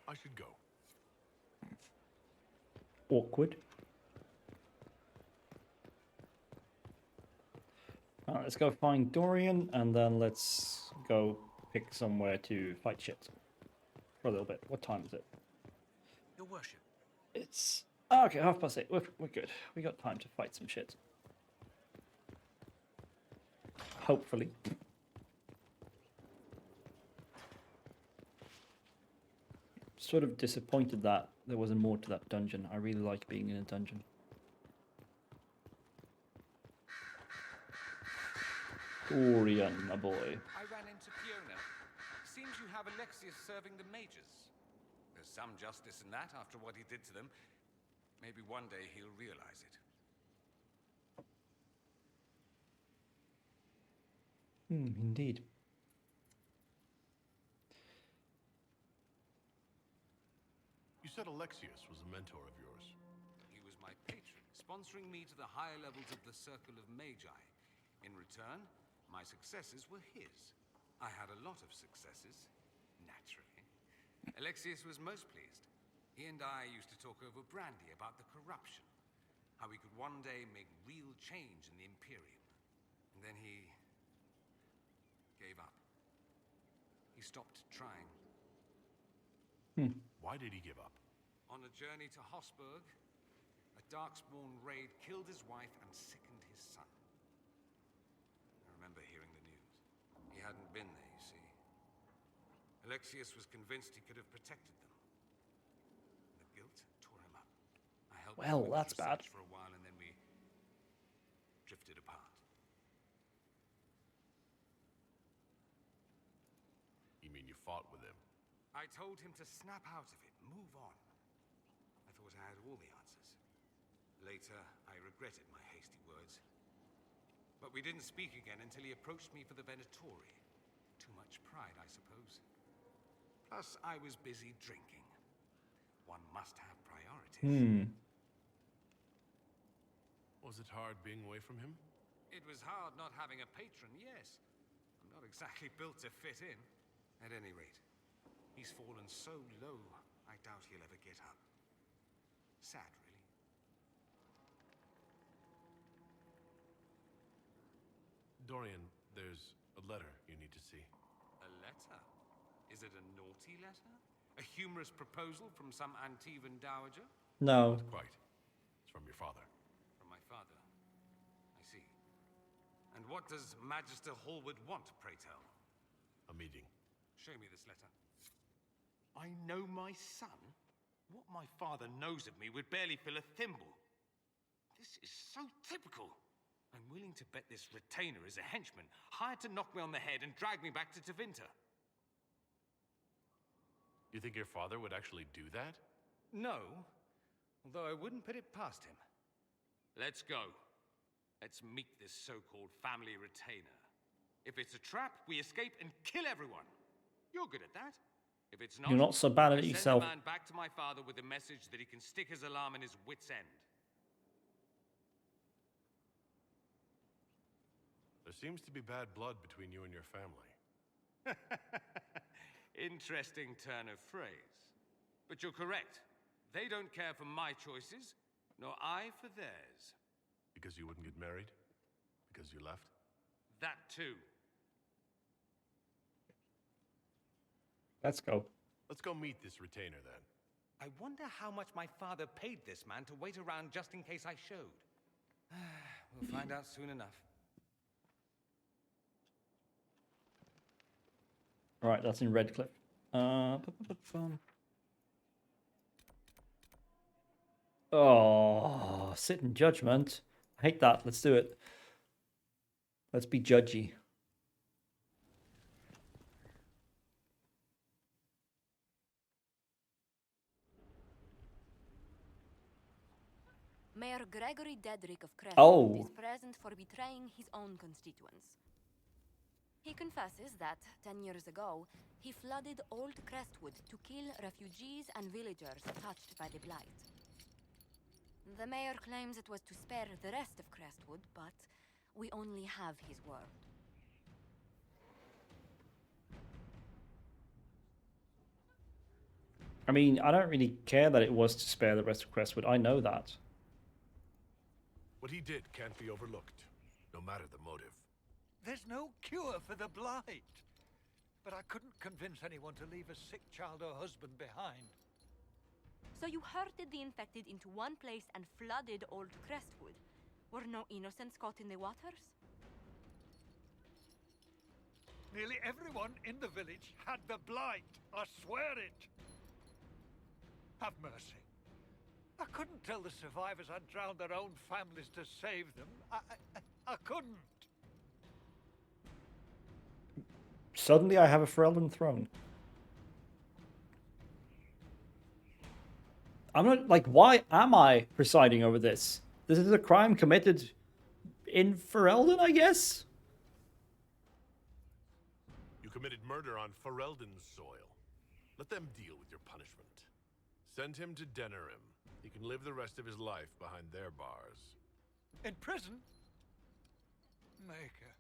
I should go. Awkward. Let's go find Dorian, and then let's go pick somewhere to fight shit for a little bit. What time is it? Your worship. It's okay, 8:30. We're good. We got time to fight some shit. Hopefully. Sort of disappointed that there wasn't more to that dungeon. I really like being in a dungeon. Dorian, my boy. I ran into Fiona. Seems you have Alexius serving the mages. There's some justice in that after what he did to them. Maybe one day he'll realize it. Indeed. You said Alexius was a mentor of yours. He was my patron, sponsoring me to the higher levels of the Circle of Magi. In return, my successes were his. I had a lot of successes, naturally. Alexius was most pleased. He and I used to talk over brandy about the corruption, how we could one day make real change in the Imperium. And then he gave up. He stopped trying. Why did he give up? On a journey to Hosburg, a Darkspawn raid killed his wife and sickened his son. I remember hearing the news. He hadn't been there, you see. Alexius was convinced he could have protected them. The guilt tore him up. I helped him with That's his bad. research for a while, and then we drifted apart. You mean you fought with him? I told him to snap out of it, move on. I thought I had all the answers. Later, I regretted my hasty words. But we didn't speak again until he approached me for the Venatori. Too much pride, I suppose. Plus, I was busy drinking. One must have priorities. Was it hard being away from him? It was hard not having a patron, yes. I'm not exactly built to fit in. At any rate, he's fallen so low, I doubt he'll ever get up. Sad, really. Dorian, there's a letter you need to see. A letter? Is it a naughty letter? A humorous proposal from some Antivan dowager? No. Not quite. It's from your father. From my father. I see. And what does Magister Hallwood want, pray tell? A meeting. Show me this letter. I know my son? What my father knows of me would barely fill a thimble. This is so typical. I'm willing to bet this retainer is a henchman, hired to knock me on the head and drag me back to Tevinter. You think your father would actually do that? No, although I wouldn't put it past him. Let's go. Let's meet this so-called family retainer. If it's a trap, we escape and kill everyone. You're good at that. If it's not, You're not so bad at it I yourself. send the man back to my father with a message that he can stick his alarm in his wit's end. There seems to be bad blood between you and your family. Interesting turn of phrase. But you're correct. They don't care for my choices, nor I for theirs. Because you wouldn't get married? Because you left? That too. Let's go. Let's go meet this retainer then. I wonder how much my father paid this man to wait around just in case I showed. We'll find out soon enough. Right, that's in Redcliffe. Oh, sit in judgment. I hate that. Let's do it. Let's be judgy. Mayor Gregory Dedrick of Crestwood Oh. is present for betraying his own constituents. He confesses that 10 years ago, he flooded Old Crestwood to kill refugees and villagers touched by the Blight. The mayor claims it was to spare the rest of Crestwood, but we only have his word. I mean, I don't really care that it was to spare the rest of Crestwood. I know that. What he did can't be overlooked, no matter the motive. There's no cure for the blight. But I couldn't convince anyone to leave a sick child or husband behind. So you herded the infected into one place and flooded Old Crestwood. Were no innocents caught in the waters? Nearly everyone in the village had the blight. I swear it. Have mercy. I couldn't tell the survivors I'd drowned their own families to save them. I couldn't. Suddenly I have a Ferelden throne. I'm not, like, why am I presiding over this? This is a crime committed in Ferelden, I guess? You committed murder on Ferelden's soil. Let them deal with your punishment. Send him to Denerim. He can live the rest of his life behind their bars. In prison? Maker.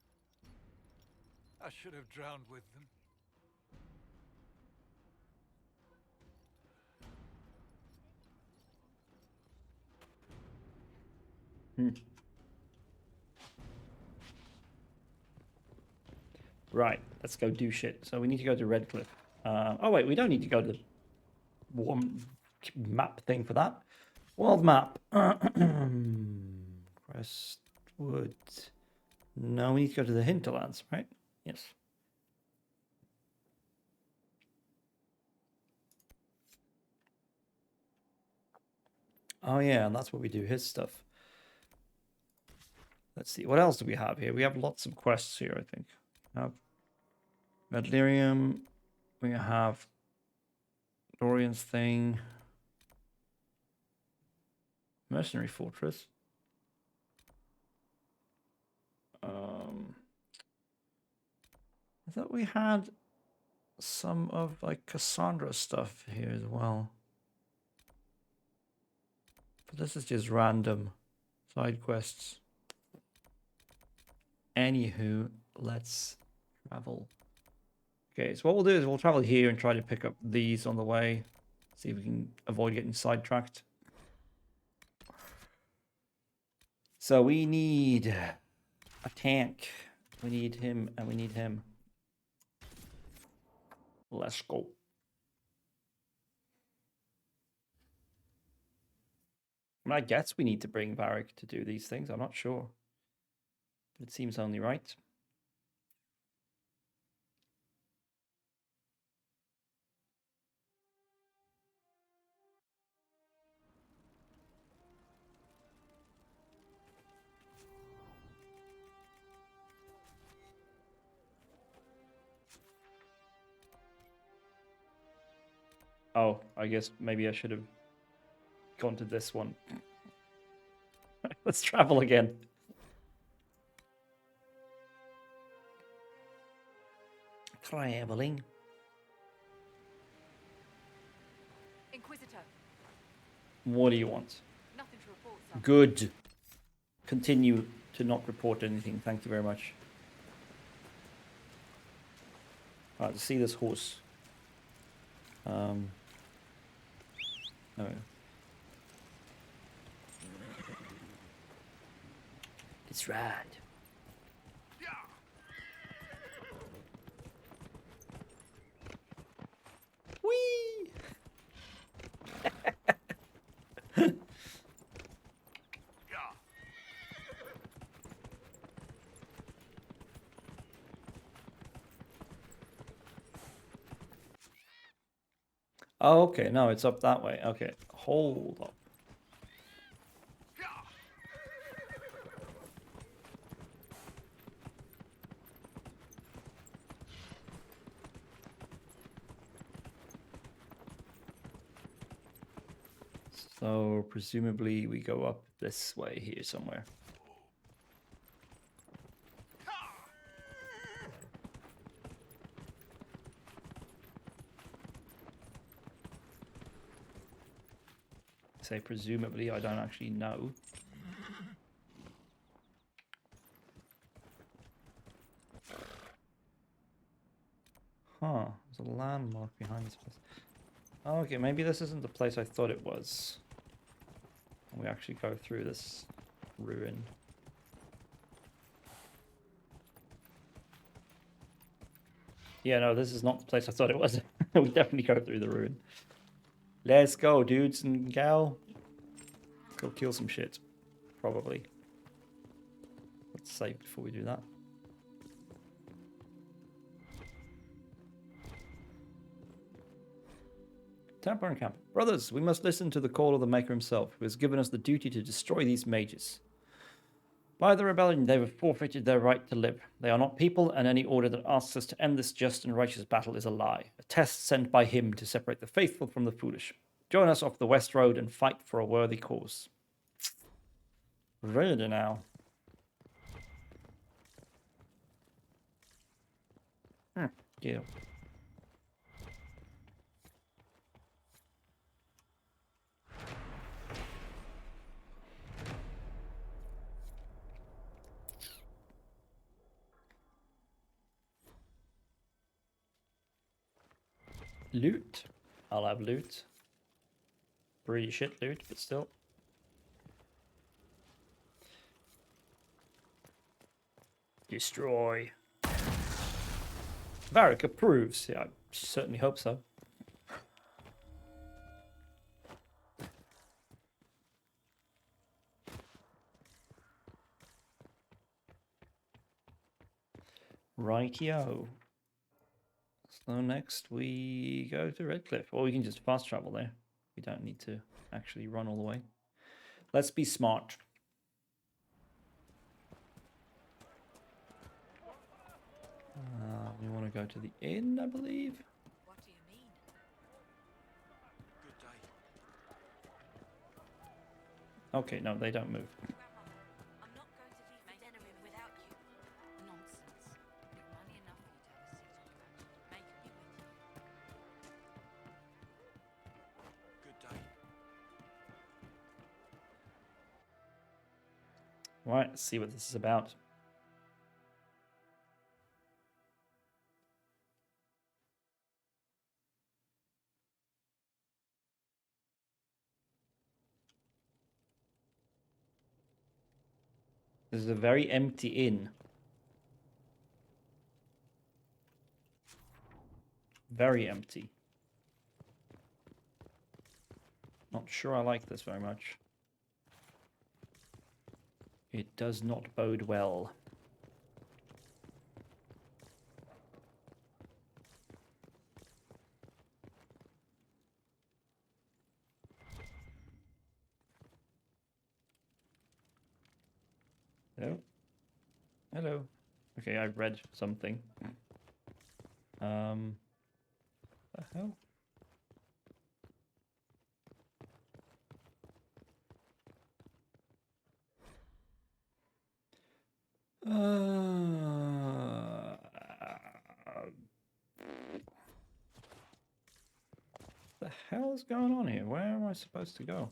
I should have drowned with them. Right, let's go do shit. So we need to go to Redcliffe. Oh wait, we don't need to go to the one map thing for that. World map. Crestwood. No, we need to go to the hinterlands, right? Yes. Oh yeah, and that's where we do his stuff. Let's see, what else do we have here? We have lots of quests here, I think. We have Lyrium. We have Dorian's thing. Mercenary Fortress. I thought we had some of like Cassandra stuff here as well. But this is just random side quests. Anywho, let's travel. Okay, so what we'll do is we'll travel here and try to pick up these on the way. See if we can avoid getting sidetracked. So we need a tank. We need him and we need him. Let's go. I mean, I guess we need to bring Varric to do these things. I'm not sure. But it seems only right. Oh, I guess maybe I should have gone to this one. Let's travel again. Traveling. Inquisitor. What do you want? Nothing to report, sir. Good. Continue to not report anything. Thank you very much. Alright, to see this horse. Oh. Let's ride. Whee! Oh, okay. No, it's up that way. Okay, hold up. So presumably we go up this way here somewhere. Say presumably, I don't actually know. Huh, there's a landmark behind this place. Oh, okay, maybe this isn't the place I thought it was. We actually go through this ruin. Yeah, no, this is not the place I thought it was. We definitely go through the ruin. Let's go, dudes and gal. Go kill some shit. Probably. Let's save before we do that. Templar Camp. Brothers, we must listen to the call of the Maker himself, who has given us the duty to destroy these mages. By the rebellion, they have forfeited their right to live. They are not people, and any order that asks us to end this just and righteous battle is a lie. A test sent by him to separate the faithful from the foolish. Join us off the West Road and fight for a worthy cause. Ready now. Yeah. Loot. I'll have loot. Pretty shit loot, but still. Destroy. Varric approves. Yeah, I certainly hope so. Rightio. So next we go to Redcliffe. Or we can just fast travel there. We don't need to actually run all the way. Let's be smart. We want to go to the inn, I believe. What do you mean? Good day. Okay, no, they don't move. I'm not going to leave Denerim without you. Nonsense. We've money enough for you to have a seat on the bench. Make me with you. Good day. Right, let's see what this is about. This is a very empty inn. Very empty. Not sure I like this very much. It does not bode well. Hello? Hello. Okay, I read something. The hell? The hell is going on here? Where am I supposed to go?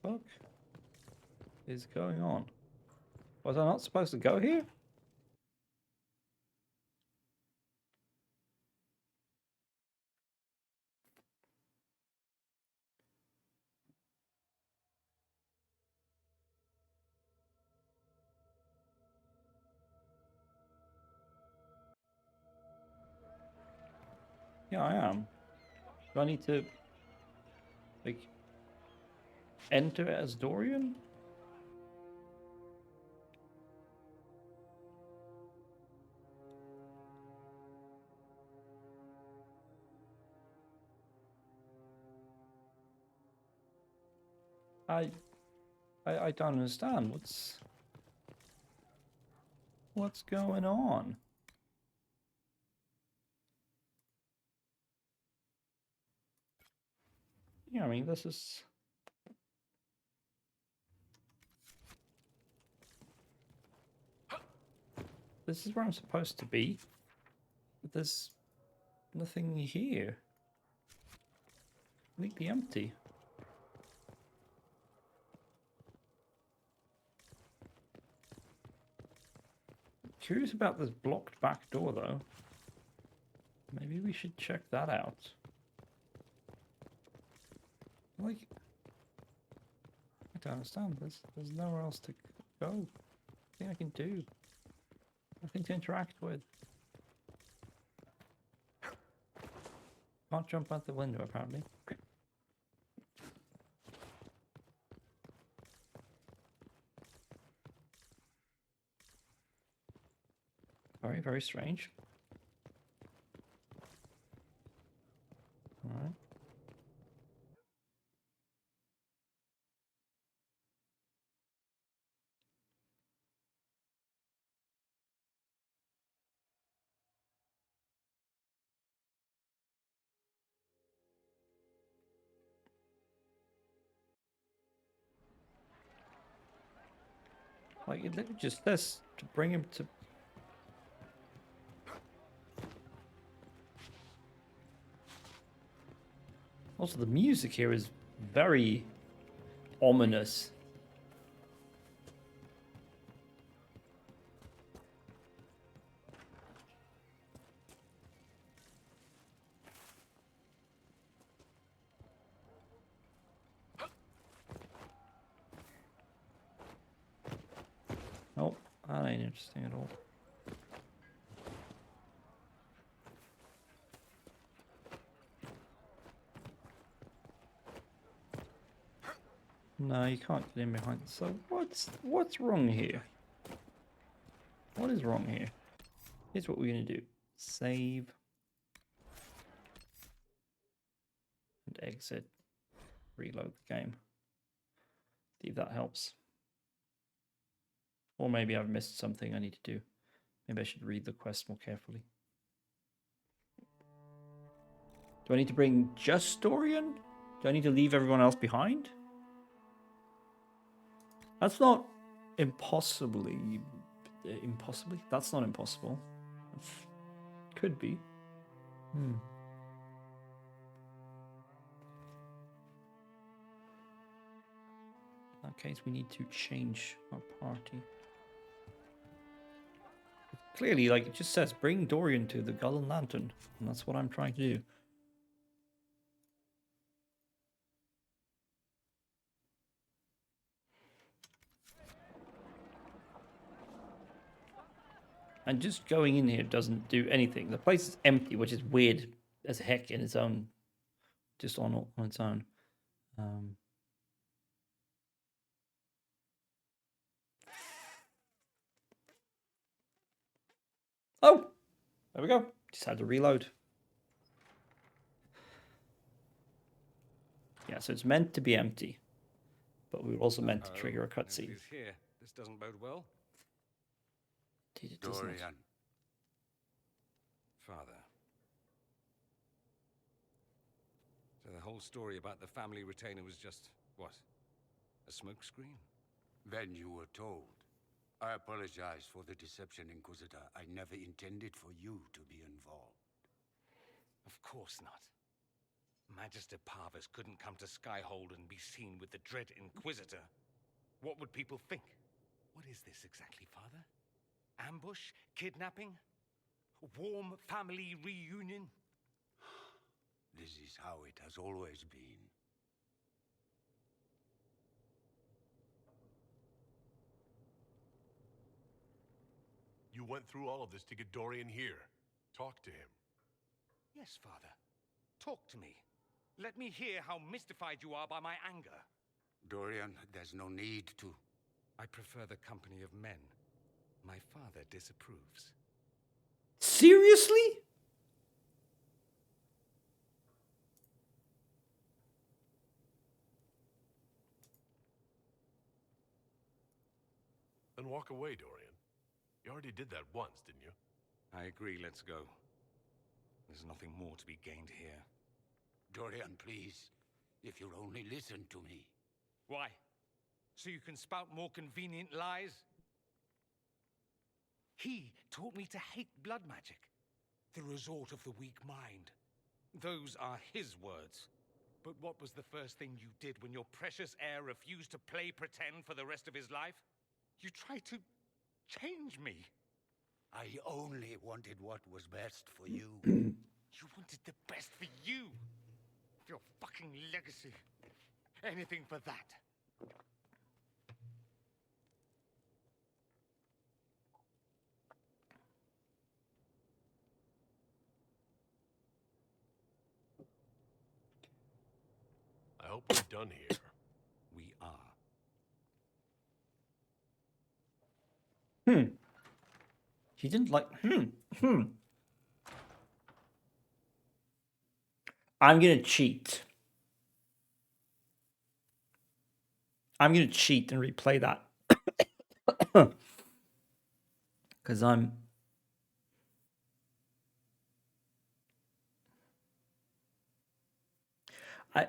Fuck is going on? Was I not supposed to go here? Yeah, I am. Do I need to, like, enter as Dorian? I don't understand. What's... What's going on? Yeah, I mean, this is... This is where I'm supposed to be. But there's nothing here. Completely empty. Curious about this blocked back door, though. Maybe we should check that out. Like, I don't understand. There's nowhere else to go. Nothing I can do. Nothing to interact with. Can't jump out the window, apparently. Very, very strange. Alright. Like, it literally just this to bring him to... Also, the music here is very ominous. Oh, that ain't interesting at all. No, you can't get in behind. So what's wrong here? What is wrong here? Here's what we're gonna do. Save. And exit. Reload the game. See if that helps. Or maybe I've missed something I need to do. Maybe I should read the quest more carefully. Do I need to bring just Dorian? Do I need to leave everyone else behind? That's not impossibly... Impossibly? That's not impossible. Could be. In that case, we need to change our party. Clearly, like, it just says, bring Dorian to the Gull and Lantern. And that's what I'm trying to do. And just going in here doesn't do anything. The place is empty, which is weird as heck in its own. Just on its own. Oh! There we go. Just had to reload. Yeah, so it's meant to be empty. But we were also meant to trigger a cutscene. Here. This doesn't bode well. It doesn't. Dorian. Father. So the whole story about the family retainer was just, what? A smokescreen? Then you were told. I apologize for the deception, Inquisitor. I never intended for you to be involved. Of course not. Magister Parvus couldn't come to Skyhold and be seen with the dread Inquisitor. What would people think? What is this exactly, Father? Ambush? Kidnapping? Warm family reunion? This is how it has always been. You went through all of this to get Dorian here. Talk to him. Yes, Father. Talk to me. Let me hear how mystified you are by my anger. Dorian, there's no need to. I prefer the company of men. My father disapproves. Seriously? Then walk away, Dorian. You already did that once, didn't you? I agree, let's go. There's nothing more to be gained here. Dorian, please. If you'll only listen to me. Why? So you can spout more convenient lies? He taught me to hate blood magic. The resort of the weak mind. Those are his words. But what was the first thing you did when your precious heir refused to play pretend for the rest of his life? You tried to change me. I only wanted what was best for you. You wanted the best for you. Your fucking legacy. Anything for that. I hope we're done here. We are. He didn't like. I'm gonna cheat. I'm gonna cheat and replay that. Because I'm. I'm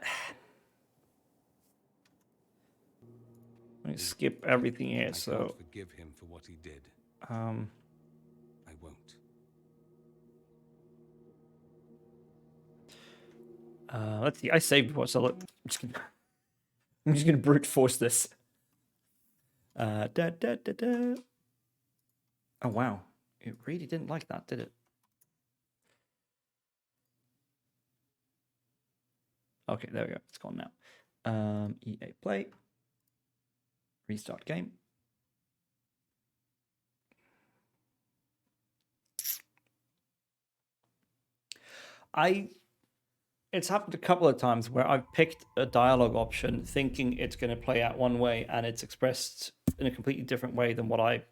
gonna skip everything here, I so. can't forgive him for what he did. I won't. Let's see. I saved before, so look. I'm just gonna brute force this. Oh wow, it really didn't like that, did it? Okay, there we go. It's gone now. EA Play. Restart game. It's happened a couple of times where I've picked a dialogue option thinking it's going to play out one way and it's expressed in a completely different way than what I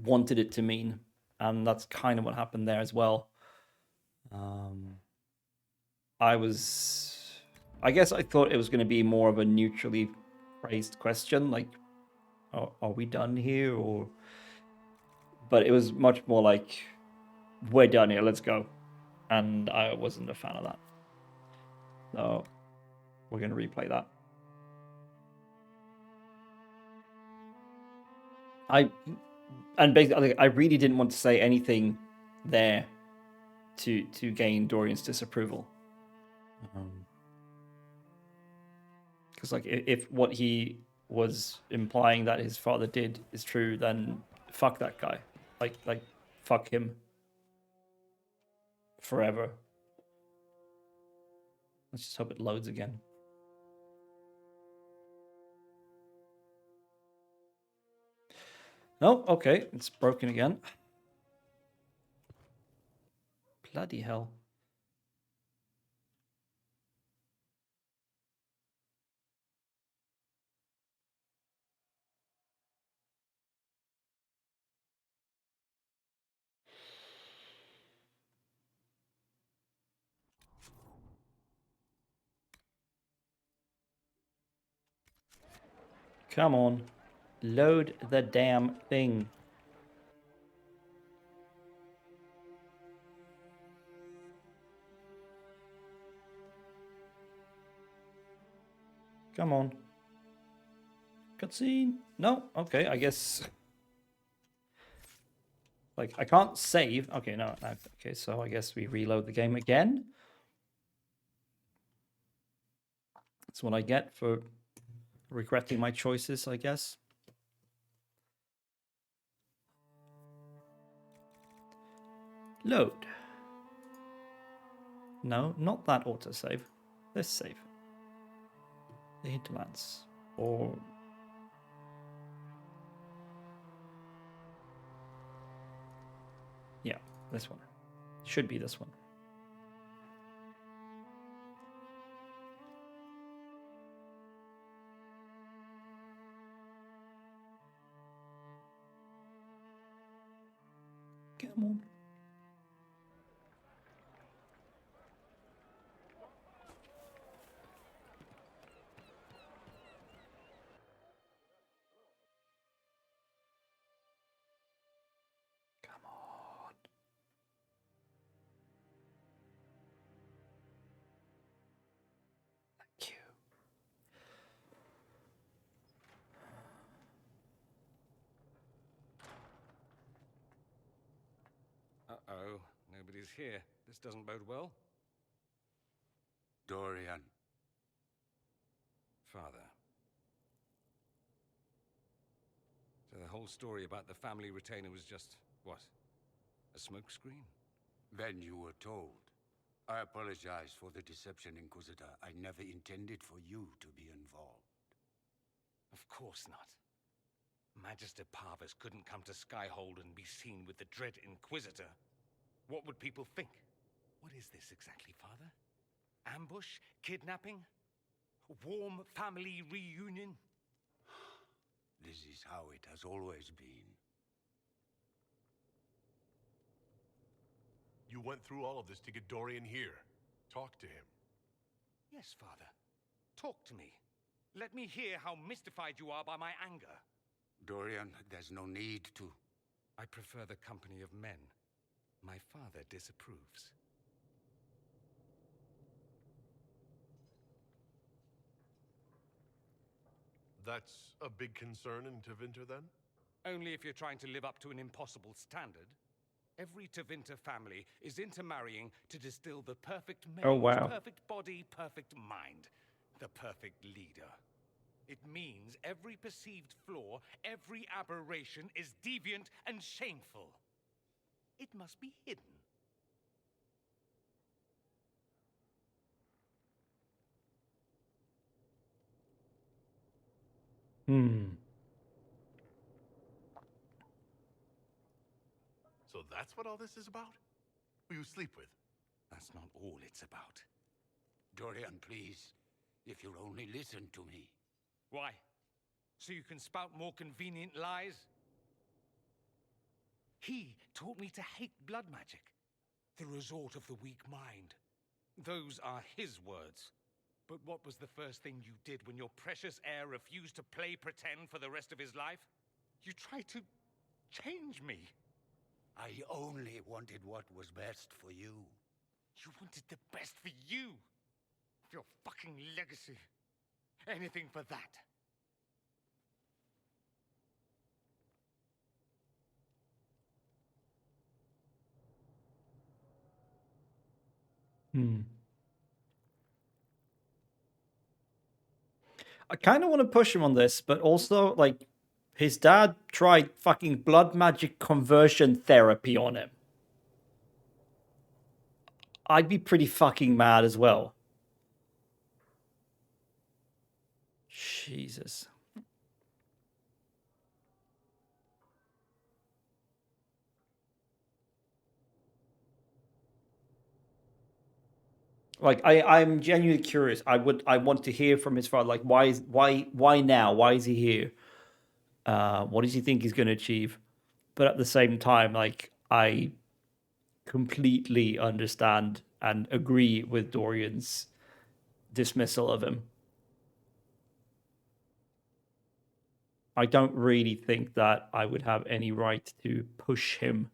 wanted it to mean. And that's kind of what happened there as well. I guess I thought it was going to be more of a neutrally phrased question, like, are we done here? But it was much more like, we're done here, let's go. And I wasn't a fan of that. So we're going to replay that. Basically, I really didn't want to say anything there to gain Dorian's disapproval. Because like if what he was implying that his father did is true, then fuck that guy. Like fuck him. Forever. Let's just hope it loads again. No, okay, it's broken again. Bloody hell. Come on. Load the damn thing. Come on. Cutscene. No? Okay, I guess. Like, I can't save. Okay, no. Okay, so I guess we reload the game again. That's what I get for regretting my choices, I guess. Load. No, not that autosave. This save. The hinterlands. Or... yeah, this one. Should be this one. Come on. is here. This doesn't bode well. Dorian. Father. So the whole story about the family retainer was just, what? A smokescreen? Then you were told. I apologize for the deception, Inquisitor. I never intended for you to be involved. Of course not. Magister Parvus couldn't come to Skyhold and be seen with the dread Inquisitor. What would people think? What is this exactly, Father? Ambush? Kidnapping? Warm family reunion? This is how it has always been. You went through all of this to get Dorian here. Talk to him. Yes, Father. Talk to me. Let me hear how mystified you are by my anger. Dorian, there's no need to. I prefer the company of men. My father disapproves. That's a big concern in Tevinter, then? Only if you're trying to live up to an impossible standard. Every Tevinter family is intermarrying to distill the perfect male, Oh, wow. perfect body, perfect mind, the perfect leader. It means every perceived flaw, every aberration is deviant and shameful. It must be hidden. So that's what all this is about? Who you sleep with? That's not all it's about. Dorian, please. If you'll only listen to me. Why? So you can spout more convenient lies? He taught me to hate blood magic. The resort of the weak mind. Those are his words. But what was the first thing you did when your precious heir refused to play pretend for the rest of his life? You tried to change me. I only wanted what was best for you. You wanted the best for you. For your fucking legacy. Anything for that. I kind of want to push him on this, but also, like, his dad tried fucking blood magic conversion therapy on him. I'd be pretty fucking mad as well. Jesus. Like, I'm genuinely curious. I want to hear from his father. Like, why now? Why is he here? What does he think he's going to achieve? But at the same time, like, I completely understand and agree with Dorian's dismissal of him. I don't really think that I would have any right to push him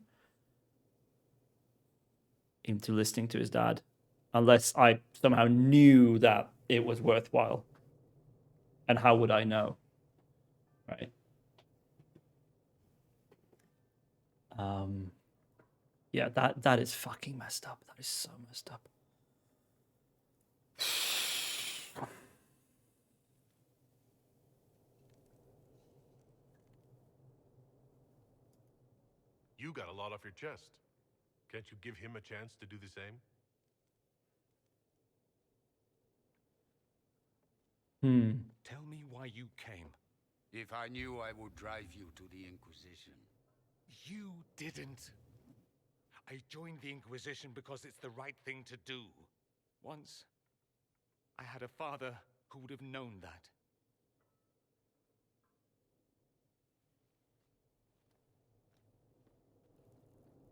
into listening to his dad, unless I somehow knew that it was worthwhile. And how would I know? Right. Yeah, that is fucking messed up. That is so messed up. You got a lot off your chest. Can't you give him a chance to do the same? Tell me why you came. If I knew, I would drive you to the Inquisition. You didn't. I joined the Inquisition because it's the right thing to do. Once, I had a father who would have known that.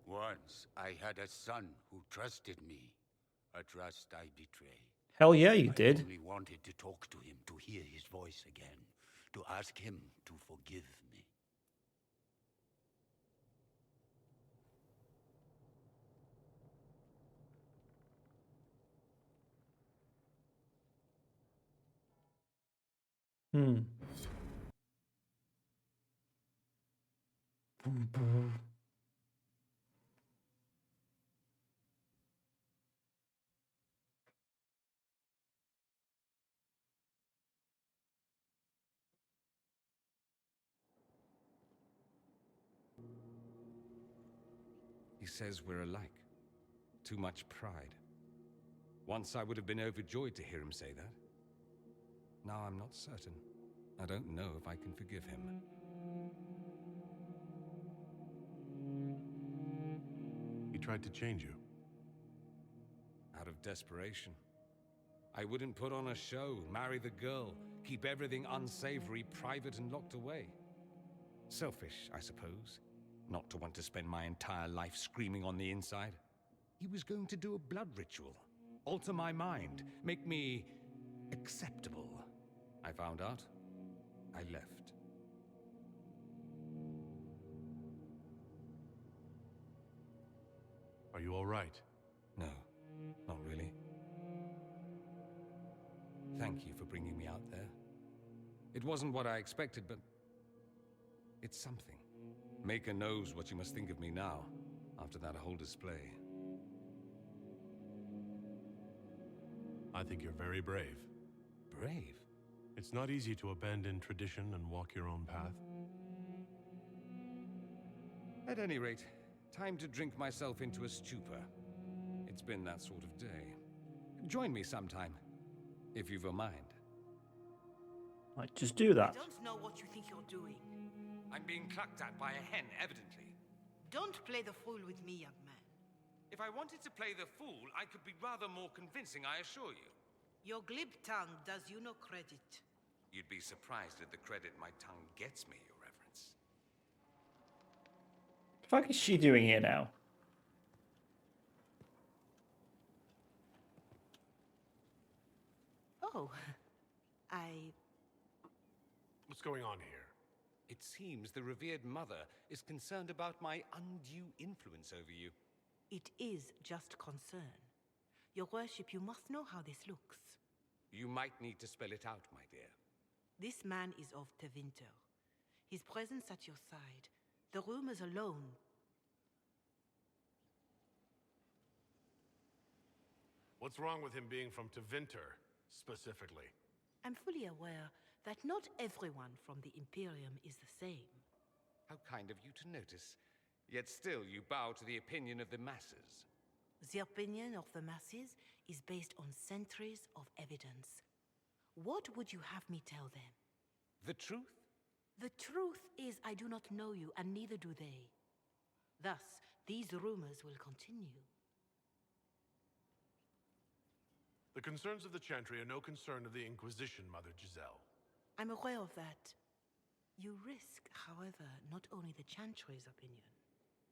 Once, I had a son who trusted me. A trust I betrayed. Hell yeah, you I did. only wanted to talk to him, to hear his voice again, to ask him to forgive me. He says we're alike. Too much pride. Once I would have been overjoyed to hear him say that. Now I'm not certain. I don't know if I can forgive him. He tried to change you. Out of desperation. I wouldn't put on a show, marry the girl, keep everything unsavory, private and locked away. Selfish, I suppose. Not to want to spend my entire life screaming on the inside. He was going to do a blood ritual. Alter my mind. Make me acceptable. I found out. I left. Are you all right? No, not really. Thank you for bringing me out there. It wasn't what I expected, but it's something. Maker knows what you must think of me now, after that whole display. I think you're very brave. Brave? It's not easy to abandon tradition and walk your own path. At any rate, time to drink myself into a stupor. It's been that sort of day. Join me sometime, if you've a mind. Might just do that. I don't know what you think you're doing. I'm being clucked at by a hen, evidently. Don't play the fool with me, young man. If I wanted to play the fool, I could be rather more convincing, I assure you. Your glib tongue does you no credit. You'd be surprised at the credit my tongue gets me, Your Reverence. The fuck is she doing here now? Oh, What's going on here? It seems the revered mother is concerned about my undue influence over you. It is just concern. Your worship, you must know how this looks. You might need to spell it out, my dear. This man is of Tevinter. His presence at your side, the rumors alone. What's wrong with him being from Tevinter, specifically? I'm fully aware that not everyone from the Imperium is the same. How kind of you to notice. Yet still you bow to the opinion of the masses. The opinion of the masses is based on centuries of evidence. What would you have me tell them? The truth? The truth is I do not know you, and neither do they. Thus, these rumors will continue. The concerns of the Chantry are no concern of the Inquisition, Mother Giselle. I'm aware of that. You risk, however, not only the Chantry's opinion.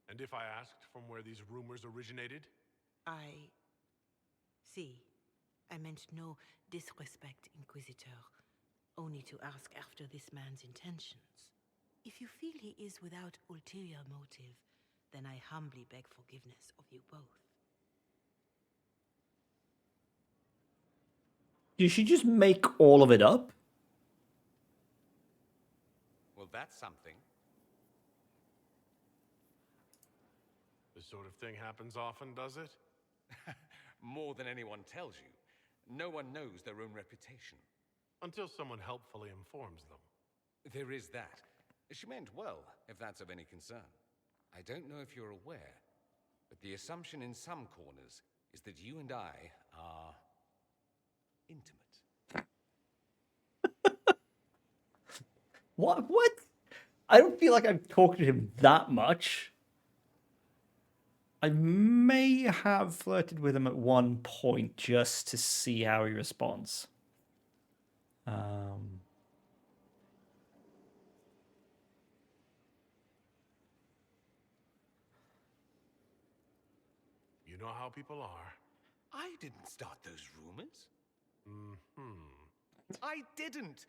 And if I asked from where these rumors originated? I meant no disrespect, Inquisitor. Only to ask after this man's intentions. If you feel he is without ulterior motive, then I humbly beg forgiveness of you both. Did she just make all of it up? Well, that's something. This sort of thing happens often, does it? More than anyone tells you. No one knows their own reputation. Until someone helpfully informs them. There is that. She meant well, if that's of any concern. I don't know if you're aware, but the assumption in some corners is that you and I are intimate. What? I don't feel like I've talked to him that much. I may have flirted with him at one point just to see how he responds. You know how people are. I didn't start those rumors. I didn't.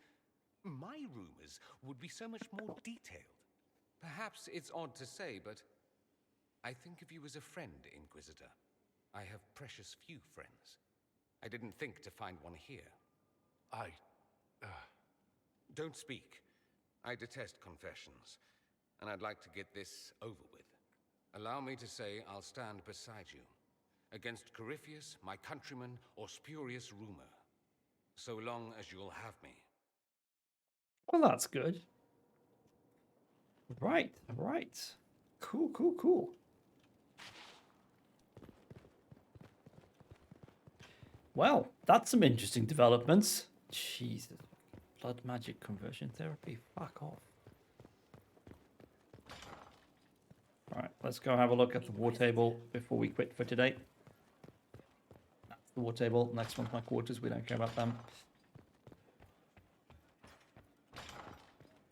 My rumors would be so much more detailed. Perhaps it's odd to say, but I think of you as a friend, Inquisitor. I have precious few friends. I didn't think to find one here. Don't speak. I detest confessions, and I'd like to get this over with. Allow me to say I'll stand beside you, against Corypheus, my countryman, or spurious rumor, so long as you'll have me. Well, that's good. Right. Cool. Well, that's some interesting developments. Jesus. Blood magic conversion therapy. Fuck off. Alright, let's go have a look at the war table before we quit for today. That's the war table. Next one's my quarters. We don't care about them.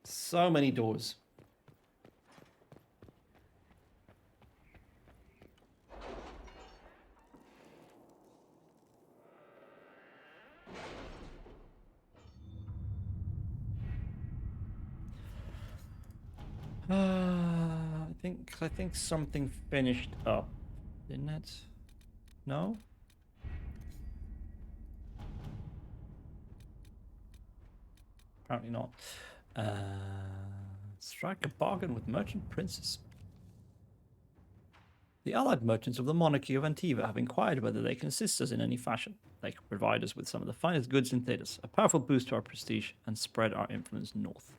So many doors. I think something finished up, didn't it? No? Apparently not. Strike a bargain with merchant princes. The allied merchants of the monarchy of Antiva have inquired whether they can assist us in any fashion. They can provide us with some of the finest goods in Thedas, a powerful boost to our prestige, and spread our influence north.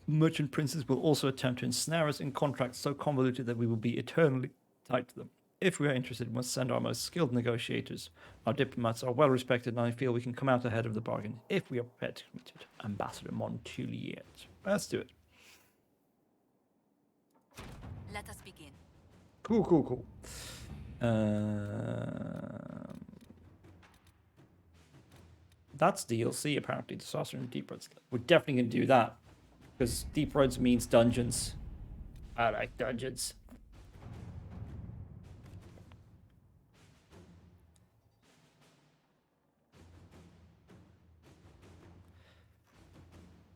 Merchant princes will also attempt to ensnare us in contracts so convoluted that we will be eternally tied to them. If we are interested, we must send our most skilled negotiators. Our diplomats are well respected, and I feel we can come out ahead of the bargain if we are prepared to commit it. Ambassador Montoulier. Let's do it. Let us begin. Cool. That's DLC, apparently. The Sorcerer and Deep Roads. We're definitely going to do that. Because Deep Roads means dungeons. I like dungeons.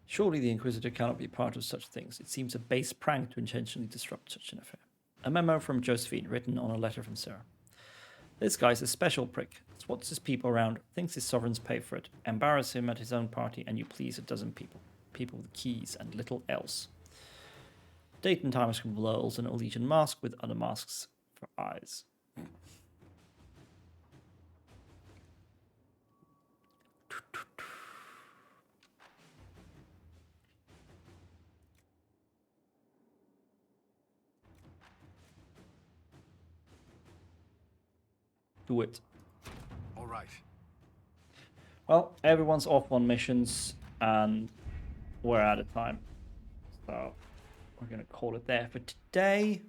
Surely the Inquisitor cannot be part of such things. It seems a base prank to intentionally disrupt such an affair. A memo from Josephine, written on a letter from Sarah. This guy's a special prick. Swats his people around, thinks his sovereigns pay for it. Embarrass him at his own party, and you please a dozen people. People with keys and little else. Date and time is from lulls and a Legion mask with other masks for eyes. Do it. All right. Well, everyone's off on missions, and we're out of time. So we're going to call it there for today.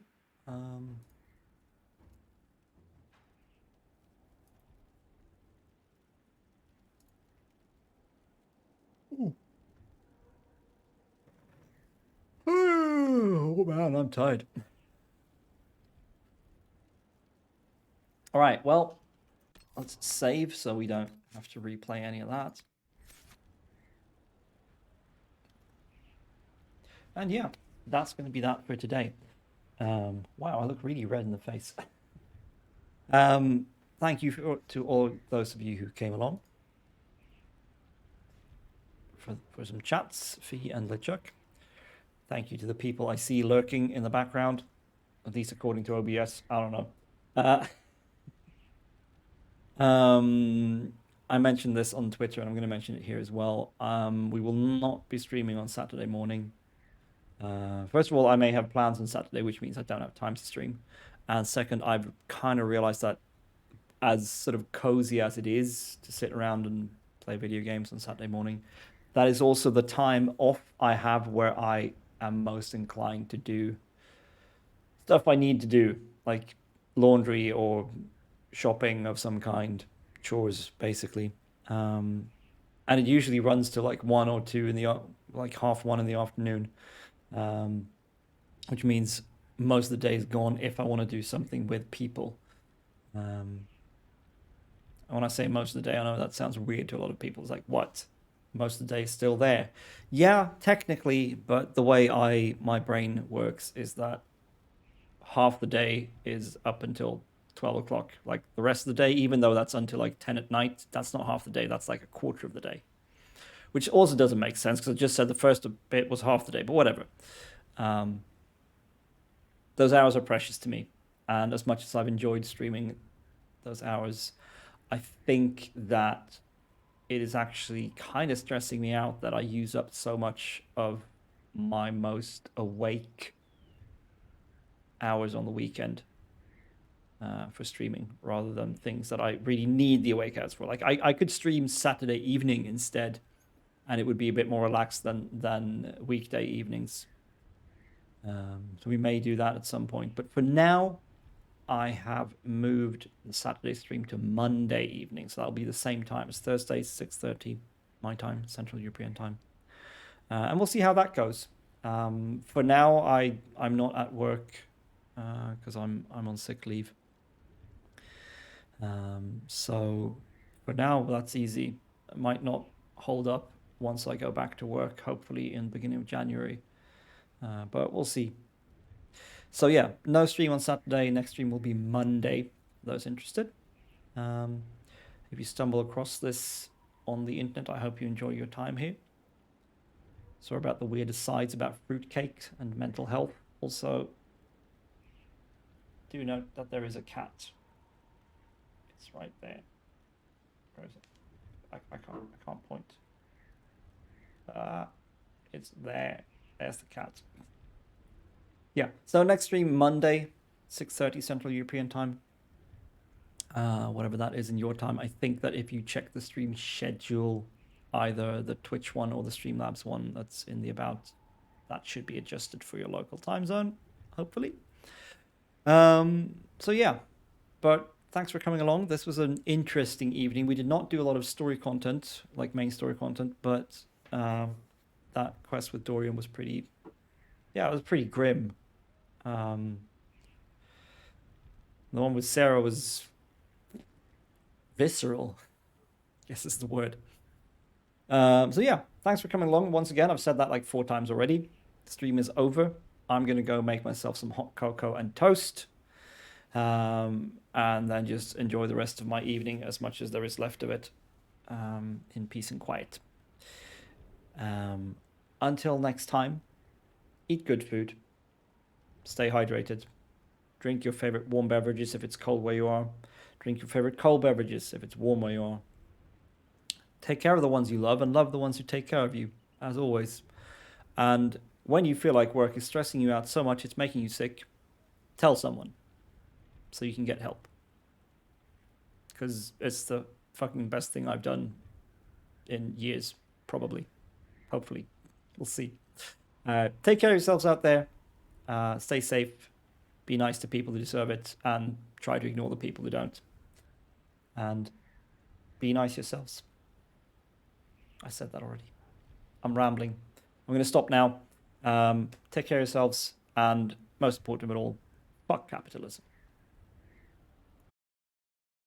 Oh man, I'm tired. All right, well, let's save so we don't have to replay any of that. And yeah, that's going to be that for today. Wow, I look really red in the face. Thank you to all those of you who came along for some chats, Fee and LeChuck. Thank you to the people I see lurking in the background, at least according to OBS. I don't know. I mentioned this on Twitter, and I'm going to mention it here as well. We will not be streaming on Saturday morning. First of all, I may have plans on Saturday, which means I don't have time to stream. And second, I've kind of realized that as sort of cozy as it is to sit around and play video games on Saturday morning, that is also the time off I have where I am most inclined to do stuff I need to do, like laundry or shopping of some kind, chores basically. And it usually runs to like 1 or 2 in the like 1:30 in the afternoon, which means most of the day is gone if I want to do something with people. And when I say most of the day, I know that sounds weird to a lot of people. It's like, what? Most of the day is still there. Yeah, technically, but the way my brain works is that half the day is up until 12 o'clock. Like the rest of the day, even though that's until like 10 at night, that's not half the day. That's like a quarter of the day. Which also doesn't make sense because I just said the first bit was half the day, but whatever. Those hours are precious to me. And as much as I've enjoyed streaming those hours, I think that it is actually kind of stressing me out that I use up so much of my most awake hours on the weekend. for streaming rather than things that I really need the awake hours for. Like I could stream Saturday evening instead, and it would be a bit more relaxed than weekday evenings. So we may do that at some point. But for now, I have moved the Saturday stream to Monday evening. So that'll be the same time as Thursday, 6:30 my time, Central European time. And we'll see how that goes. For now, I'm not at work because I'm on sick leave. So for now, that's easy. It might not hold up once I go back to work, hopefully in the beginning of January. But we'll see. So yeah, no stream on Saturday. Next stream will be Monday, for those interested. If you stumble across this on the internet, I hope you enjoy your time here. Sorry about the weird asides about fruitcake and mental health. Also, do note that there is a cat. It's right there. Where is it? I can't point. It's there. There's the cat. Yeah. So next stream Monday, 6:30 Central European time. Whatever that is in your time. I think that if you check the stream schedule, either the Twitch one or the Streamlabs one that's in the about, that should be adjusted for your local time zone, hopefully. So yeah, but thanks for coming along. This was an interesting evening. We did not do a lot of story content, like main story content, but that quest with Dorian was pretty, yeah, it was pretty grim. The one with Sarah was visceral, I guess is the word. So yeah, thanks for coming along. Once again, I've said that like 4 times already. The stream is over. I'm going to go make myself some hot cocoa and toast. And then just enjoy the rest of my evening as much as there is left of it in peace and quiet. Until next time, eat good food. Stay hydrated. Drink your favorite warm beverages if it's cold where you are. Drink your favorite cold beverages if it's warm where you are. Take care of the ones you love and love the ones who take care of you, as always. And when you feel like work is stressing you out so much it's making you sick, tell someone so you can get help. Because it's the fucking best thing I've done in years, probably. Hopefully. We'll see. Take care of yourselves out there. Stay safe. Be nice to people who deserve it. And try to ignore the people who don't. And be nice yourselves. I said that already. I'm rambling. I'm going to stop now. Take care of yourselves. And most important of it all, fuck capitalism.